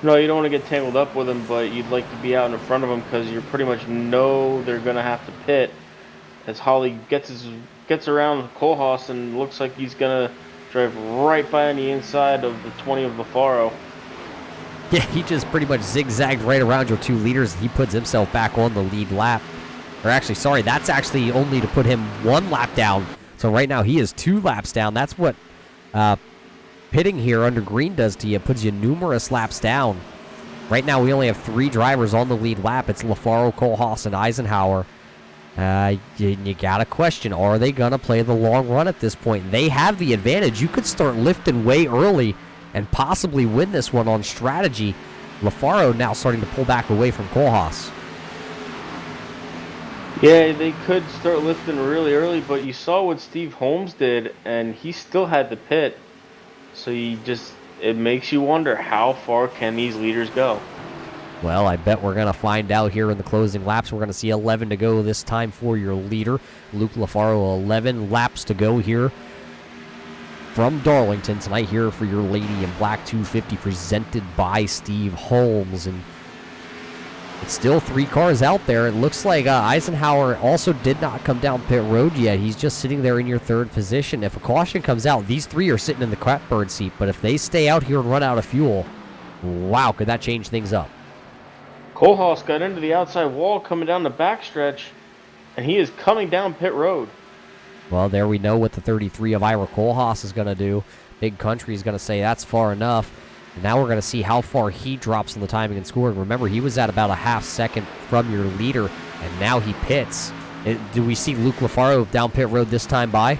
B: No, you don't want to get tangled up with them, but you'd like to be out in front of them because you pretty much know they're going to have to pit as Holly gets around Kohlhaas and looks like he's going to drive right by on the inside of the 20 of LaFaro.
A: Yeah, he just pretty much zigzagged right around your 2 leaders, and he puts himself back on the lead lap. Or actually, sorry, that's actually only to put him 1 lap down. So right now he is 2 laps down. That's what pitting here under green does to you. It puts you numerous laps down. Right now we only have 3 drivers on the lead lap. It's LaFaro, Kohlhaas, and Eisenhower. You got to question, are they going to play the long run at this point? They have the advantage. You could start lifting way early and possibly win this one on strategy. LaFaro now starting to pull back away from Kohlhaas.
B: Yeah, they could start lifting really early, but you saw what Steve Holmes did, and he still had the pit. So it makes you wonder, how far can these leaders go?
A: Well, I bet we're going to find out here in the closing laps. We're going to see 11 to go this time for your leader. Luke LaFaro, 11 laps to go here from Darlington tonight here for your Lady in Black 250 presented by Steve Holmes. And it's still 3 cars out there. It looks like Eisenhower also did not come down pit road yet. He's just sitting there in your 3rd position. If a caution comes out, these 3 are sitting in the catbird seat. But if they stay out here and run out of fuel, wow, could that change things up?
B: Kohlhaas got into the outside wall coming down the backstretch, and he is coming down pit road.
A: Well, there we know what the 33 of Ira Kohlhaas is going to do. Big Country is going to say that's far enough. And now we're going to see how far he drops in the timing and scoring. Remember, he was at about a ½ second from your leader, and now he pits. Do we see Luke LaFaro down pit road this time by?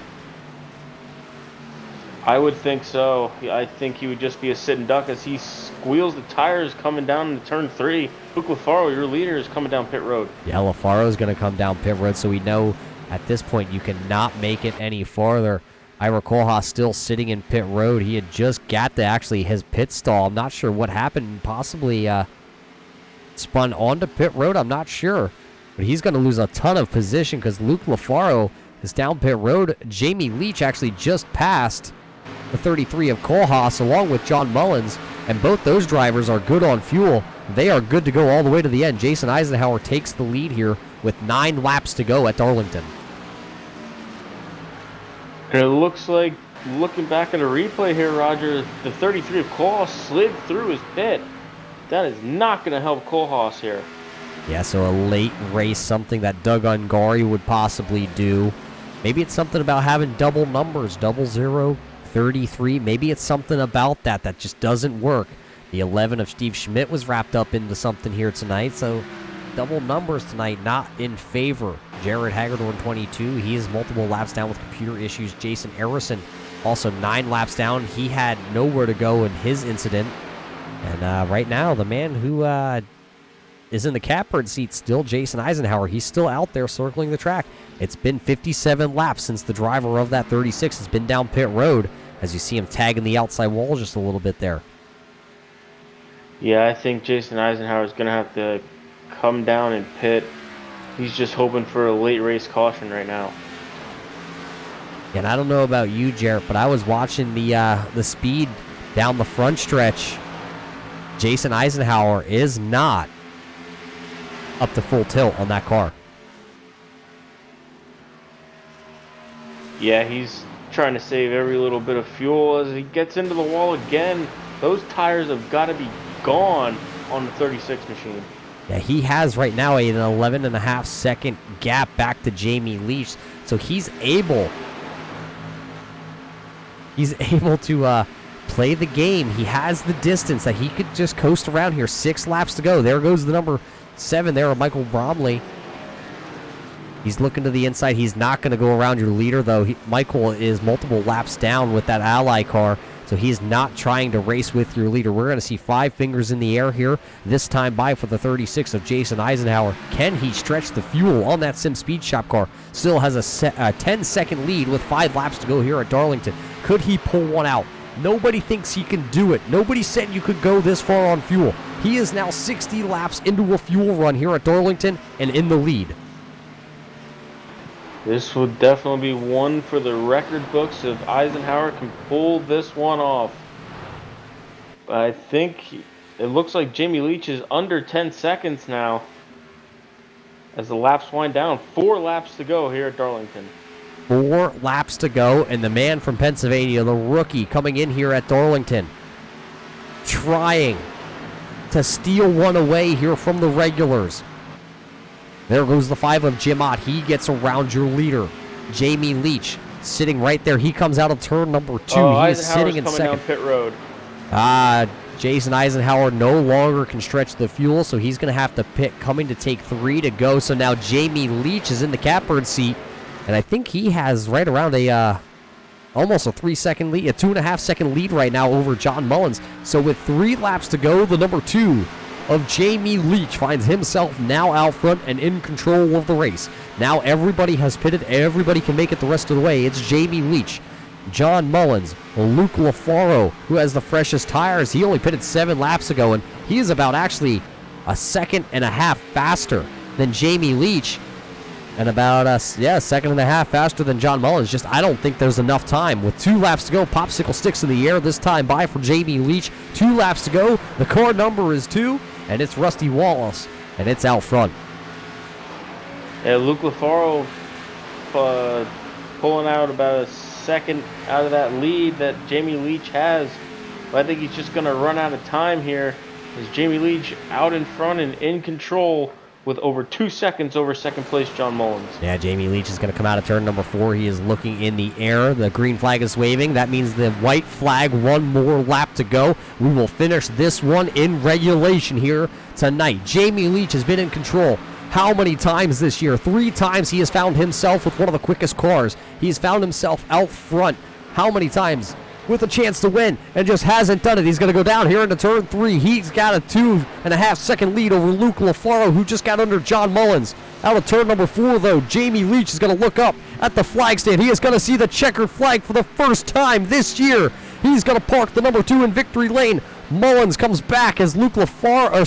B: I would think so. I think he would just be a sitting duck as he squeals the tires coming down into turn 3. Luke LaFaro, your leader, is coming down pit road.
A: Yeah, LaFaro is going to come down pit road, so we know at this point you cannot make it any farther. Ira Kohlhaas still sitting in pit road. He had just got to actually his pit stall. I'm not sure what happened. Possibly spun onto pit road. I'm not sure. But he's going to lose a ton of position because Luke LaFaro is down pit road. Jamie Leach actually just passed the 33 of Kohlhaas along with John Mullins. And both those drivers are good on fuel. They are good to go all the way to the end. Jason Eisenhower takes the lead here with 9 laps to go at Darlington.
B: And it looks like, looking back at a replay here, Roger, the 33 of Kohlhaas slid through his pit. That is not going to help Kohlhaas here.
A: Yeah, so a late race, something that Doug Ungari would possibly do. Maybe it's something about having double numbers, 00, 33. Maybe it's something about that just doesn't work. The 11 of Steve Schmidt was wrapped up into something here tonight, so double numbers tonight not in favor. Jared Hagedorn, 22. He is multiple laps down with computer issues. Jason Arison also 9 laps down. He had nowhere to go in his incident. And right now, the man who is in the catbird seat still, Jason Eisenhower. He's still out there circling the track. It's been 57 laps since the driver of that 36 has been down pit road, as you see him tagging the outside wall just a little bit there.
B: Yeah, I think Jason Eisenhower is going to have to come down and pit. He's just hoping for a late race caution right now.
A: And I don't know about you, Jarrett, but I was watching the speed down the front stretch. Jason Eisenhower is not up to full tilt on that car.
B: Yeah, he's trying to save every little bit of fuel as he gets into the wall again. Those tires have got to be gone on the 36 machine.
A: Yeah, he has right now an 11.5-second gap back to Jamie Leach, so he's able to play the game. He has the distance that he could just coast around here. 6 laps to go. There goes the number 7 there, Michael Bromley. He's looking to the inside. He's not going to go around your leader, though. Michael is multiple laps down with that Ally car, so he's not trying to race with your leader. We're going to see 5 fingers in the air here. This time by for the 36 of Jason Eisenhower. Can he stretch the fuel on that Sim Speed Shop car? Still has a 10-second lead with 5 laps to go here at Darlington. Could he pull one out? Nobody thinks he can do it. Nobody said you could go this far on fuel. He is now 60 laps into a fuel run here at Darlington and in the lead.
B: This would definitely be one for the record books if Eisenhower can pull this one off. I think it looks like Jamie Leach is under 10 seconds now as the laps wind down. 4 laps to go here at Darlington.
A: 4 laps to go, and the man from Pennsylvania, the rookie, coming in here at Darlington, trying to steal one away here from the regulars. There goes the 5 of Jim Ott. He gets around your leader, Jamie Leach, sitting right there. He comes out of turn number 2. He is sitting in second.
B: Down pit road.
A: Jason Eisenhower no longer can stretch the fuel, so he's going to have to pit, coming to take 3 to go. So now Jamie Leach is in the catbird seat, and I think he has right around almost a 3-second lead, a 2.5-second lead right now over John Mullins. So with 3 laps to go, the number 2 of Jamie Leach finds himself now out front and in control of the race. Now everybody has pitted. Everybody can make it the rest of the way. It's Jamie Leach, John Mullins, Luke LaFaro, who has the freshest tires. He only pitted 7 laps ago, and he is about actually a 1.5 seconds faster than Jamie Leach, and about a 1.5 seconds faster than John Mullins. Just, I don't think there's enough time. With 2 laps to go, popsicle sticks in the air this time by for Jamie Leach. 2 laps to go. The car number is 2, and it's Rusty Wallace, and it's out front.
B: Yeah, Luke LaFaro pulling out about a second out of that lead that Jamie Leach has. But I think he's just going to run out of time here as Jamie Leach out in front and in control with over 2 seconds over second place John Mullins.
A: Yeah, Jamie Leach is going to come out of turn number 4. He is looking in the air. The green flag is waving. That means the white flag, 1 more lap to go. We will finish this one in regulation here tonight. Jamie Leach has been in control. How many times this year? 3 times he has found himself with one of the quickest cars. He's found himself out front. How many times? With a chance to win, and just hasn't done it. He's going to go down here into turn 3. He's got a 2.5 second lead over Luke LaFaro, who just got under John Mullins. Out of turn number 4, though, Jamie Leach is going to look up at the flag stand. He is going to see the checkered flag for the first time this year. He's going to park the number 2 in victory lane. Mullins comes back as LaFaro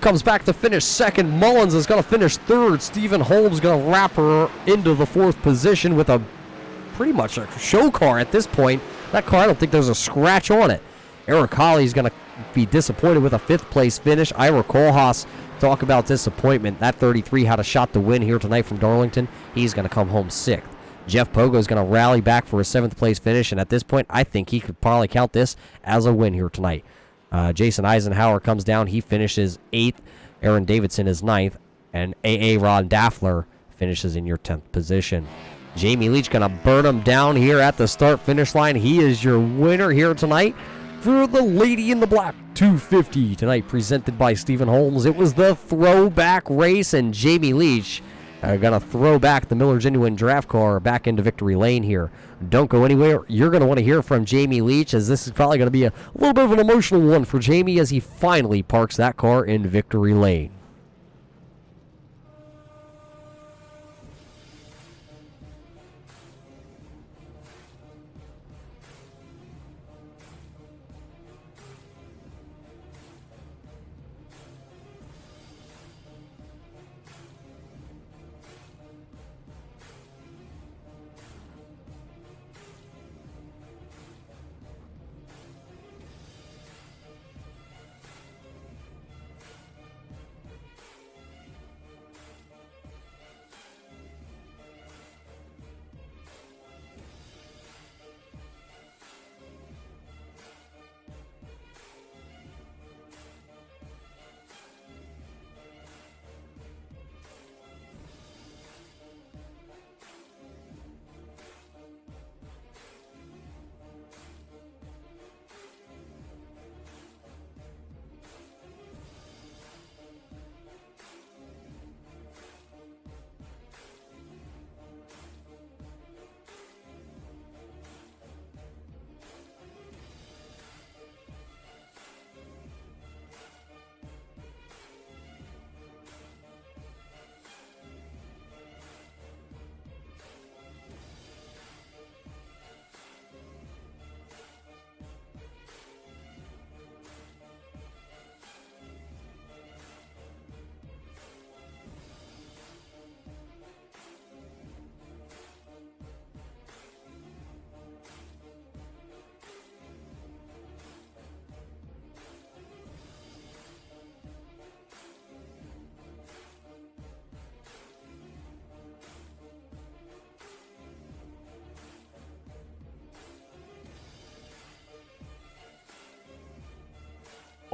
A: comes back to finish second. Mullins is going to finish third. Stephen Holmes is going to wrap her into the 4th position with a pretty much a show car at this point. That car, I don't think there's a scratch on it. Eric Hawley's going to be disappointed with a 5th place finish. Ira Kohlhaas, talk about disappointment. That 33 had a shot to win here tonight from Darlington. He's going to come home 6th. Jeff Pogo is going to rally back for a 7th place finish, and at this point, I think he could probably count this as a win here tonight. Jason Eisenhower comes down. He finishes 8th. Aaron Davidson is 9th, and A.A. Ron Daffler finishes in your 10th position. Jamie Leach going to burn him down here at the start-finish line. He is your winner here tonight for the Lady in the Black 250 tonight, presented by Stephen Holmes. It was the throwback race, and Jamie Leach going to throw back the Miller Genuine draft car back into victory lane here. Don't go anywhere. You're going to want to hear from Jamie Leach, as this is probably going to be a little bit of an emotional one for Jamie as he finally parks that car in victory lane.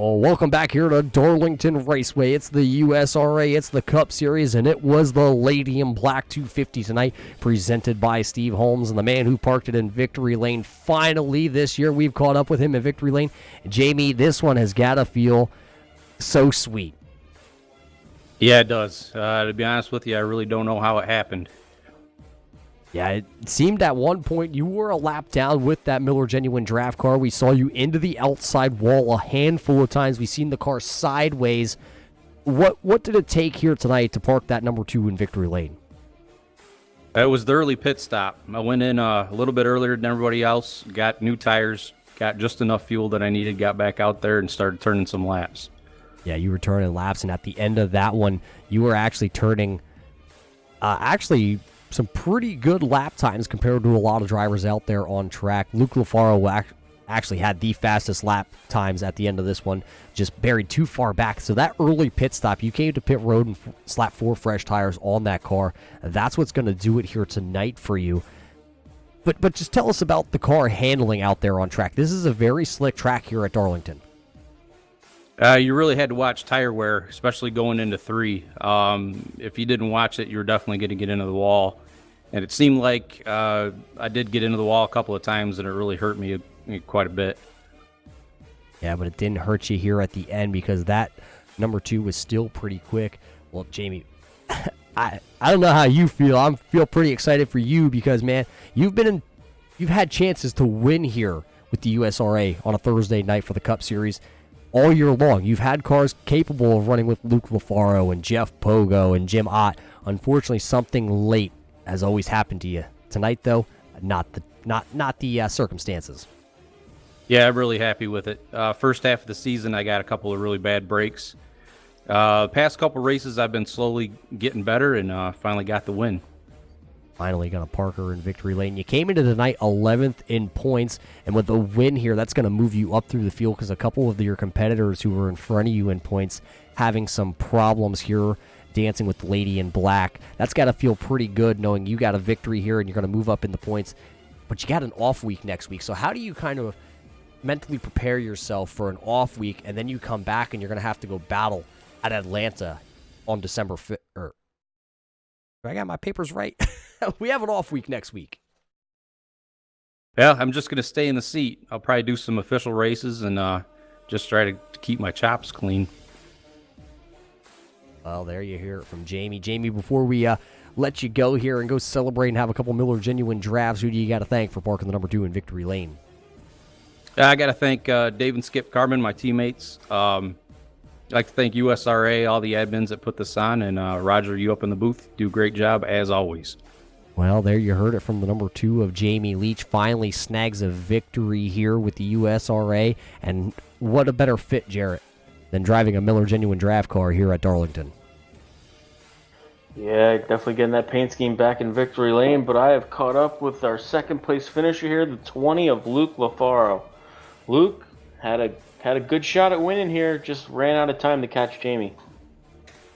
A: Oh, welcome back here to Darlington Raceway. It's the USRA, it's the Cup Series, and it was the Lady in Black 250 tonight, presented by Steve Holmes, and the man who parked it in Victory Lane. Finally, this year, we've caught up with him in Victory Lane. Jamie, this one has got to feel so sweet.
H: Yeah, it does. To be honest with you, I really don't know how it happened.
A: Yeah, it seemed at one point you were a lap down with that Miller Genuine draft car. We saw you into the outside wall a handful of times. We've seen the car sideways. What did it take here tonight to park that number 2 in Victory Lane?
H: It was the early pit stop. I went in a little bit earlier than everybody else, got new tires, got just enough fuel that I needed, got back out there and started turning some laps.
A: Yeah, you were turning laps, and at the end of that one, you were actually turning some pretty good lap times compared to a lot of drivers out there on track. Luke LaFaro actually had the fastest lap times at the end of this one, just buried too far back. So that early pit stop, you came to pit road and slapped 4 fresh tires on that car. That's what's going to do it here tonight for you. But just tell us about the car handling out there on track. This is a very slick track here at Darlington.
H: You really had to watch tire wear, especially going into 3. If you didn't watch it, you were definitely going to get into the wall. And it seemed like I did get into the wall a couple of times, and it really hurt me quite a bit.
A: Yeah, but it didn't hurt you here at the end because that number 2 was still pretty quick. Well, Jamie, I don't know how you feel. I feel pretty excited for you because, man, you've had chances to win here with the USRA on a Thursday night for the Cup Series all year long. You've had cars capable of running with Luke LaFaro and Jeff Pogo and Jim Ott. Unfortunately, something late has always happened to you. Tonight, though, not the circumstances.
H: Yeah, I'm really happy with it. First half of the season, I got a couple of really bad breaks. Past couple races, I've been slowly getting better and finally got the win.
A: Finally got a Parker in Victory Lane. You came into tonight 11th in points, and with the win here, that's going to move you up through the field because a couple of your competitors who were in front of you in points having some problems here dancing with the Lady in Black. That's got to feel pretty good knowing you got a victory here and you're going to move up in the points, but you got an off week next week. So how do you kind of mentally prepare yourself for an off week, and then you come back and you're going to have to go battle at Atlanta on December 5th? I got my papers right. We have an off week next week.
H: Yeah, I'm just going to stay in the seat. I'll probably do some official races and just try to keep my chops clean.
A: Well, there you hear it from Jamie. Jamie, before we let you go here and go celebrate and have a couple Miller Genuine drafts, who do you got to thank for parking the number 2 in Victory Lane?
H: I got to thank Dave and Skip Carmen, my teammates. I'd like to thank USRA, all the admins that put this on, and Roger, you up in the booth. Do a great job, as always.
A: Well, there you heard it from the number 2 of Jamie Leach. Finally snags a victory here with the USRA, and what a better fit, Jarrett, than driving a Miller Genuine draft car here at Darlington.
B: Yeah, definitely getting that paint scheme back in Victory Lane, but I have caught up with our second place finisher here, the 20 of Luke LaFaro. Luke had a good shot at winning here, just ran out of time to catch Jamie.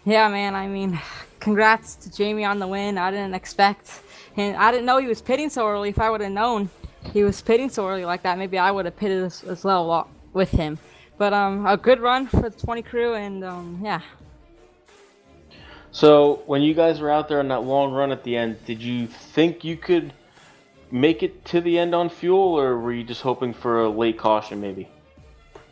I: Yeah, man, I mean, congrats to Jamie on the win. I didn't expect, and I didn't know he was pitting so early. If I would have known he was pitting so early like that, maybe I would have pitted as well with him. But a good run for the 20 crew, and yeah.
B: So when you guys were out there on that long run at the end, did you think you could make it to the end on fuel, or were you just hoping for a late caution maybe?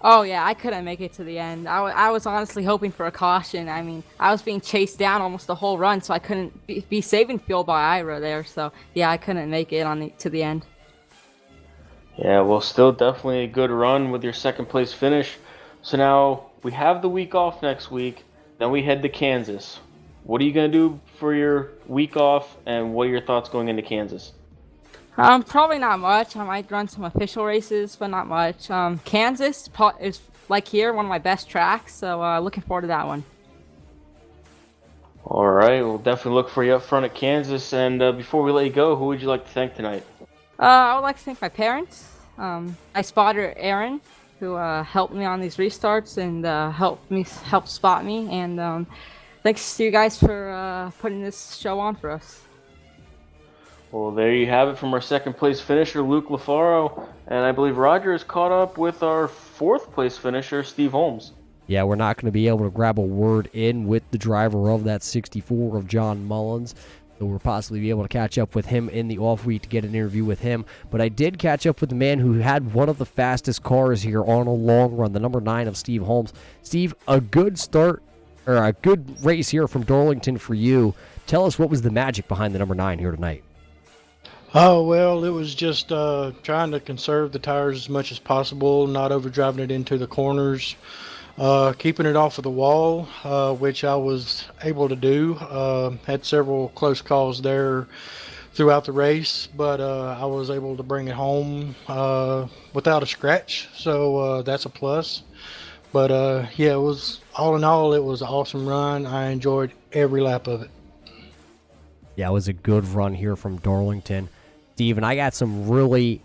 I: Oh, yeah, I couldn't make it to the end. I was honestly hoping for a caution. I mean, I was being chased down almost the whole run, so I couldn't be saving fuel by IRA there. So, yeah, I couldn't make it to the end.
B: Yeah, well, still definitely a good run with your second place finish. So now we have the week off next week, then we head to Kansas. What are you going to do for your week off, and what are your thoughts going into Kansas?
I: Probably not much. I might run some official races, but not much. Kansas is, like here, one of my best tracks, so looking forward to that one.
B: All right, we'll definitely look for you up front at Kansas. And before we let you go, who would you like to thank tonight?
I: I would like to thank my parents. My spotter, Aaron, who helped me on these restarts and helped spot me. And thanks to you guys for putting this show on for us.
B: Well, there you have it from our second place finisher, Luke LaFaro. And I believe Roger is caught up with our fourth place finisher, Steve Holmes.
A: Yeah, we're not going to be able to grab a word in with the driver of that 64 of John Mullins. So we'll possibly be able to catch up with him in the off week to get an interview with him. But I did catch up with the man who had one of the fastest cars here on a long run, the number 9 of Steve Holmes. Steve, a good start, or a good race here from Darlington for you. Tell us what was the magic behind the number 9 here tonight.
J: Oh, well, it was just trying to conserve the tires as much as possible, not overdriving it into the corners. Keeping it off of the wall, which I was able to do. Had several close calls there throughout the race, but I was able to bring it home without a scratch, so that's a plus. But yeah, it was all in all, it was an awesome run. I enjoyed every lap of it.
A: Yeah, it was a good run here from Darlington. Steve, and I got some really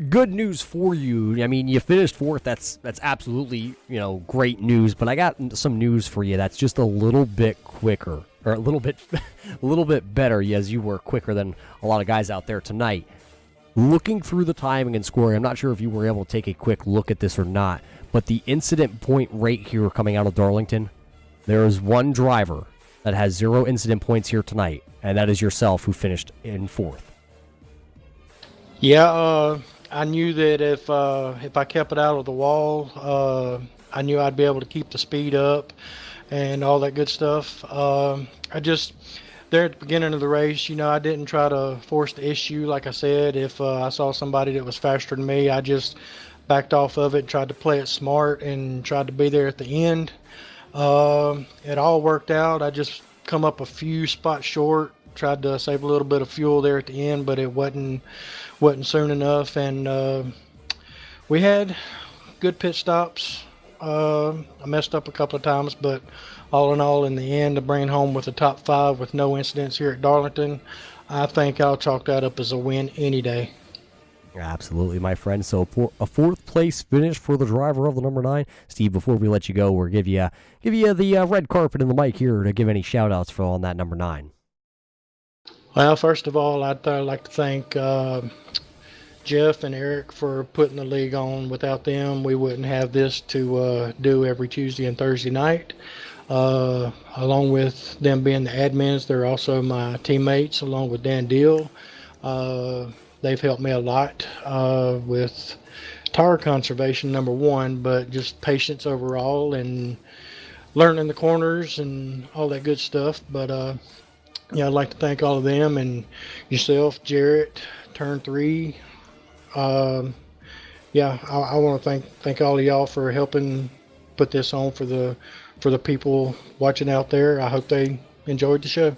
A: good news for you. I mean, you finished fourth. That's absolutely, great news. But I got some news for you that's just a little bit quicker, or a little bit better. Yes, you were quicker than a lot of guys out there tonight. Looking through the timing and scoring, I'm not sure if you were able to take a quick look at this or not, but the incident point rate here coming out of Darlington, there is one driver that has 0 incident points here tonight, and that is yourself, who finished in fourth.
J: Yeah, I knew that if I kept it out of the wall, I knew I'd be able to keep the speed up and all that good stuff. There at the beginning of the race, I didn't try to force the issue. Like I said, if I saw somebody that was faster than me, I just backed off of it, tried to play it smart, and tried to be there at the end. It all worked out. I just come up a few spots short, tried to save a little bit of fuel there at the end, but it wasn't soon enough. And we had good pit stops. I messed up a couple of times, but all in all, in the end, to bring home with the top 5 with no incidents here at Darlington, I think I'll chalk that up as a win any day.
A: Absolutely, my friend. So a fourth place finish for the driver of the number 9. Steve, before we let you go, we'll give you the red carpet and the mic here to give any shout outs for on that number 9.
J: Well, first of all, I'd like to thank Jeff and Eric for putting the league on. Without them, we wouldn't have this to do every Tuesday and Thursday night. Along with them being the admins, they're also my teammates, along with Dan Deal. They've helped me a lot with tire conservation, number 1, but just patience overall and learning the corners and all that good stuff. But yeah, I'd like to thank all of them and yourself, Jarrett, Turn 3. Yeah, I want to thank all of y'all for helping put this on for the people watching out there. I hope they enjoyed the show.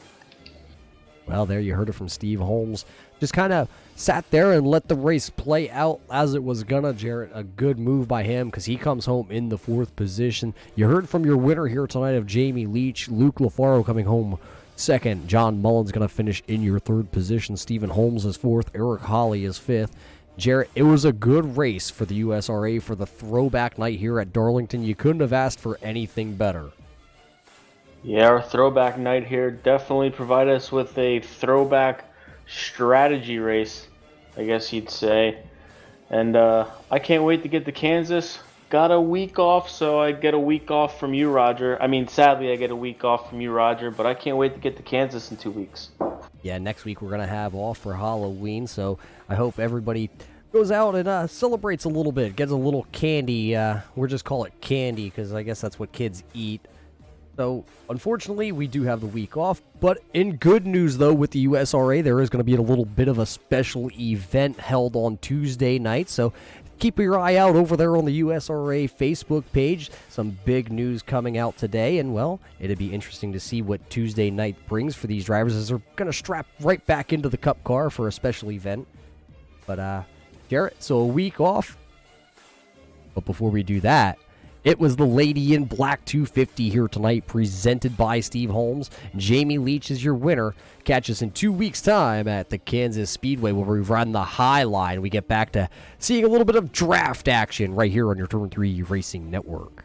A: Well, there you heard it from Steve Holmes. Just kind of sat there and let the race play out as it was gonna. Jarrett, a good move by him because he comes home in the 4th position. You heard from your winner here tonight of Jamie Leach. Luke LaFaro coming home 2nd. John Mullins going to finish in your 3rd position. Stephen Holmes is 4th. Eric Holly is 5th. Jarrett, it was a good race for the USRA for the throwback night here at Darlington. You couldn't have asked for anything better.
B: Yeah, our throwback night here definitely provided us with a throwback strategy race, I guess you'd say. And I can't wait to get to Kansas. Got a week off, so I get a week off from you, Roger. I mean, sadly, I get a week off from you, Roger, but I can't wait to get to Kansas in 2 weeks.
A: Yeah, next week we're going to have off for Halloween, so I hope everybody goes out and celebrates a little bit, gets a little candy. We'll just call it candy because I guess that's what kids eat. So, unfortunately, we do have the week off, but in good news, though, with the USRA, there is going to be a little bit of a special event held on Tuesday night, so keep your eye out over there on the USRA Facebook page. Some big news coming out today, and, well, it'd be interesting to see what Tuesday night brings for these drivers as they're going to strap right back into the Cup car for a special event. But, Jarrett, so a week off, but before we do that, it was the Lady in Black 250 here tonight, presented by Steve Holmes. Jamie Leach is your winner. Catch us in 2 weeks' time at the Kansas Speedway where we run the high line. We get back to seeing a little bit of draft action right here on your Turn 3 Racing Network.